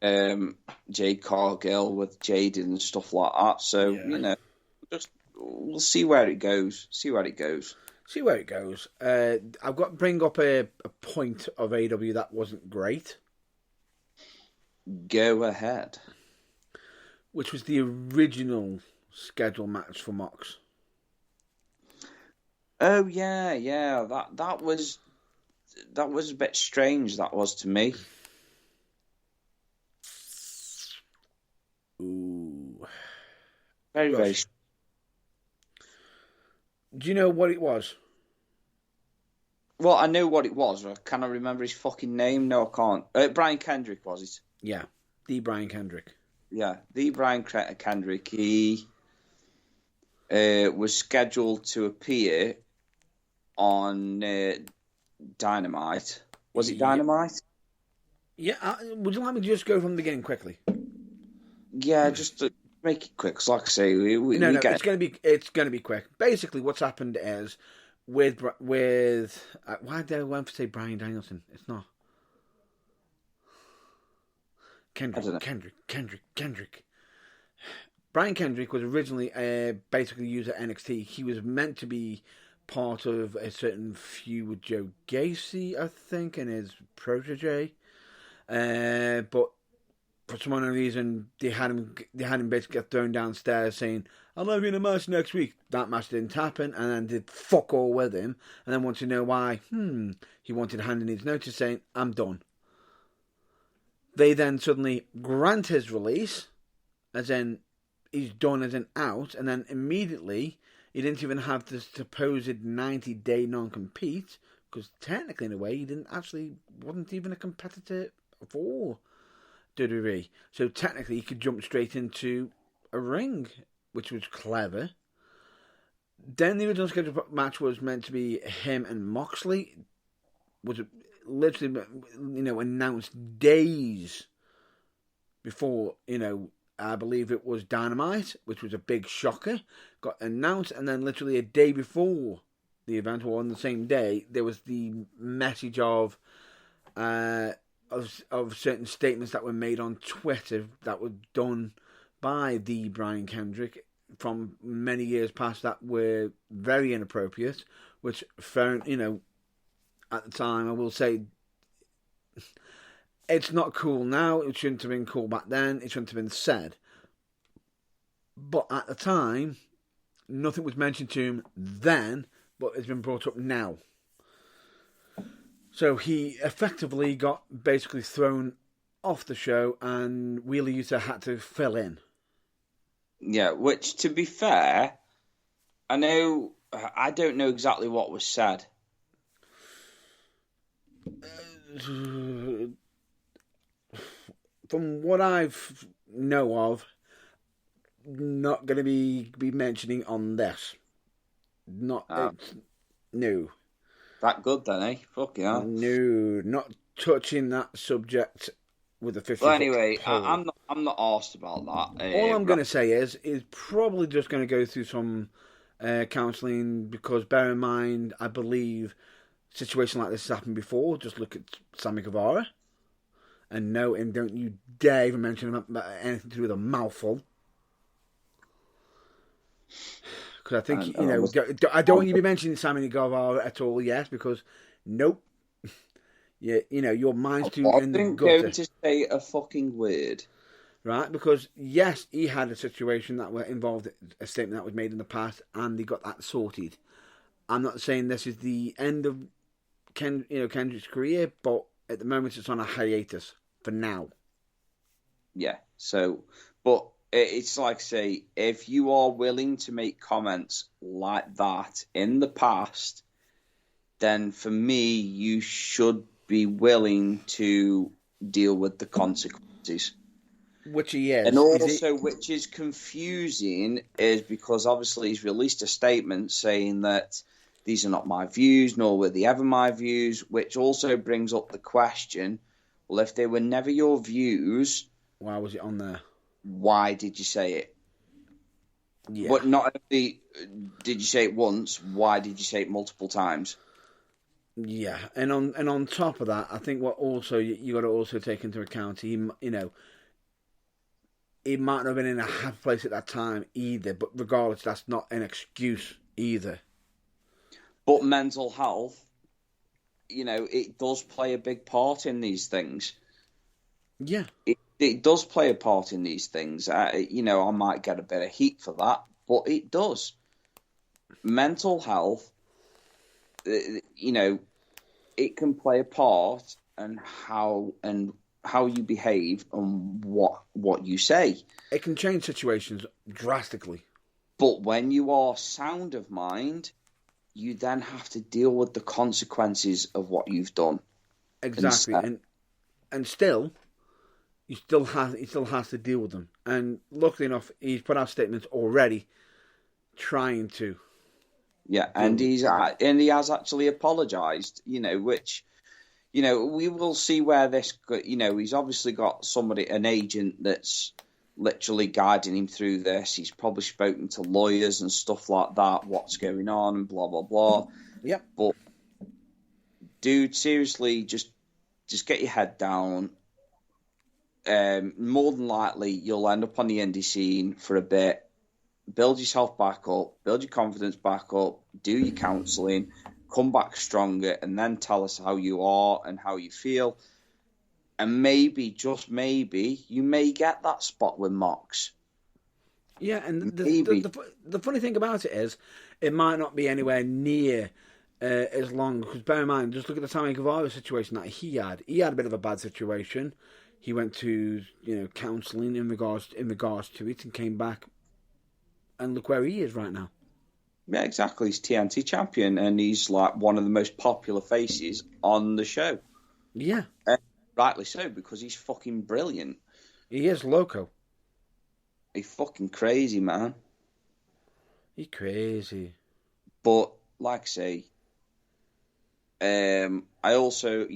Jade Cargill with Jaden and stuff like that. So, just we'll see where it goes. See where it goes. I've got to bring up a point of AW that wasn't great. Go ahead. Which was the original scheduled match for Mox. Oh yeah. That was a bit strange. That was to me. Ooh. Very, very. Do you know what it was? Well, I know what it was. Can I remember his fucking name? No, I can't. Brian Kendrick, was it? Yeah, the Brian Kendrick. Yeah, the Brian Kendrick. He was scheduled to appear on Dynamite. Was it Dynamite? Yeah. Would you like me to just go from the beginning quickly? Yeah, just to make it quick. Cause like I say, it's going to be quick. Basically, what's happened is with why did I want to say Brian Danielson? It's not Kendrick. Brian Kendrick was originally basically used at NXT. He was meant to be part of a certain feud with Joe Gacy, I think, and his protege. But for some unknown reason, they had him basically get thrown downstairs saying, "I'll have you in a match next week." That match didn't happen, and then did fuck all with him. And then want to know why? He wanted to hand in his notice saying, "I'm done." They then suddenly grant his release, as in he's done as in out, and then immediately he didn't even have the supposed 90-day non-compete, because technically in a way he wasn't even a competitor for WWE. So technically he could jump straight into a ring, which was clever. Then the original scheduled match was meant to be him and Moxley, was literally, announced days before, I believe it was Dynamite, which was a big shocker, got announced, and then literally a day before the event, or on the same day, there was the message of certain statements that were made on Twitter that were done by the Brian Kendrick from many years past that were very inappropriate, which, at the time, I will say, it's not cool now. It shouldn't have been cool back then. It shouldn't have been said. But at the time, nothing was mentioned to him then, but it's been brought up now. So he effectively got basically thrown off the show, and Wheeler Yuta had to fill in. Yeah, which, to be fair, I don't know exactly what was said. From what I've know of, not going to be mentioning on this. No. That good then, eh? Fuck yeah. No, not touching that subject with a 50. Well, anyway, I'm not arsed about that. All I'm going to say is probably just going to go through some counselling, because bear in mind, I believe a situation like this has happened before. Just look at Sammy Guevara. And no, and don't you dare even mention anything to do with a mouthful. Because I think, I don't want you to be mentioning Sammy Guevara at all, yes, because, nope. Yeah, your mind's too in the gutter. I didn't go to say a fucking word. Right, because, yes, he had a situation that involved a statement that was made in the past, and they got that sorted. I'm not saying this is the end of Kendrick's career, but at the moment it's on a hiatus for now. Yeah, so, but it's like, say, if you are willing to make comments like that in the past, then for me, you should be willing to deal with the consequences. Which he is. And also, which is confusing, is because obviously he's released a statement saying that these are not my views, nor were they ever my views, which also brings up the question, well, if they were never your views... Why was it on there? Why did you say it? Yeah. But not only did you say it once, why did you say it multiple times? Yeah, and on top of that, I think what also you got to also take into account, he might not have been in a happy place at that time either. But regardless, that's not an excuse either. But mental health, it does play a big part in these things. Yeah, it does play a part in these things. I might get a bit of heat for that, but it does. Mental health, it can play a part in how you behave and what you say. it can change situations drastically. But when you are sound of mind, you then have to deal with the consequences of what you've done. Exactly, and still, he still has to deal with them. And luckily enough, he's put out statements already, trying to. Yeah, and he has actually apologised. Which we will see where this. He's obviously got an agent that's literally guiding him through this. He's probably spoken to lawyers and stuff like that. What's going on and blah blah blah. Yep. But dude, seriously, just get your head down. More than likely, you'll end up on the indie scene for a bit. Build yourself back up, build your confidence back up, do your counselling, come back stronger, and then tell us how you are and how you feel. And maybe, just maybe, you may get that spot with Mox. Yeah, and the funny thing about it is, it might not be anywhere near as long. Because bear in mind, just look at the Sammy Guevara situation that he had. He had a bit of a bad situation. He went to counselling in regards to it and came back. And look where he is right now. Yeah, exactly. He's TNT champion, and he's like one of the most popular faces on the show. Yeah. Rightly so, because he's fucking brilliant. He is loco. He's fucking crazy, man. He's crazy. But, like I say, I also,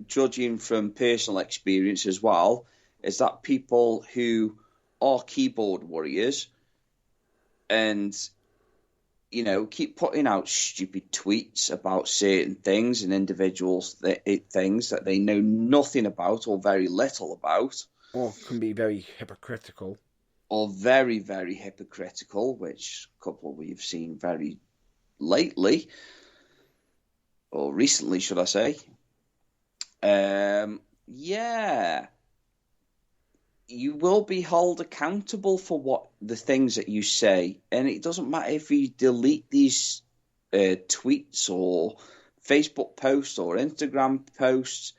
judging from personal experience as well, is that people who are keyboard warriors and keep putting out stupid tweets about certain things and individuals, things that they know nothing about or very little about, or can be very hypocritical, or very, very hypocritical, which a couple we've seen very lately, or recently, should I say? Yeah. You will be held accountable for the things that you say, and it doesn't matter if you delete these tweets or Facebook posts or Instagram posts.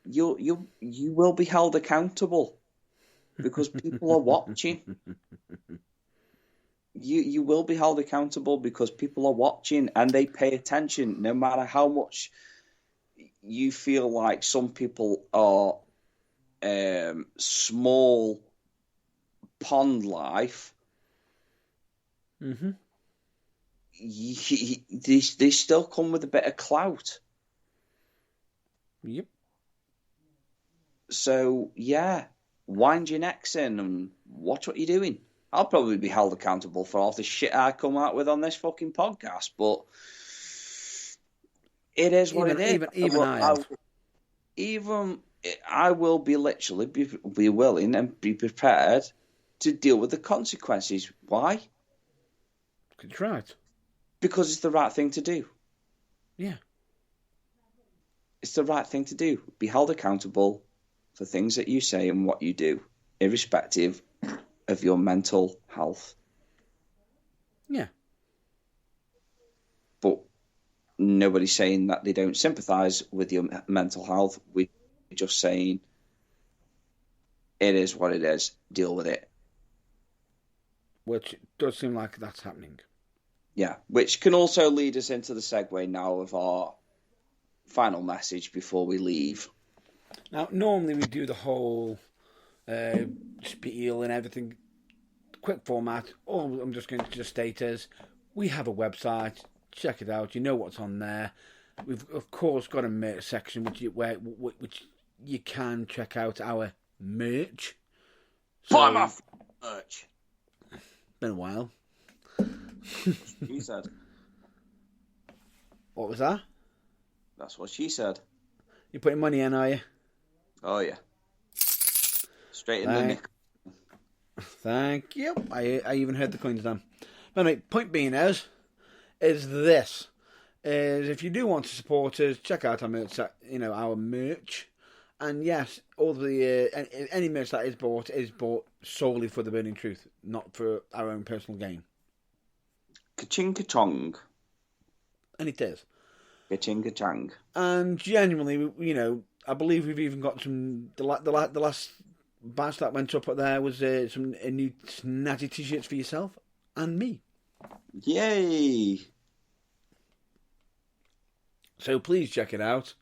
You will be held accountable because people are watching. You will be held accountable because people are watching and they pay attention. No matter how much you feel like some people are small pond life, mm-hmm. They still come with a bit of clout. Yep. So, yeah, wind your necks in and watch what you're doing. I'll probably be held accountable for all the shit I come out with on this fucking podcast, but it is what it is. I will be literally be willing and be prepared to deal with the consequences. Why? That's right. Because it's the right thing to do. Yeah. It's the right thing to do. Be held accountable for things that you say and what you do, irrespective of your mental health. Yeah. But nobody's saying that they don't sympathise with your mental health. We're just saying it is what it is. Deal with it. Which does seem like that's happening. Yeah, which can also lead us into the segue now of our final message before we leave. Now, normally we do the whole spiel and everything, quick format. All I'm just going to just state is we have a website. Check it out. You know what's on there. We've of course got a merch section which you can check out our merch. Buy my merch. Been a while. He said. What was that? That's what she said. You putting money in, are you? Oh, yeah. Straight in the nick. Thank you. I even heard the coins then. Anyway, point being is this. Is if you do want to support us, check out our merch, our merch. And yes, all the any merch that is bought solely for the Burning Truth, not for our own personal gain. Ka-ching ka-chong. And it is. Ka-ching ka-chang. And genuinely, I believe we've even got some. The last batch that went up there was some new snazzy t-shirts for yourself and me. Yay! So please check it out.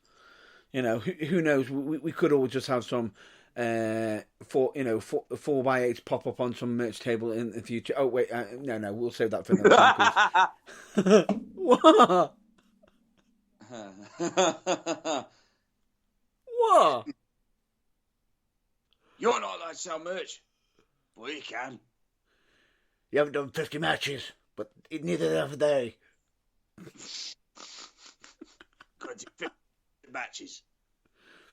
Who knows? We could all just have some 4x8 pop up on some merch table in the future. Oh wait, no, we'll save that for another time. What? What? You're not allowed to sell merch. We can. You haven't done 50 matches, but neither have they. Got to do 50 matches.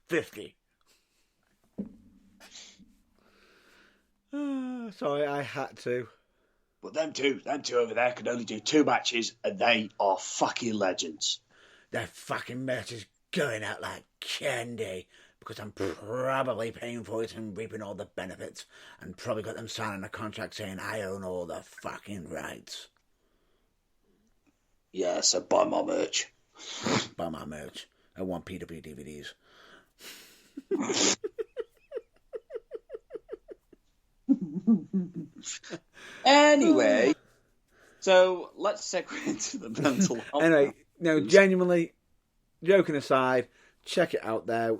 50. Sorry, I had to. But them two over there can only do 2 matches, and they are fucking legends. Their fucking merch is going out like candy because I'm probably paying for it and reaping all the benefits, and probably got them signing a contract saying I own all the fucking rights. Yeah, so buy my merch. Buy my merch. I want PW DVDs. Anyway, so let's segue into the mental health. Anyway, no, genuinely, joking aside, check it out there.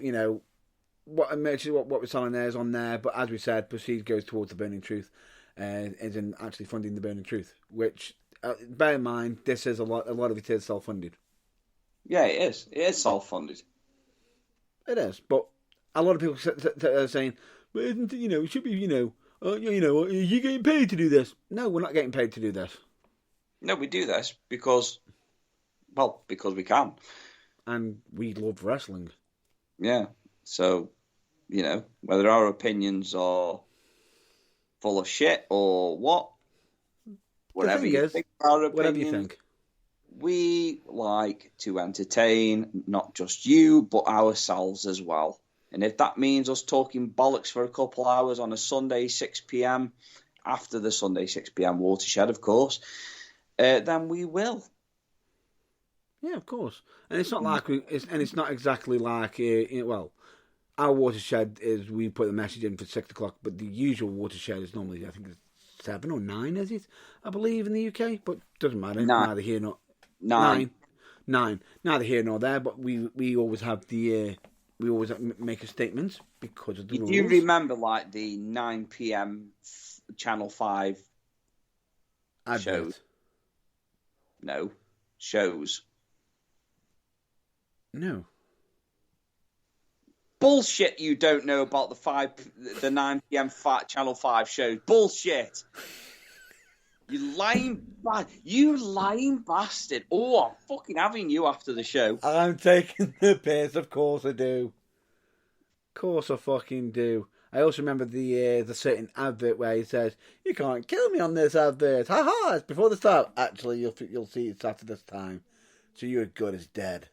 What we're selling there is on there, but as we said, proceeds goes towards the Burning Truth, as in actually funding the Burning Truth. Which, bear in mind, this is a lot of it is self-funded. Yeah, it is. It is self-funded. It is, but a lot of people are saying, "But isn't it? It should be. Are you getting paid to do this?" No, we're not getting paid to do this. No, we do this because we can. And we love wrestling. Yeah. So, whether our opinions are full of shit or whatever you think of our opinions, whatever you think. We like to entertain not just you, but ourselves as well. And if that means us talking bollocks for a couple hours on a Sunday 6 p.m, after the Sunday 6 p.m. Watershed, of course, then we will. Yeah, of course. And it's not like it's not exactly like our Watershed is we put the message in for 6 o'clock, but the usual Watershed is normally I think it's 7 or 9, is it? I believe in the UK, but doesn't matter. Neither here nor 9. Neither here nor there. But we always have we always make a statement because of the rules. Do you remember like the 9 p.m. Channel 5 shows? No, shows. No. Bullshit! You don't know about the 9 p.m. Channel 5 shows. Bullshit! You lying bastard! Oh, I'm fucking having you after the show. I'm taking the piss. Of course I do. Of course I fucking do. I also remember the certain advert where he says, "You can't kill me on this advert." Ha ha! It's before the start. Actually, you'll see it's after this time. So you're as good as dead.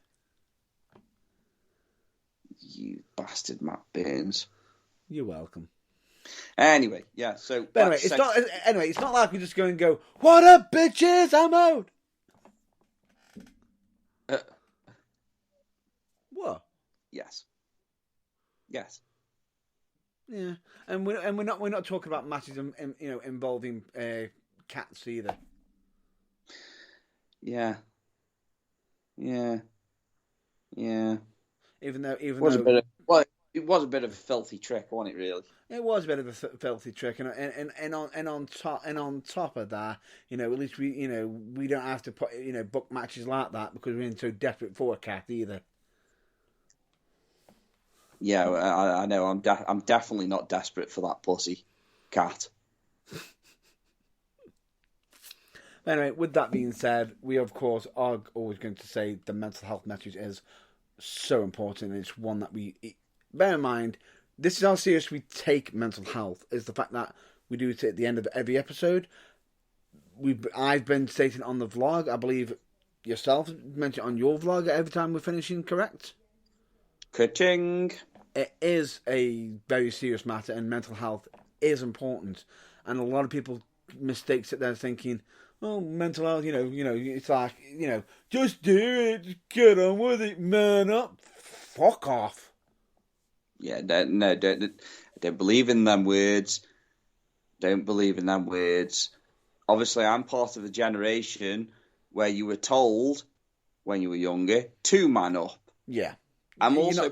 You bastard, Matt Burns. You're welcome. Anyway, yeah. So, but anyway, it's not like we just go and go, "What up, bitches? I'm out." What? Yes. Yeah, and we're not talking about matches involving cats either. Yeah. Even though it was a bit of a filthy trick, wasn't it? Really, it was a bit of a filthy trick, and on top of that, at least we don't have to put book matches like that because we're in so desperate for a cat either. Yeah, I know. I'm definitely not desperate for that pussy cat. Anyway, with that being said, we of course are always going to say the mental health message is so important. It's one that bear in mind. This is how serious we take mental health. Is the fact that we do it at the end of every episode. I've been stating on the vlog. I believe yourself mentioned on your vlog every time we're finishing. Correct? Ka-ching. It is a very serious matter, and mental health is important. And a lot of people mistakes it. They're thinking, "Oh, mental health. It's like just do it, just get on with it, man up, fuck off." Yeah, don't believe in them words. Don't believe in them words. Obviously, I'm part of the generation where you were told when you were younger to man up. Yeah. I'm also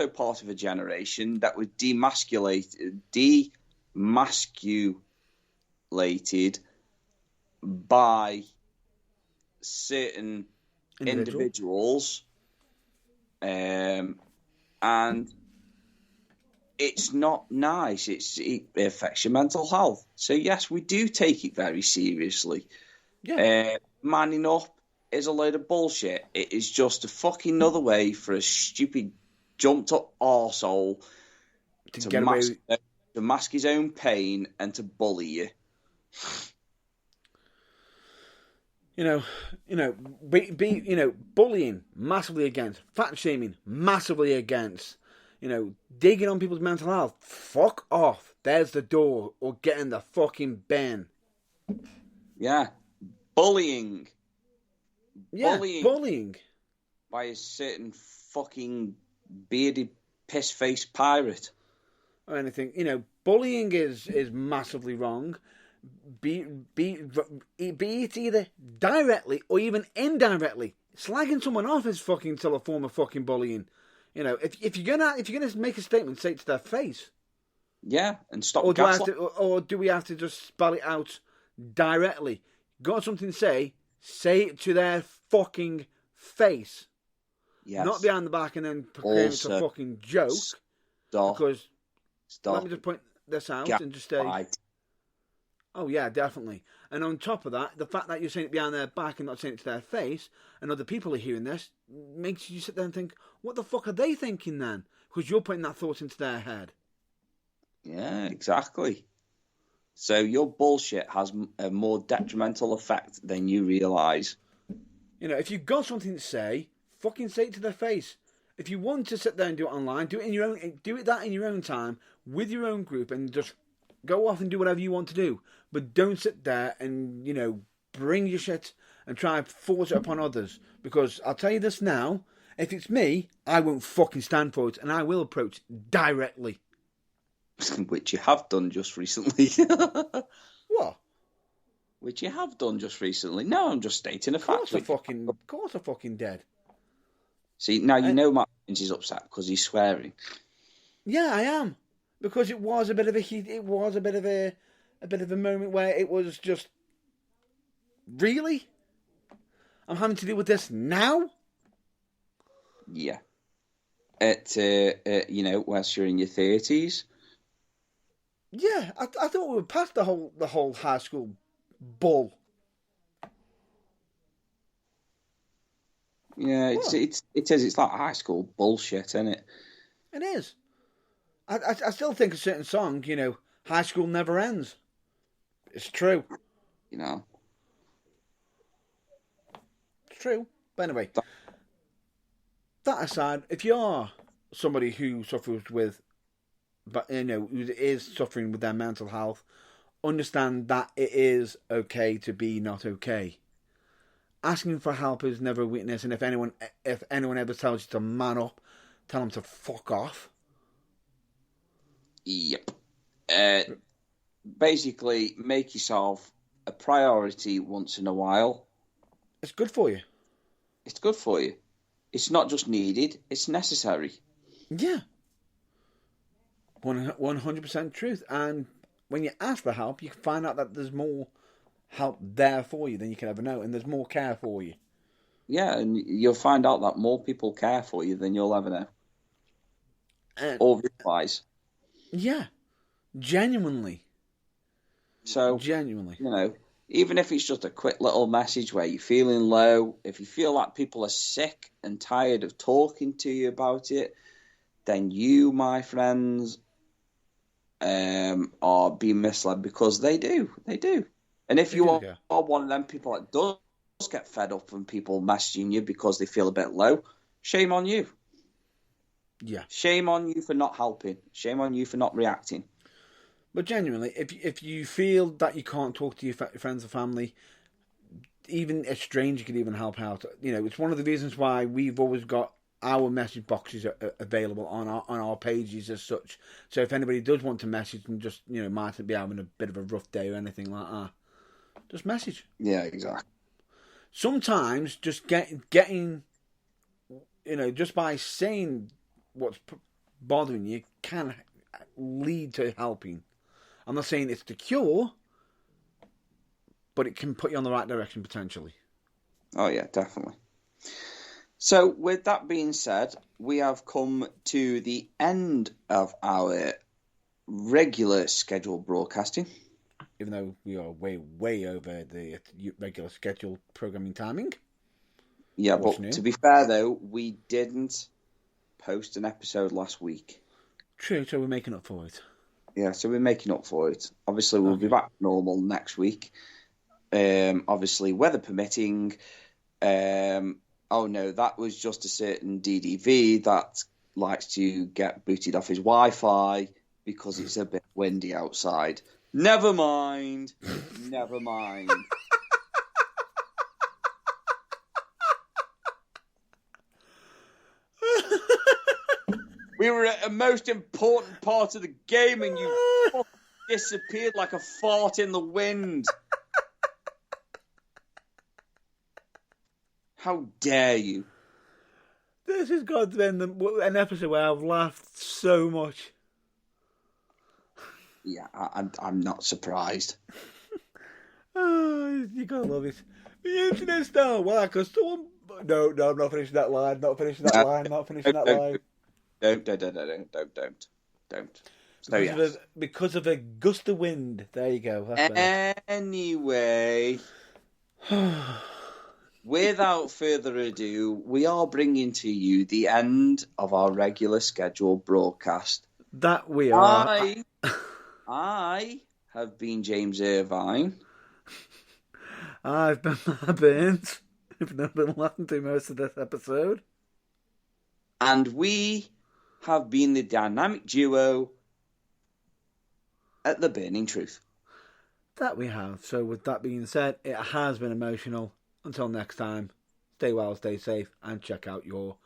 part of a generation that was demasculated by certain individuals, and it's not nice. It affects your mental health. So yes, we do take it very seriously. Yeah. Manning up is a load of bullshit. It is just a fucking another way for a stupid jumped up arsehole to mask his own pain and to bully you. Bullying, massively against. Fat shaming, massively against. Digging on people's mental health, fuck off. There's the door, or get in the fucking bin. Yeah. Bullying. Yeah, bullying. By a certain fucking bearded piss-faced pirate. Or anything. Bullying is massively wrong. Be it either directly or even indirectly. Slagging someone off is fucking still a form of fucking bullying. If you're gonna make a statement, say it to their face. Yeah, and stop. Or do we have to just spell it out directly? Got something to say it to their fucking face. Yes. Not behind the back and then proclaim it's a fucking joke. Stop. Let me just point this out and just say. Oh yeah, definitely. And on top of that, the fact that you're saying it behind their back and not saying it to their face, and other people are hearing this, makes you sit there and think, what the fuck are they thinking then? Because you're putting that thought into their head. Yeah, exactly. So your bullshit has a more detrimental effect than you realise. If you've got something to say, fucking say it to their face. If you want to sit there and do it online, do it in your own time, with your own group, and just go off and do whatever you want to do. But don't sit there and, bring your shit and try and force it upon others. Because I'll tell you this now, if it's me, I won't fucking stand for it, and I will approach directly. Which you have done just recently. What? Which you have done just recently. No, I'm just stating a fact. Of course I'm fucking dead. See, now you know Matt is upset because he's swearing. Yeah, I am. Because it was a bit of a moment where it was just, really? I'm having to deal with this now? Yeah. Whilst you're in your 30s. Yeah, I thought we were past the whole high school bull. Yeah, it's like high school bullshit, isn't it? It is. I still think a certain song, high school never ends. It's true. It's true. But anyway, that aside, if you are somebody who suffers with, who is suffering with their mental health, understand that it is okay to be not okay. Asking for help is never a weakness, and if anyone ever tells you to man up, tell them to fuck off. Yep. Basically, make yourself a priority once in a while. It's good for you. It's good for you. It's not just needed, it's necessary. Yeah. 100% truth. And when you ask for help, you can find out that there's more help there for you than you can ever know, and there's more care for you. Yeah, and you'll find out that more people care for you than you'll ever know. Or realize. Yeah. Genuinely. So, genuinely. Even if it's just a quick little message where you're feeling low, if you feel like people are sick and tired of talking to you about it, then you, my friends, are being misled, because they do. They do. And if you are one of them people that does get fed up from people messaging you because they feel a bit low, shame on you. Yeah. Shame on you for not helping. Shame on you for not reacting. But genuinely, if you feel that you can't talk to your friends or family, even a stranger could even help out. You know, it's one of the reasons why we've always got our message boxes available on our pages as such. So if anybody does want to message and just, you know, might be having a bit of a rough day or anything like that, just message. Yeah, exactly. Sometimes just getting, you know, just by saying what's bothering you can lead to helping. I'm not saying it's the cure, but it can put you on the right direction potentially. Oh, yeah, definitely. So, with that being said, we have come to the end of our regular scheduled broadcasting. Even though we are way over the regular scheduled programming timing. Yeah, but to be fair, though, we didn't post an episode last week. True, so we're making up for it. Yeah, so we're making up for it. Obviously, we'll be back normal next week. Obviously, weather permitting. Oh no, that was just a certain DDV that likes to get booted off his Wi-Fi because it's a bit windy outside. Never mind. Never mind. We were at a most important part of the game and you disappeared like a fart in the wind. How dare you? This has got to be an episode where I've laughed so much. Yeah, I'm not surprised. Oh, you gotta love it. The internet's down. Why? Because someone... No, I'm not finishing that line. Not finishing that line. Don't. So, yes. Because of a gust of wind. There you go. Anyway, without further ado, we are bringing to you the end of our regular scheduled broadcast. That we are. I have been James Irvine. I've been Matt Burns. I've not been listening to most of this episode. And we have been the dynamic duo at The Burning Truth. That we have. So with that being said, it has been emotional. Until next time, stay well, stay safe, and check out your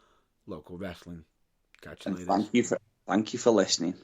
local wrestling. Catch you later. Thank you for listening.